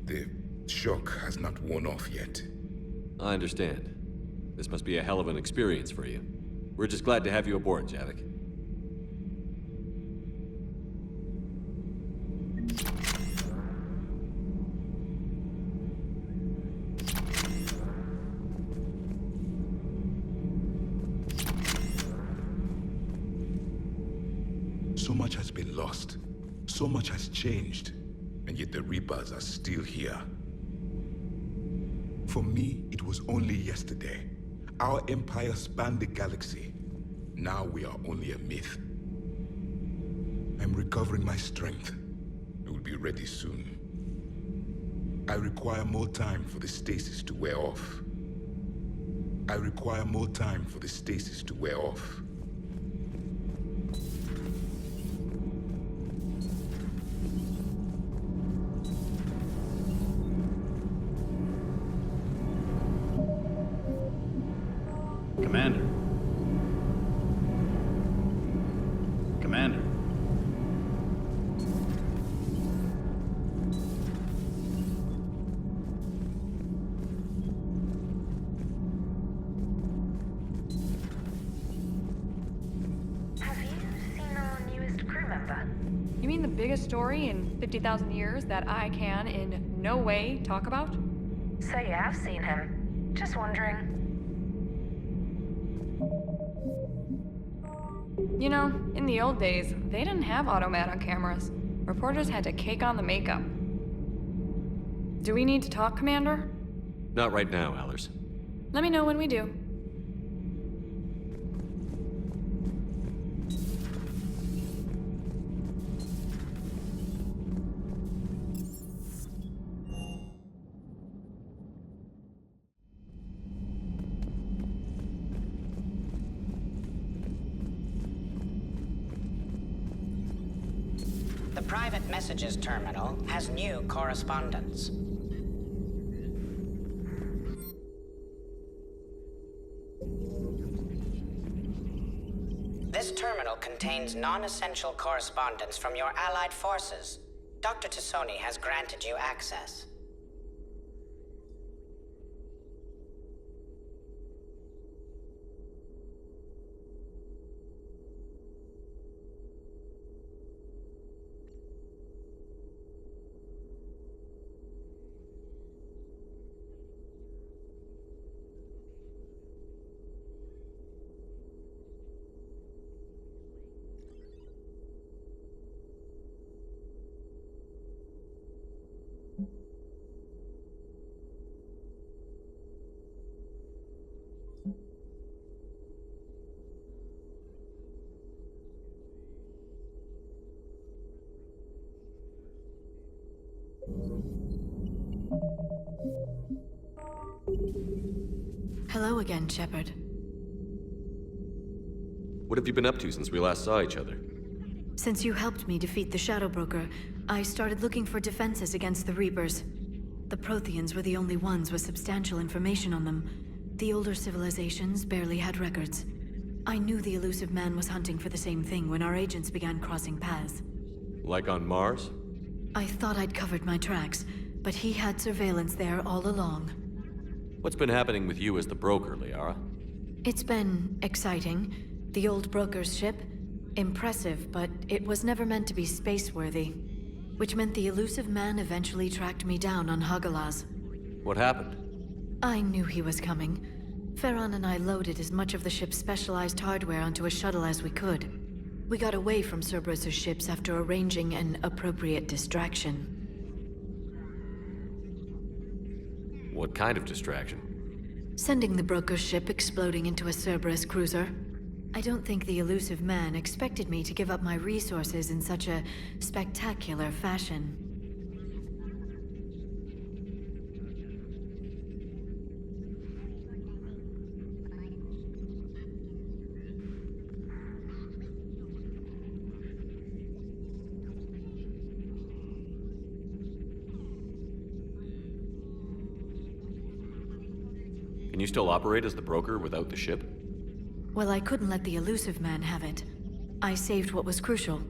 [SPEAKER 1] The shock has not worn off yet.
[SPEAKER 4] I understand. This must be a hell of an experience for you. We're just glad to have you aboard, Javik.
[SPEAKER 1] So much has been lost. So much has changed. And yet the Reapers are still here. For me, it was only yesterday. Our empire spanned the galaxy. Now we are only a myth. I'm recovering my strength. I will be ready soon. I require more time for the stasis to wear off. I require more time for the stasis to wear off.
[SPEAKER 2] Commander. Commander.
[SPEAKER 11] Have you seen our newest crew member?
[SPEAKER 6] You mean the biggest story in 50,000 years that I can in no way talk about?
[SPEAKER 11] So you have seen him. Just wondering.
[SPEAKER 6] You know, in the old days, they didn't have Automata cameras. Reporters had to cake on the makeup. Do we need to talk, Commander?
[SPEAKER 4] Not right now, Allers.
[SPEAKER 6] Let me know when we do.
[SPEAKER 10] The private messages terminal has new correspondence. This terminal contains non-essential correspondence from your allied forces. Dr. Tassoni has granted you access.
[SPEAKER 3] Hello again, Shepard.
[SPEAKER 4] What have you been up to since we last saw each other?
[SPEAKER 3] Since you helped me defeat the Shadow Broker, I started looking for defenses against the Reapers. The Protheans were the only ones with substantial information on them. The older civilizations barely had records. I knew the elusive man was hunting for the same thing when our agents began crossing paths.
[SPEAKER 4] Like on Mars?
[SPEAKER 3] I thought I'd covered my tracks, but he had surveillance there all along.
[SPEAKER 4] What's been happening with you as the broker, Liara?
[SPEAKER 3] It's been exciting. The old broker's ship, impressive, but it was never meant to be space-worthy. Which meant the elusive man eventually tracked me down on Hagalaz.
[SPEAKER 4] What happened?
[SPEAKER 3] I knew he was coming. Farron and I loaded as much of the ship's specialized hardware onto a shuttle as we could. We got away from Cerberus' ships after arranging an appropriate distraction.
[SPEAKER 4] What kind of distraction?
[SPEAKER 3] Sending the broker's ship exploding into a Cerberus cruiser. I don't think the elusive man expected me to give up my resources in such a spectacular fashion.
[SPEAKER 4] Can you still operate as the broker without the ship?
[SPEAKER 3] Well, I couldn't let the elusive man have it. I saved what was crucial.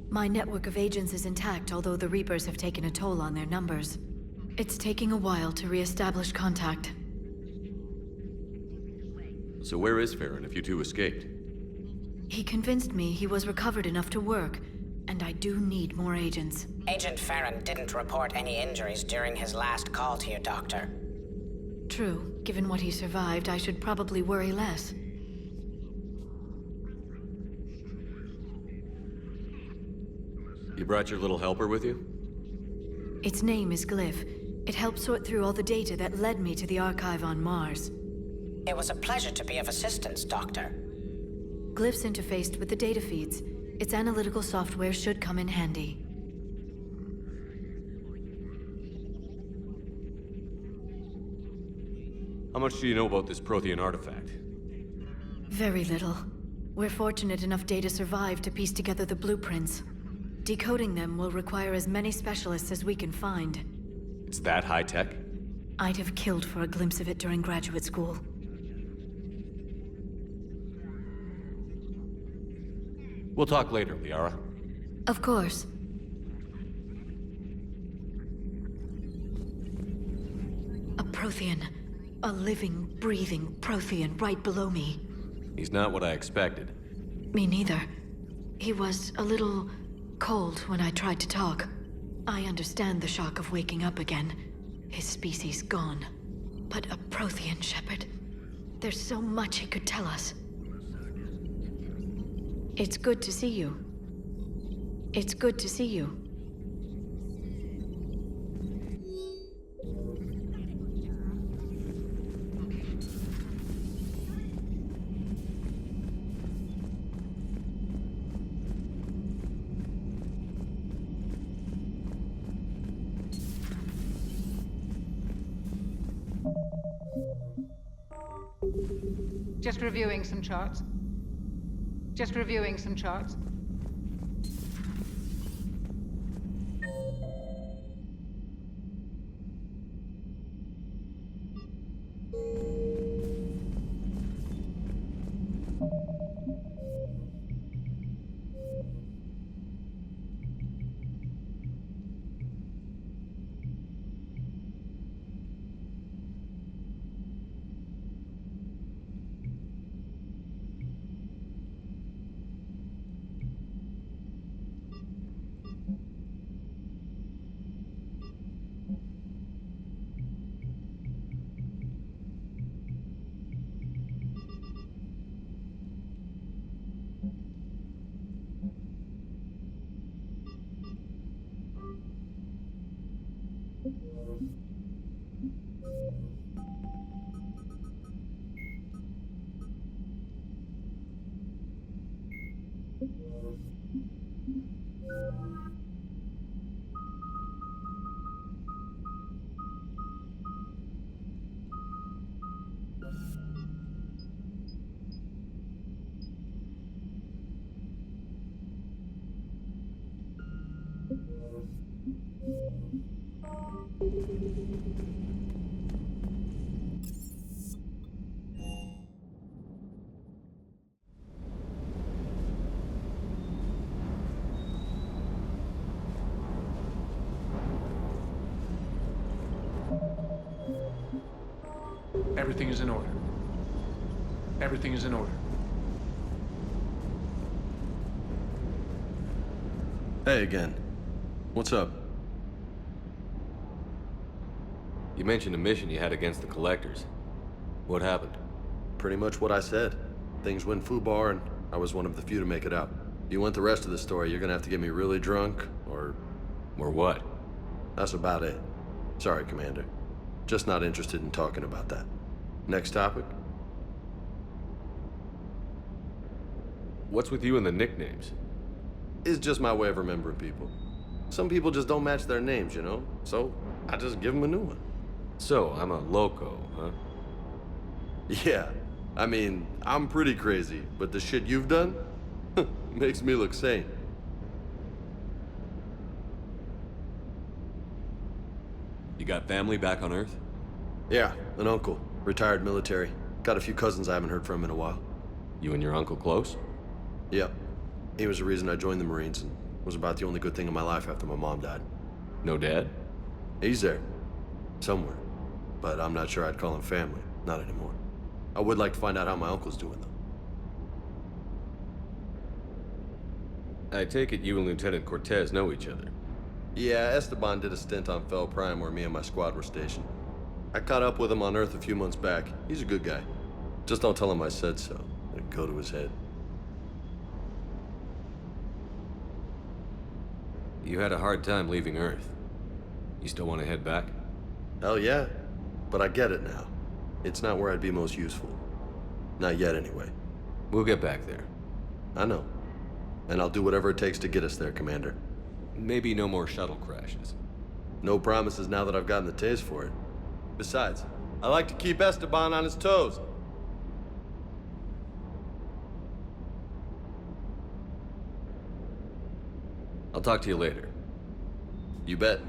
[SPEAKER 3] My network of agents is intact, although the Reapers have taken a toll on their numbers. It's taking a while to re-establish contact.
[SPEAKER 4] So where is Farron if you two escaped?
[SPEAKER 3] He convinced me he was recovered enough to work, and I do need more agents.
[SPEAKER 10] Agent Farron didn't report any injuries during his last call to you, Doctor.
[SPEAKER 3] True. Given what he survived, I should probably worry less.
[SPEAKER 4] You brought your little helper with you?
[SPEAKER 3] Its name is Glyph. It helped sort through all the data that led me to the archive on Mars.
[SPEAKER 10] It was a pleasure to be of assistance, Doctor.
[SPEAKER 3] Glyph's interfaced with the data feeds. Its analytical software should come in handy.
[SPEAKER 4] How much do you know about this Prothean artifact?
[SPEAKER 3] Very little. We're fortunate enough data survived to piece together the blueprints. Decoding them will require as many specialists as we can find.
[SPEAKER 4] It's that high-tech?
[SPEAKER 3] I'd have killed for a glimpse of it during graduate school.
[SPEAKER 4] We'll talk later, Liara.
[SPEAKER 3] Of course. A Prothean. A living, breathing Prothean right below me.
[SPEAKER 4] He's not what I expected.
[SPEAKER 3] Me neither. He was a little cold when I tried to talk. I understand the shock of waking up again. His species gone. But a Prothean, Shepard. There's so much he could tell us. It's good to see you. It's good to see you.
[SPEAKER 15] Just reviewing some charts. Just reviewing some charts.
[SPEAKER 20] Everything is in order. Everything is in order.
[SPEAKER 8] Hey again. What's up?
[SPEAKER 4] You mentioned a mission you had against the Collectors. What happened?
[SPEAKER 8] Pretty much what I said. Things went foobar, and I was one of the few to make it out. If you want the rest of the story, you're gonna have to get me really drunk, or...
[SPEAKER 4] Or what?
[SPEAKER 8] That's about it. Sorry, Commander. Just not interested in talking about that. Next topic?
[SPEAKER 4] What's with you and the nicknames?
[SPEAKER 8] It's just my way of remembering people. Some people just don't match their names, you know? So, I just give them a new one.
[SPEAKER 4] So, I'm a loco, huh?
[SPEAKER 8] Yeah. I mean, I'm pretty crazy, but the shit you've done makes me look sane.
[SPEAKER 4] You got family back on Earth?
[SPEAKER 8] Yeah, an uncle. Retired military. Got a few cousins I haven't heard from in a while.
[SPEAKER 4] You and your uncle close?
[SPEAKER 8] Yep. He was the reason I joined the Marines and was about the only good thing in my life after my mom died.
[SPEAKER 4] No dad?
[SPEAKER 8] He's there. Somewhere. But I'm not sure I'd call him family. Not anymore. I would like to find out how my uncle's doing, though.
[SPEAKER 4] I take it you and Lieutenant Cortez know each other.
[SPEAKER 8] Yeah, Esteban did a stint on Fel Prime where me and my squad were stationed. I caught up with him on Earth a few months back. He's a good guy. Just don't tell him I said so. It'd go to his head.
[SPEAKER 4] You had a hard time leaving Earth. You still want to head back?
[SPEAKER 8] Hell yeah. But I get it now. It's not where I'd be most useful. Not yet, anyway.
[SPEAKER 4] We'll get back there.
[SPEAKER 8] I know. And I'll do whatever it takes to get us there, Commander.
[SPEAKER 4] Maybe no more shuttle crashes.
[SPEAKER 8] No promises now that I've gotten the taste for it. Besides, I like to keep Esteban on his toes.
[SPEAKER 4] I'll talk to you later.
[SPEAKER 8] You bet.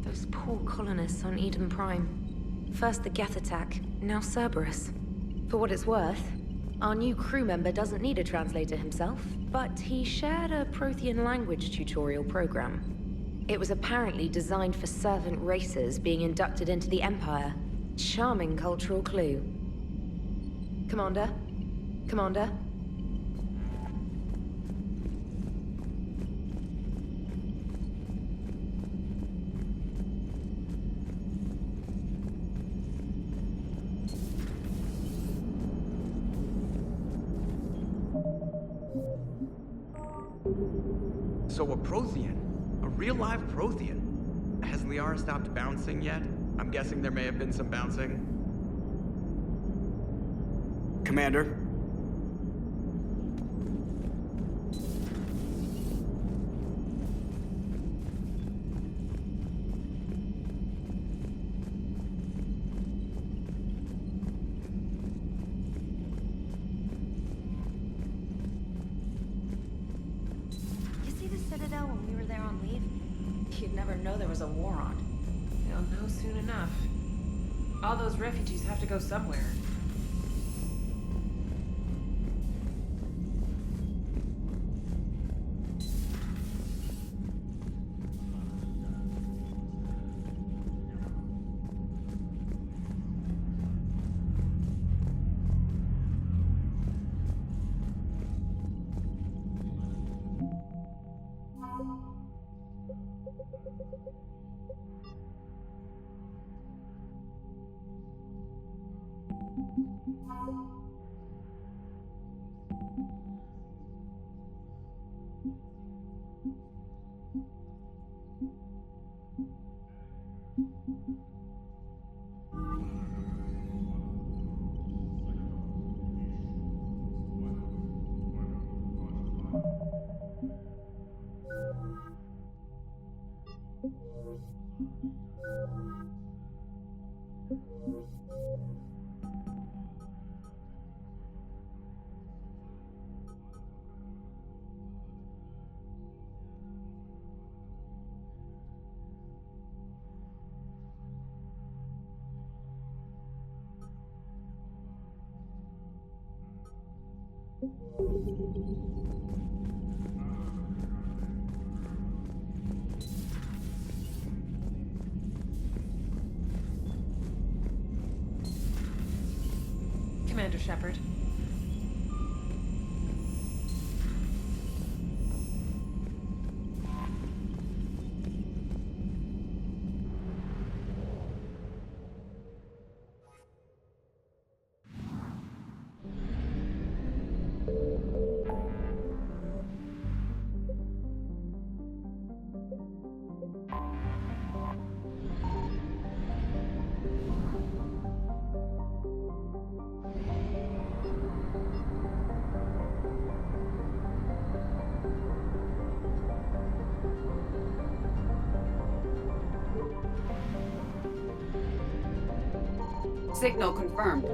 [SPEAKER 14] Those poor colonists on Eden Prime. First the Geth attack, now Cerberus. For what it's worth, our new crew member doesn't need a translator himself, but he shared a Prothean language tutorial program. It was apparently designed for servant races being inducted into the Empire. Charming cultural clue. Commander? Commander?
[SPEAKER 21] So a Prothean. A real live Prothean. Has Liara stopped bouncing yet? I'm guessing there may have been some bouncing. Commander?
[SPEAKER 11] You see the Citadel when we were there on leave? You'd never know there was a war on.
[SPEAKER 18] They'll know soon enough. All those refugees have to go somewhere. Commander Shepard.
[SPEAKER 13] Signal confirmed.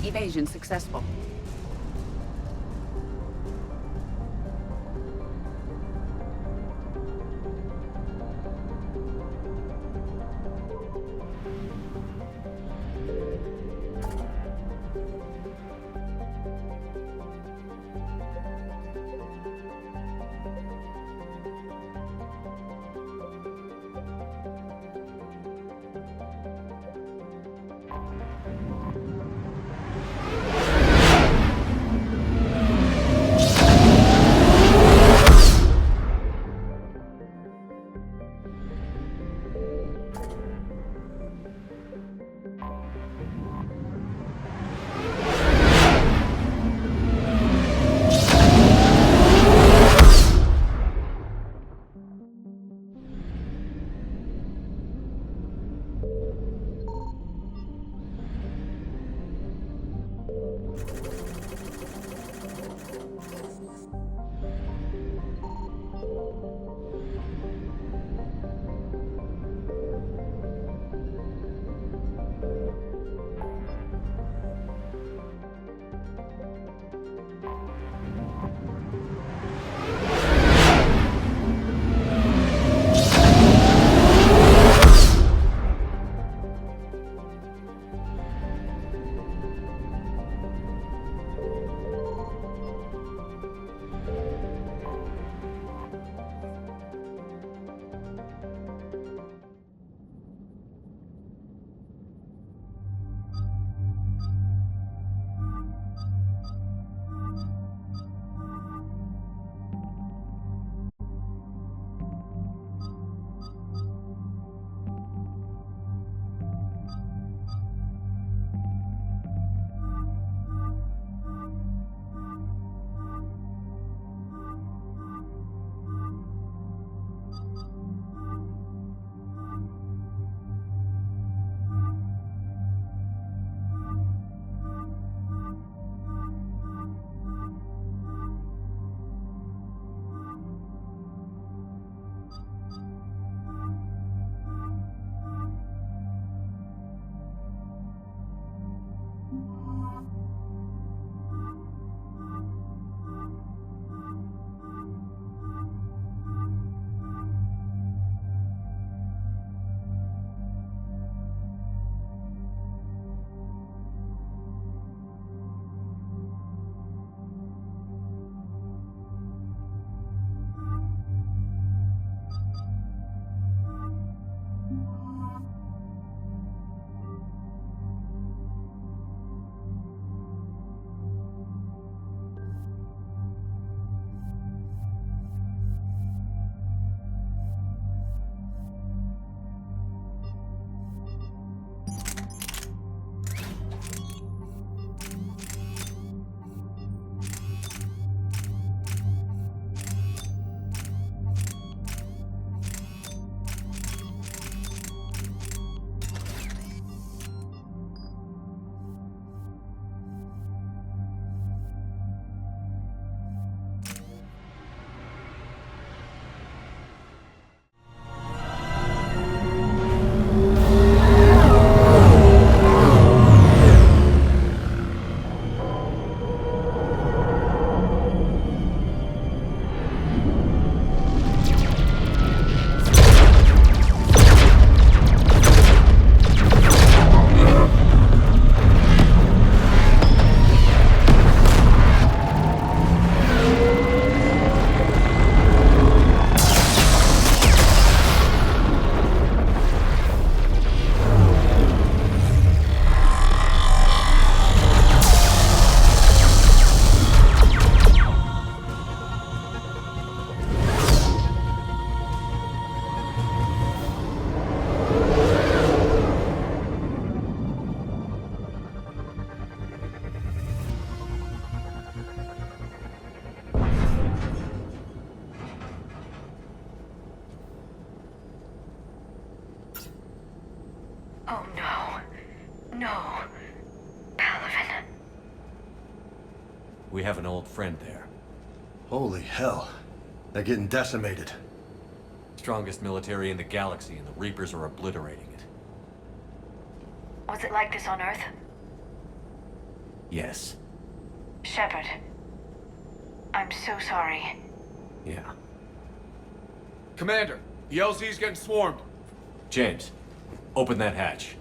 [SPEAKER 13] Evasion successful.
[SPEAKER 14] Oh no. No. Palavin.
[SPEAKER 4] We have an old friend there.
[SPEAKER 8] Holy hell. They're getting decimated.
[SPEAKER 4] Strongest military in the galaxy, and the Reapers are obliterating it.
[SPEAKER 14] Was it like this on Earth?
[SPEAKER 4] Yes.
[SPEAKER 14] Shepard. I'm so sorry.
[SPEAKER 4] Yeah.
[SPEAKER 20] Commander, the LZ's getting swarmed.
[SPEAKER 4] James, open that hatch.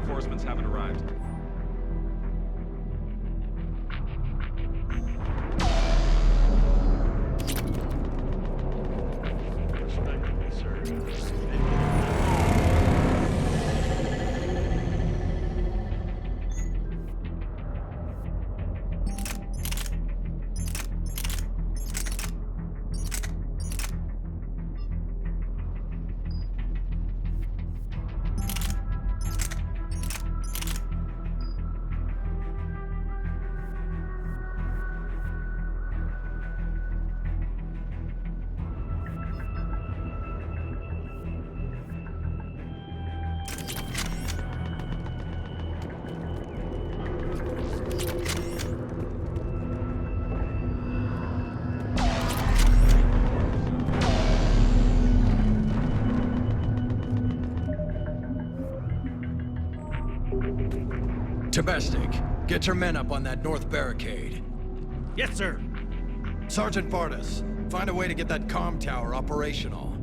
[SPEAKER 12] Reinforcements haven't arrived.
[SPEAKER 19] Domestic, get your men up on that north barricade.
[SPEAKER 22] Yes, sir.
[SPEAKER 19] Sergeant Bartis, find a way to get that comm tower operational.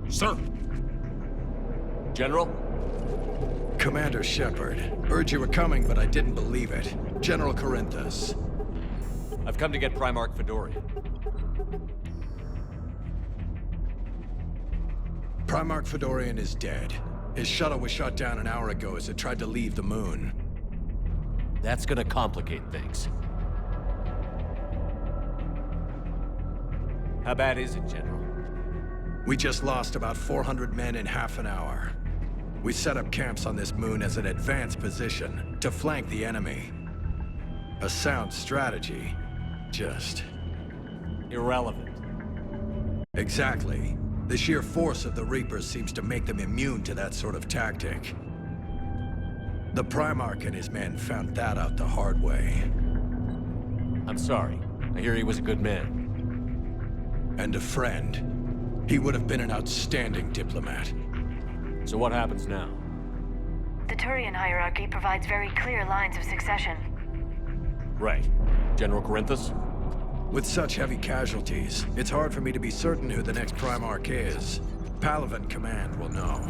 [SPEAKER 22] Sir.
[SPEAKER 4] General?
[SPEAKER 19] Commander Shepard. Heard you were coming, but I didn't believe it. General Corinthus.
[SPEAKER 4] I've come to get Primarch Fedorian.
[SPEAKER 19] Primarch Fedorian is dead. His shuttle was shot down an hour ago as it tried to leave the moon.
[SPEAKER 4] That's gonna complicate things. How bad is it, General?
[SPEAKER 19] We just lost about 400 men in half an hour. We set up camps on this moon as an advanced position to flank the enemy. A sound strategy, just...
[SPEAKER 4] irrelevant.
[SPEAKER 19] Exactly. The sheer force of the Reapers seems to make them immune to that sort of tactic. The Primarch and his men found that out the hard way.
[SPEAKER 4] I'm sorry. I hear he was a good man.
[SPEAKER 19] And a friend. He would have been an outstanding diplomat.
[SPEAKER 4] So what happens now?
[SPEAKER 3] The Turian hierarchy provides very clear lines of succession.
[SPEAKER 4] Right. General Corinthus?
[SPEAKER 19] With such heavy casualties, it's hard for me to be certain who the next Primarch is. Palaven Command will know.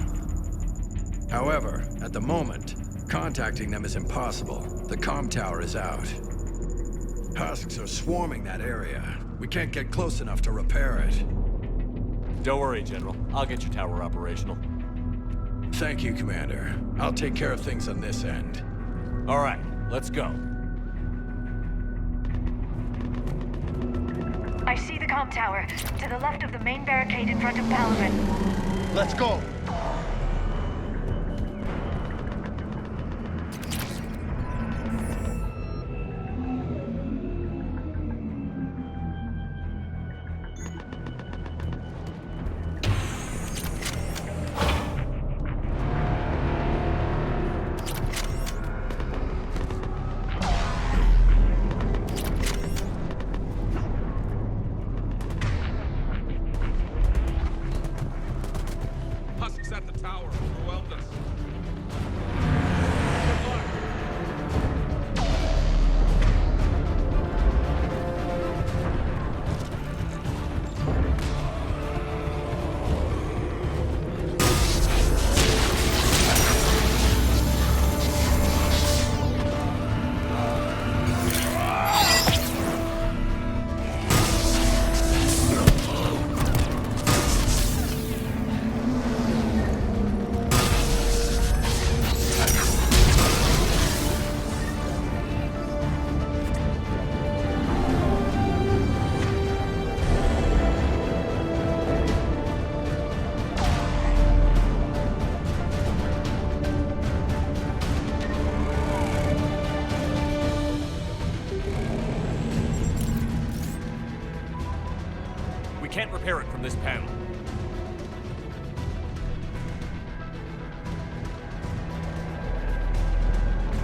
[SPEAKER 19] However, at the moment, contacting them is impossible. The comm tower is out. Husks are swarming that area. We can't get close enough to repair it.
[SPEAKER 4] Don't worry, General. I'll get your tower operational.
[SPEAKER 19] Thank you, Commander. I'll take care of things on this end.
[SPEAKER 4] All right, let's go.
[SPEAKER 3] I see the comm tower, to the left of the main barricade in front of Palaven.
[SPEAKER 8] Let's go!
[SPEAKER 4] Can't repair it from this panel.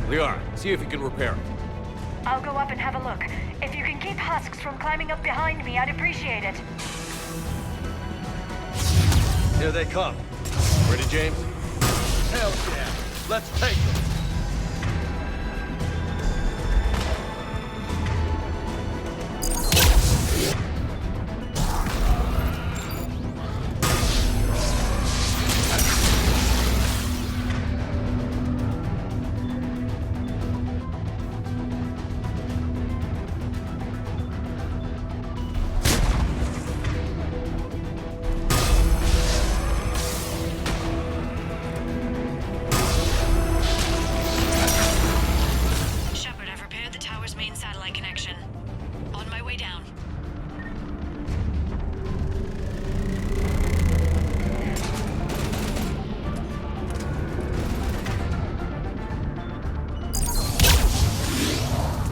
[SPEAKER 4] Liara, see if you can repair it.
[SPEAKER 3] I'll go up and have a look. If you can keep Husks from climbing up behind me, I'd appreciate it.
[SPEAKER 8] Here they come.
[SPEAKER 4] Ready, James?
[SPEAKER 8] Hell yeah! Let's take them!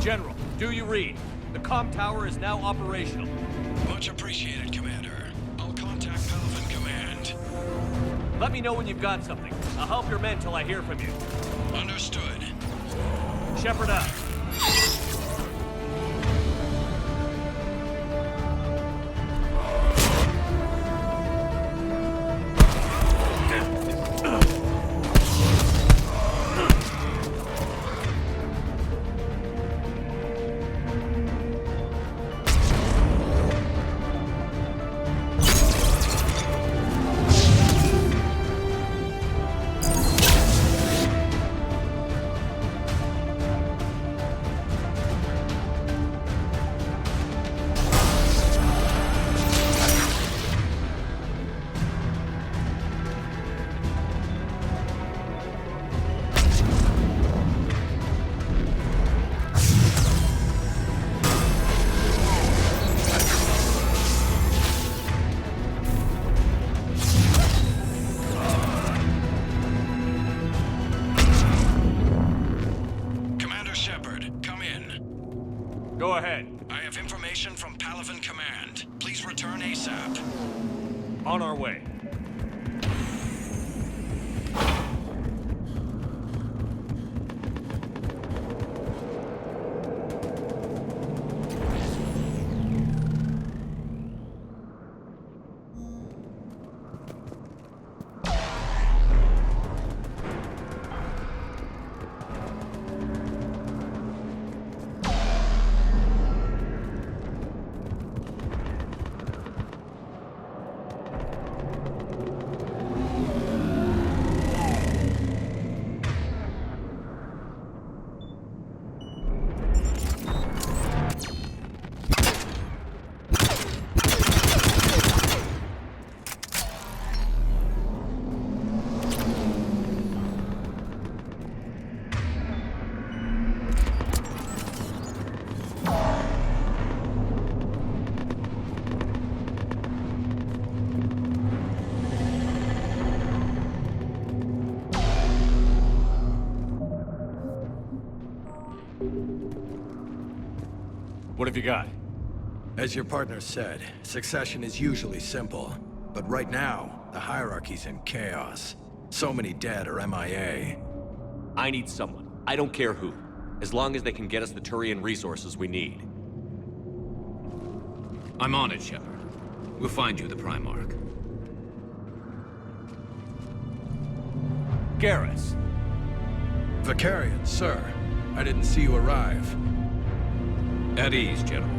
[SPEAKER 4] General, do you read? The comm tower is now operational.
[SPEAKER 16] Much appreciated, Commander. I'll contact Pelican Command.
[SPEAKER 4] Let me know when you've got something. I'll help your men till I hear from you.
[SPEAKER 16] Understood.
[SPEAKER 4] Shepard out.
[SPEAKER 16] Go ahead. I have information from Pelican Command. Please return ASAP.
[SPEAKER 4] On our way. What have you got?
[SPEAKER 19] As your partner said, succession is usually simple. But right now, the hierarchy's in chaos. So many dead or MIA.
[SPEAKER 4] I need someone. I don't care who. As long as they can get us the Turian resources we need.
[SPEAKER 22] I'm on it, Shepard. We'll find you the Primarch.
[SPEAKER 4] Garrus.
[SPEAKER 19] Vicarian, sir. I didn't see you arrive.
[SPEAKER 22] At ease, General.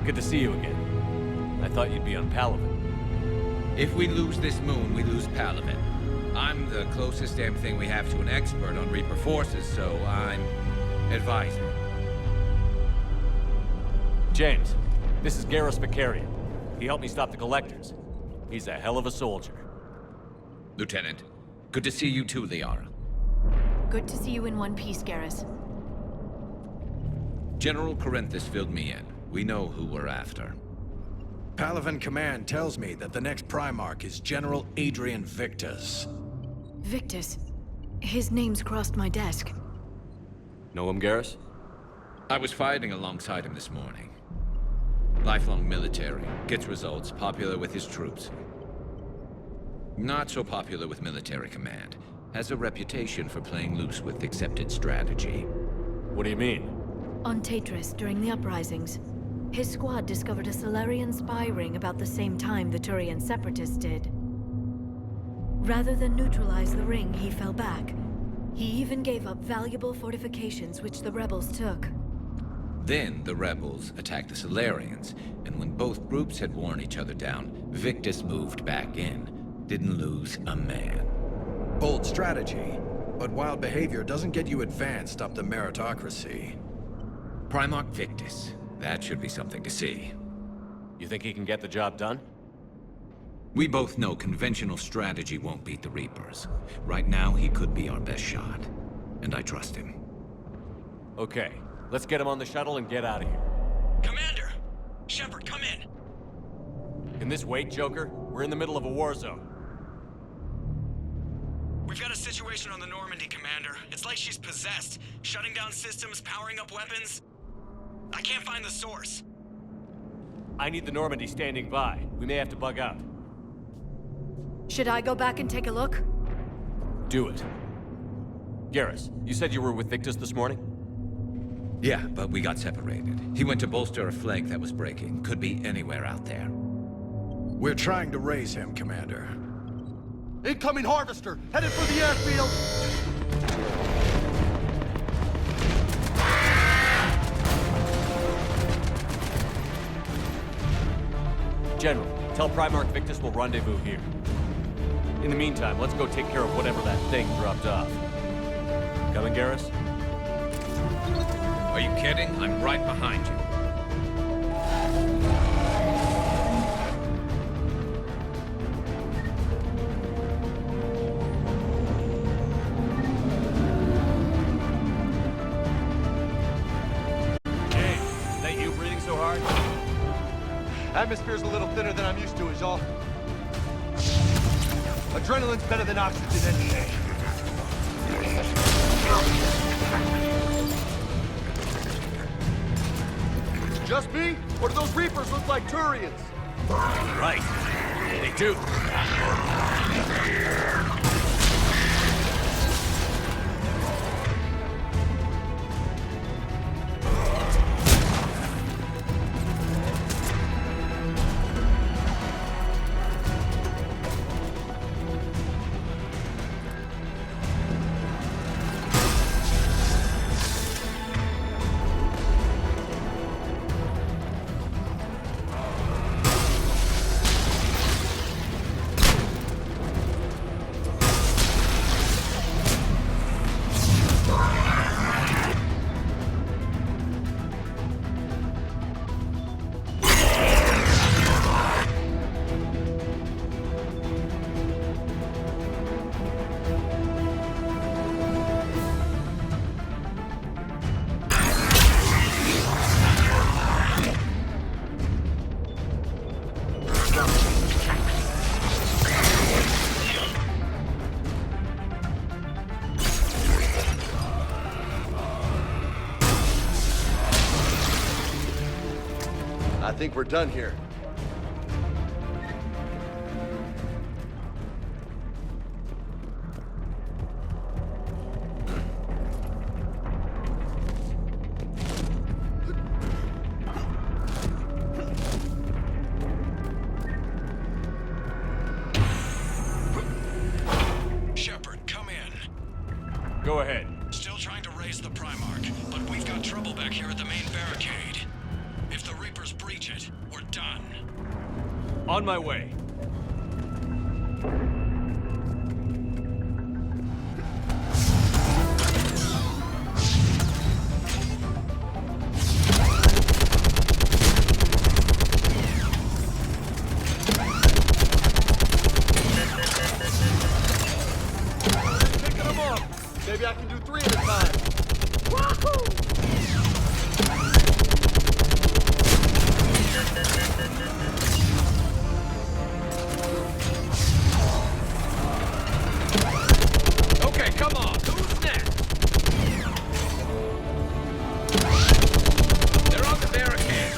[SPEAKER 4] Good to see you again. I thought you'd be on Palaven.
[SPEAKER 22] If we lose this moon, we lose Palaven. I'm the closest damn thing we have to an expert on Reaper forces, so I'm advisor.
[SPEAKER 4] James, this is Garrus Vicarian. He helped me stop the Collectors. He's a hell of a soldier.
[SPEAKER 22] Lieutenant, good to see you too, Liara.
[SPEAKER 3] Good to see you in one piece, Garrus.
[SPEAKER 22] General Corinthus filled me in. We know who we're after.
[SPEAKER 19] Palaven Command tells me that the next Primarch is General Adrian Victus.
[SPEAKER 3] Victus? His name's crossed my desk.
[SPEAKER 4] Know him, Garrus?
[SPEAKER 22] I was fighting alongside him this morning. Lifelong military, gets results, popular with his troops. Not so popular with military command. Has a reputation for playing loose with accepted strategy.
[SPEAKER 4] What do you mean?
[SPEAKER 3] On Tatris, during the uprisings, his squad discovered a Solarian spy ring about the same time the Turian separatists did. Rather than neutralize the ring, he fell back. He even gave up valuable fortifications which the rebels took.
[SPEAKER 22] Then the rebels attacked the Solarians, and when both groups had worn each other down, Victus moved back in. Didn't lose a man.
[SPEAKER 19] Bold strategy, but wild behavior doesn't get you advanced up the meritocracy.
[SPEAKER 22] Primarch Victus. That should be something to see.
[SPEAKER 4] You think he can get the job done?
[SPEAKER 22] We both know conventional strategy won't beat the Reapers. Right now, he could be our best shot. And I trust him.
[SPEAKER 4] Okay, let's get him on the shuttle and get out of here.
[SPEAKER 16] Commander! Shepard, come in!
[SPEAKER 4] Can this wait, Joker? We're in the middle of a war zone.
[SPEAKER 16] We've got a situation on the Normandy, Commander. It's like she's possessed. Shutting down systems, powering up weapons. I can't find the source.
[SPEAKER 5] I need the Normandy standing by. We may have to bug out.
[SPEAKER 3] Should I go back and take a look?
[SPEAKER 5] Do it. Garrus, you said you were with Victus this morning?
[SPEAKER 22] Yeah, but we got separated. He went to bolster a flank that was breaking. Could be anywhere out there.
[SPEAKER 19] We're trying to raise him, Commander.
[SPEAKER 8] Incoming harvester! Headed for the airfield!
[SPEAKER 5] General, tell Primarch Victus we'll rendezvous here. In the meantime, let's go take care of whatever that thing dropped off. Coming, Garrus?
[SPEAKER 22] Are you kidding? I'm right behind you.
[SPEAKER 5] Hey, is that you breathing so hard?
[SPEAKER 8] Atmosphere's a little thinner than I'm used to, is all. Adrenaline's better than oxygen any day. Just me? Or do those Reapers look like Turians?
[SPEAKER 5] Right. They do.
[SPEAKER 8] I think we're done here.
[SPEAKER 16] Shepard, come in.
[SPEAKER 5] Go ahead.
[SPEAKER 16] Still trying to raise the Primarch, but we've got trouble back here at the main barricade. If the Reapers breach it, we're done.
[SPEAKER 5] On my way.
[SPEAKER 8] Picking them up. Maybe I can do 3 at a time. Wahoo!
[SPEAKER 5] Okay, come on. Who's next?
[SPEAKER 22] They're on the barricade.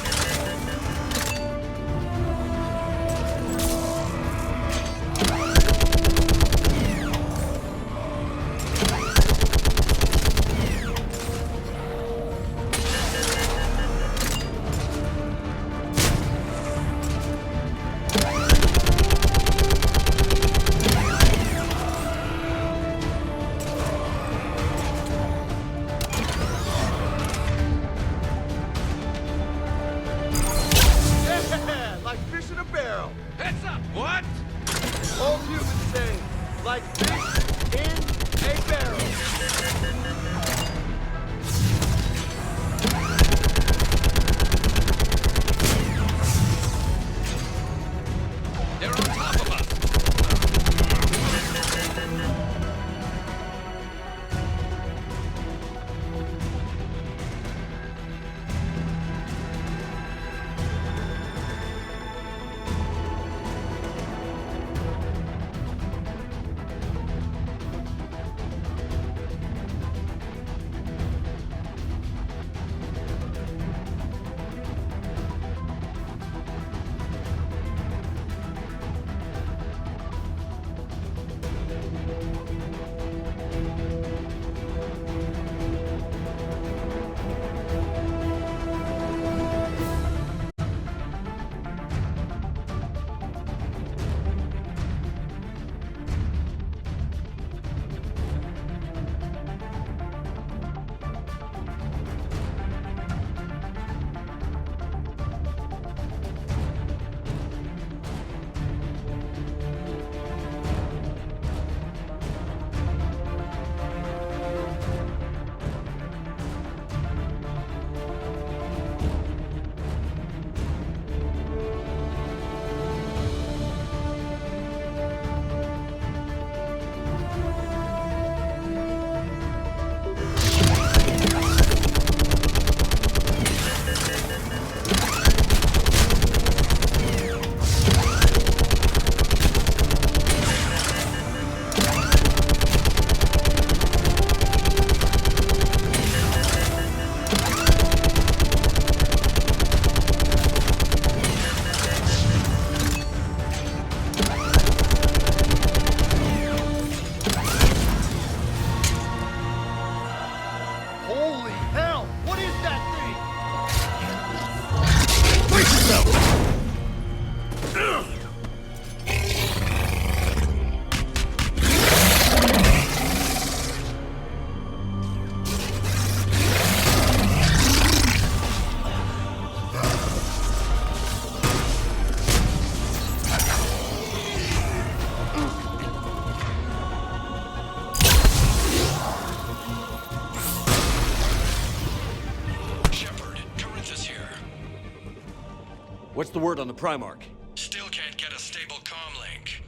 [SPEAKER 5] What's the word on the Primarch?
[SPEAKER 16] Still can't get a stable comm link.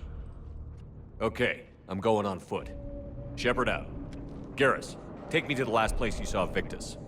[SPEAKER 5] Okay, I'm going on foot. Shepard out. Garrus, take me to the last place you saw Victus.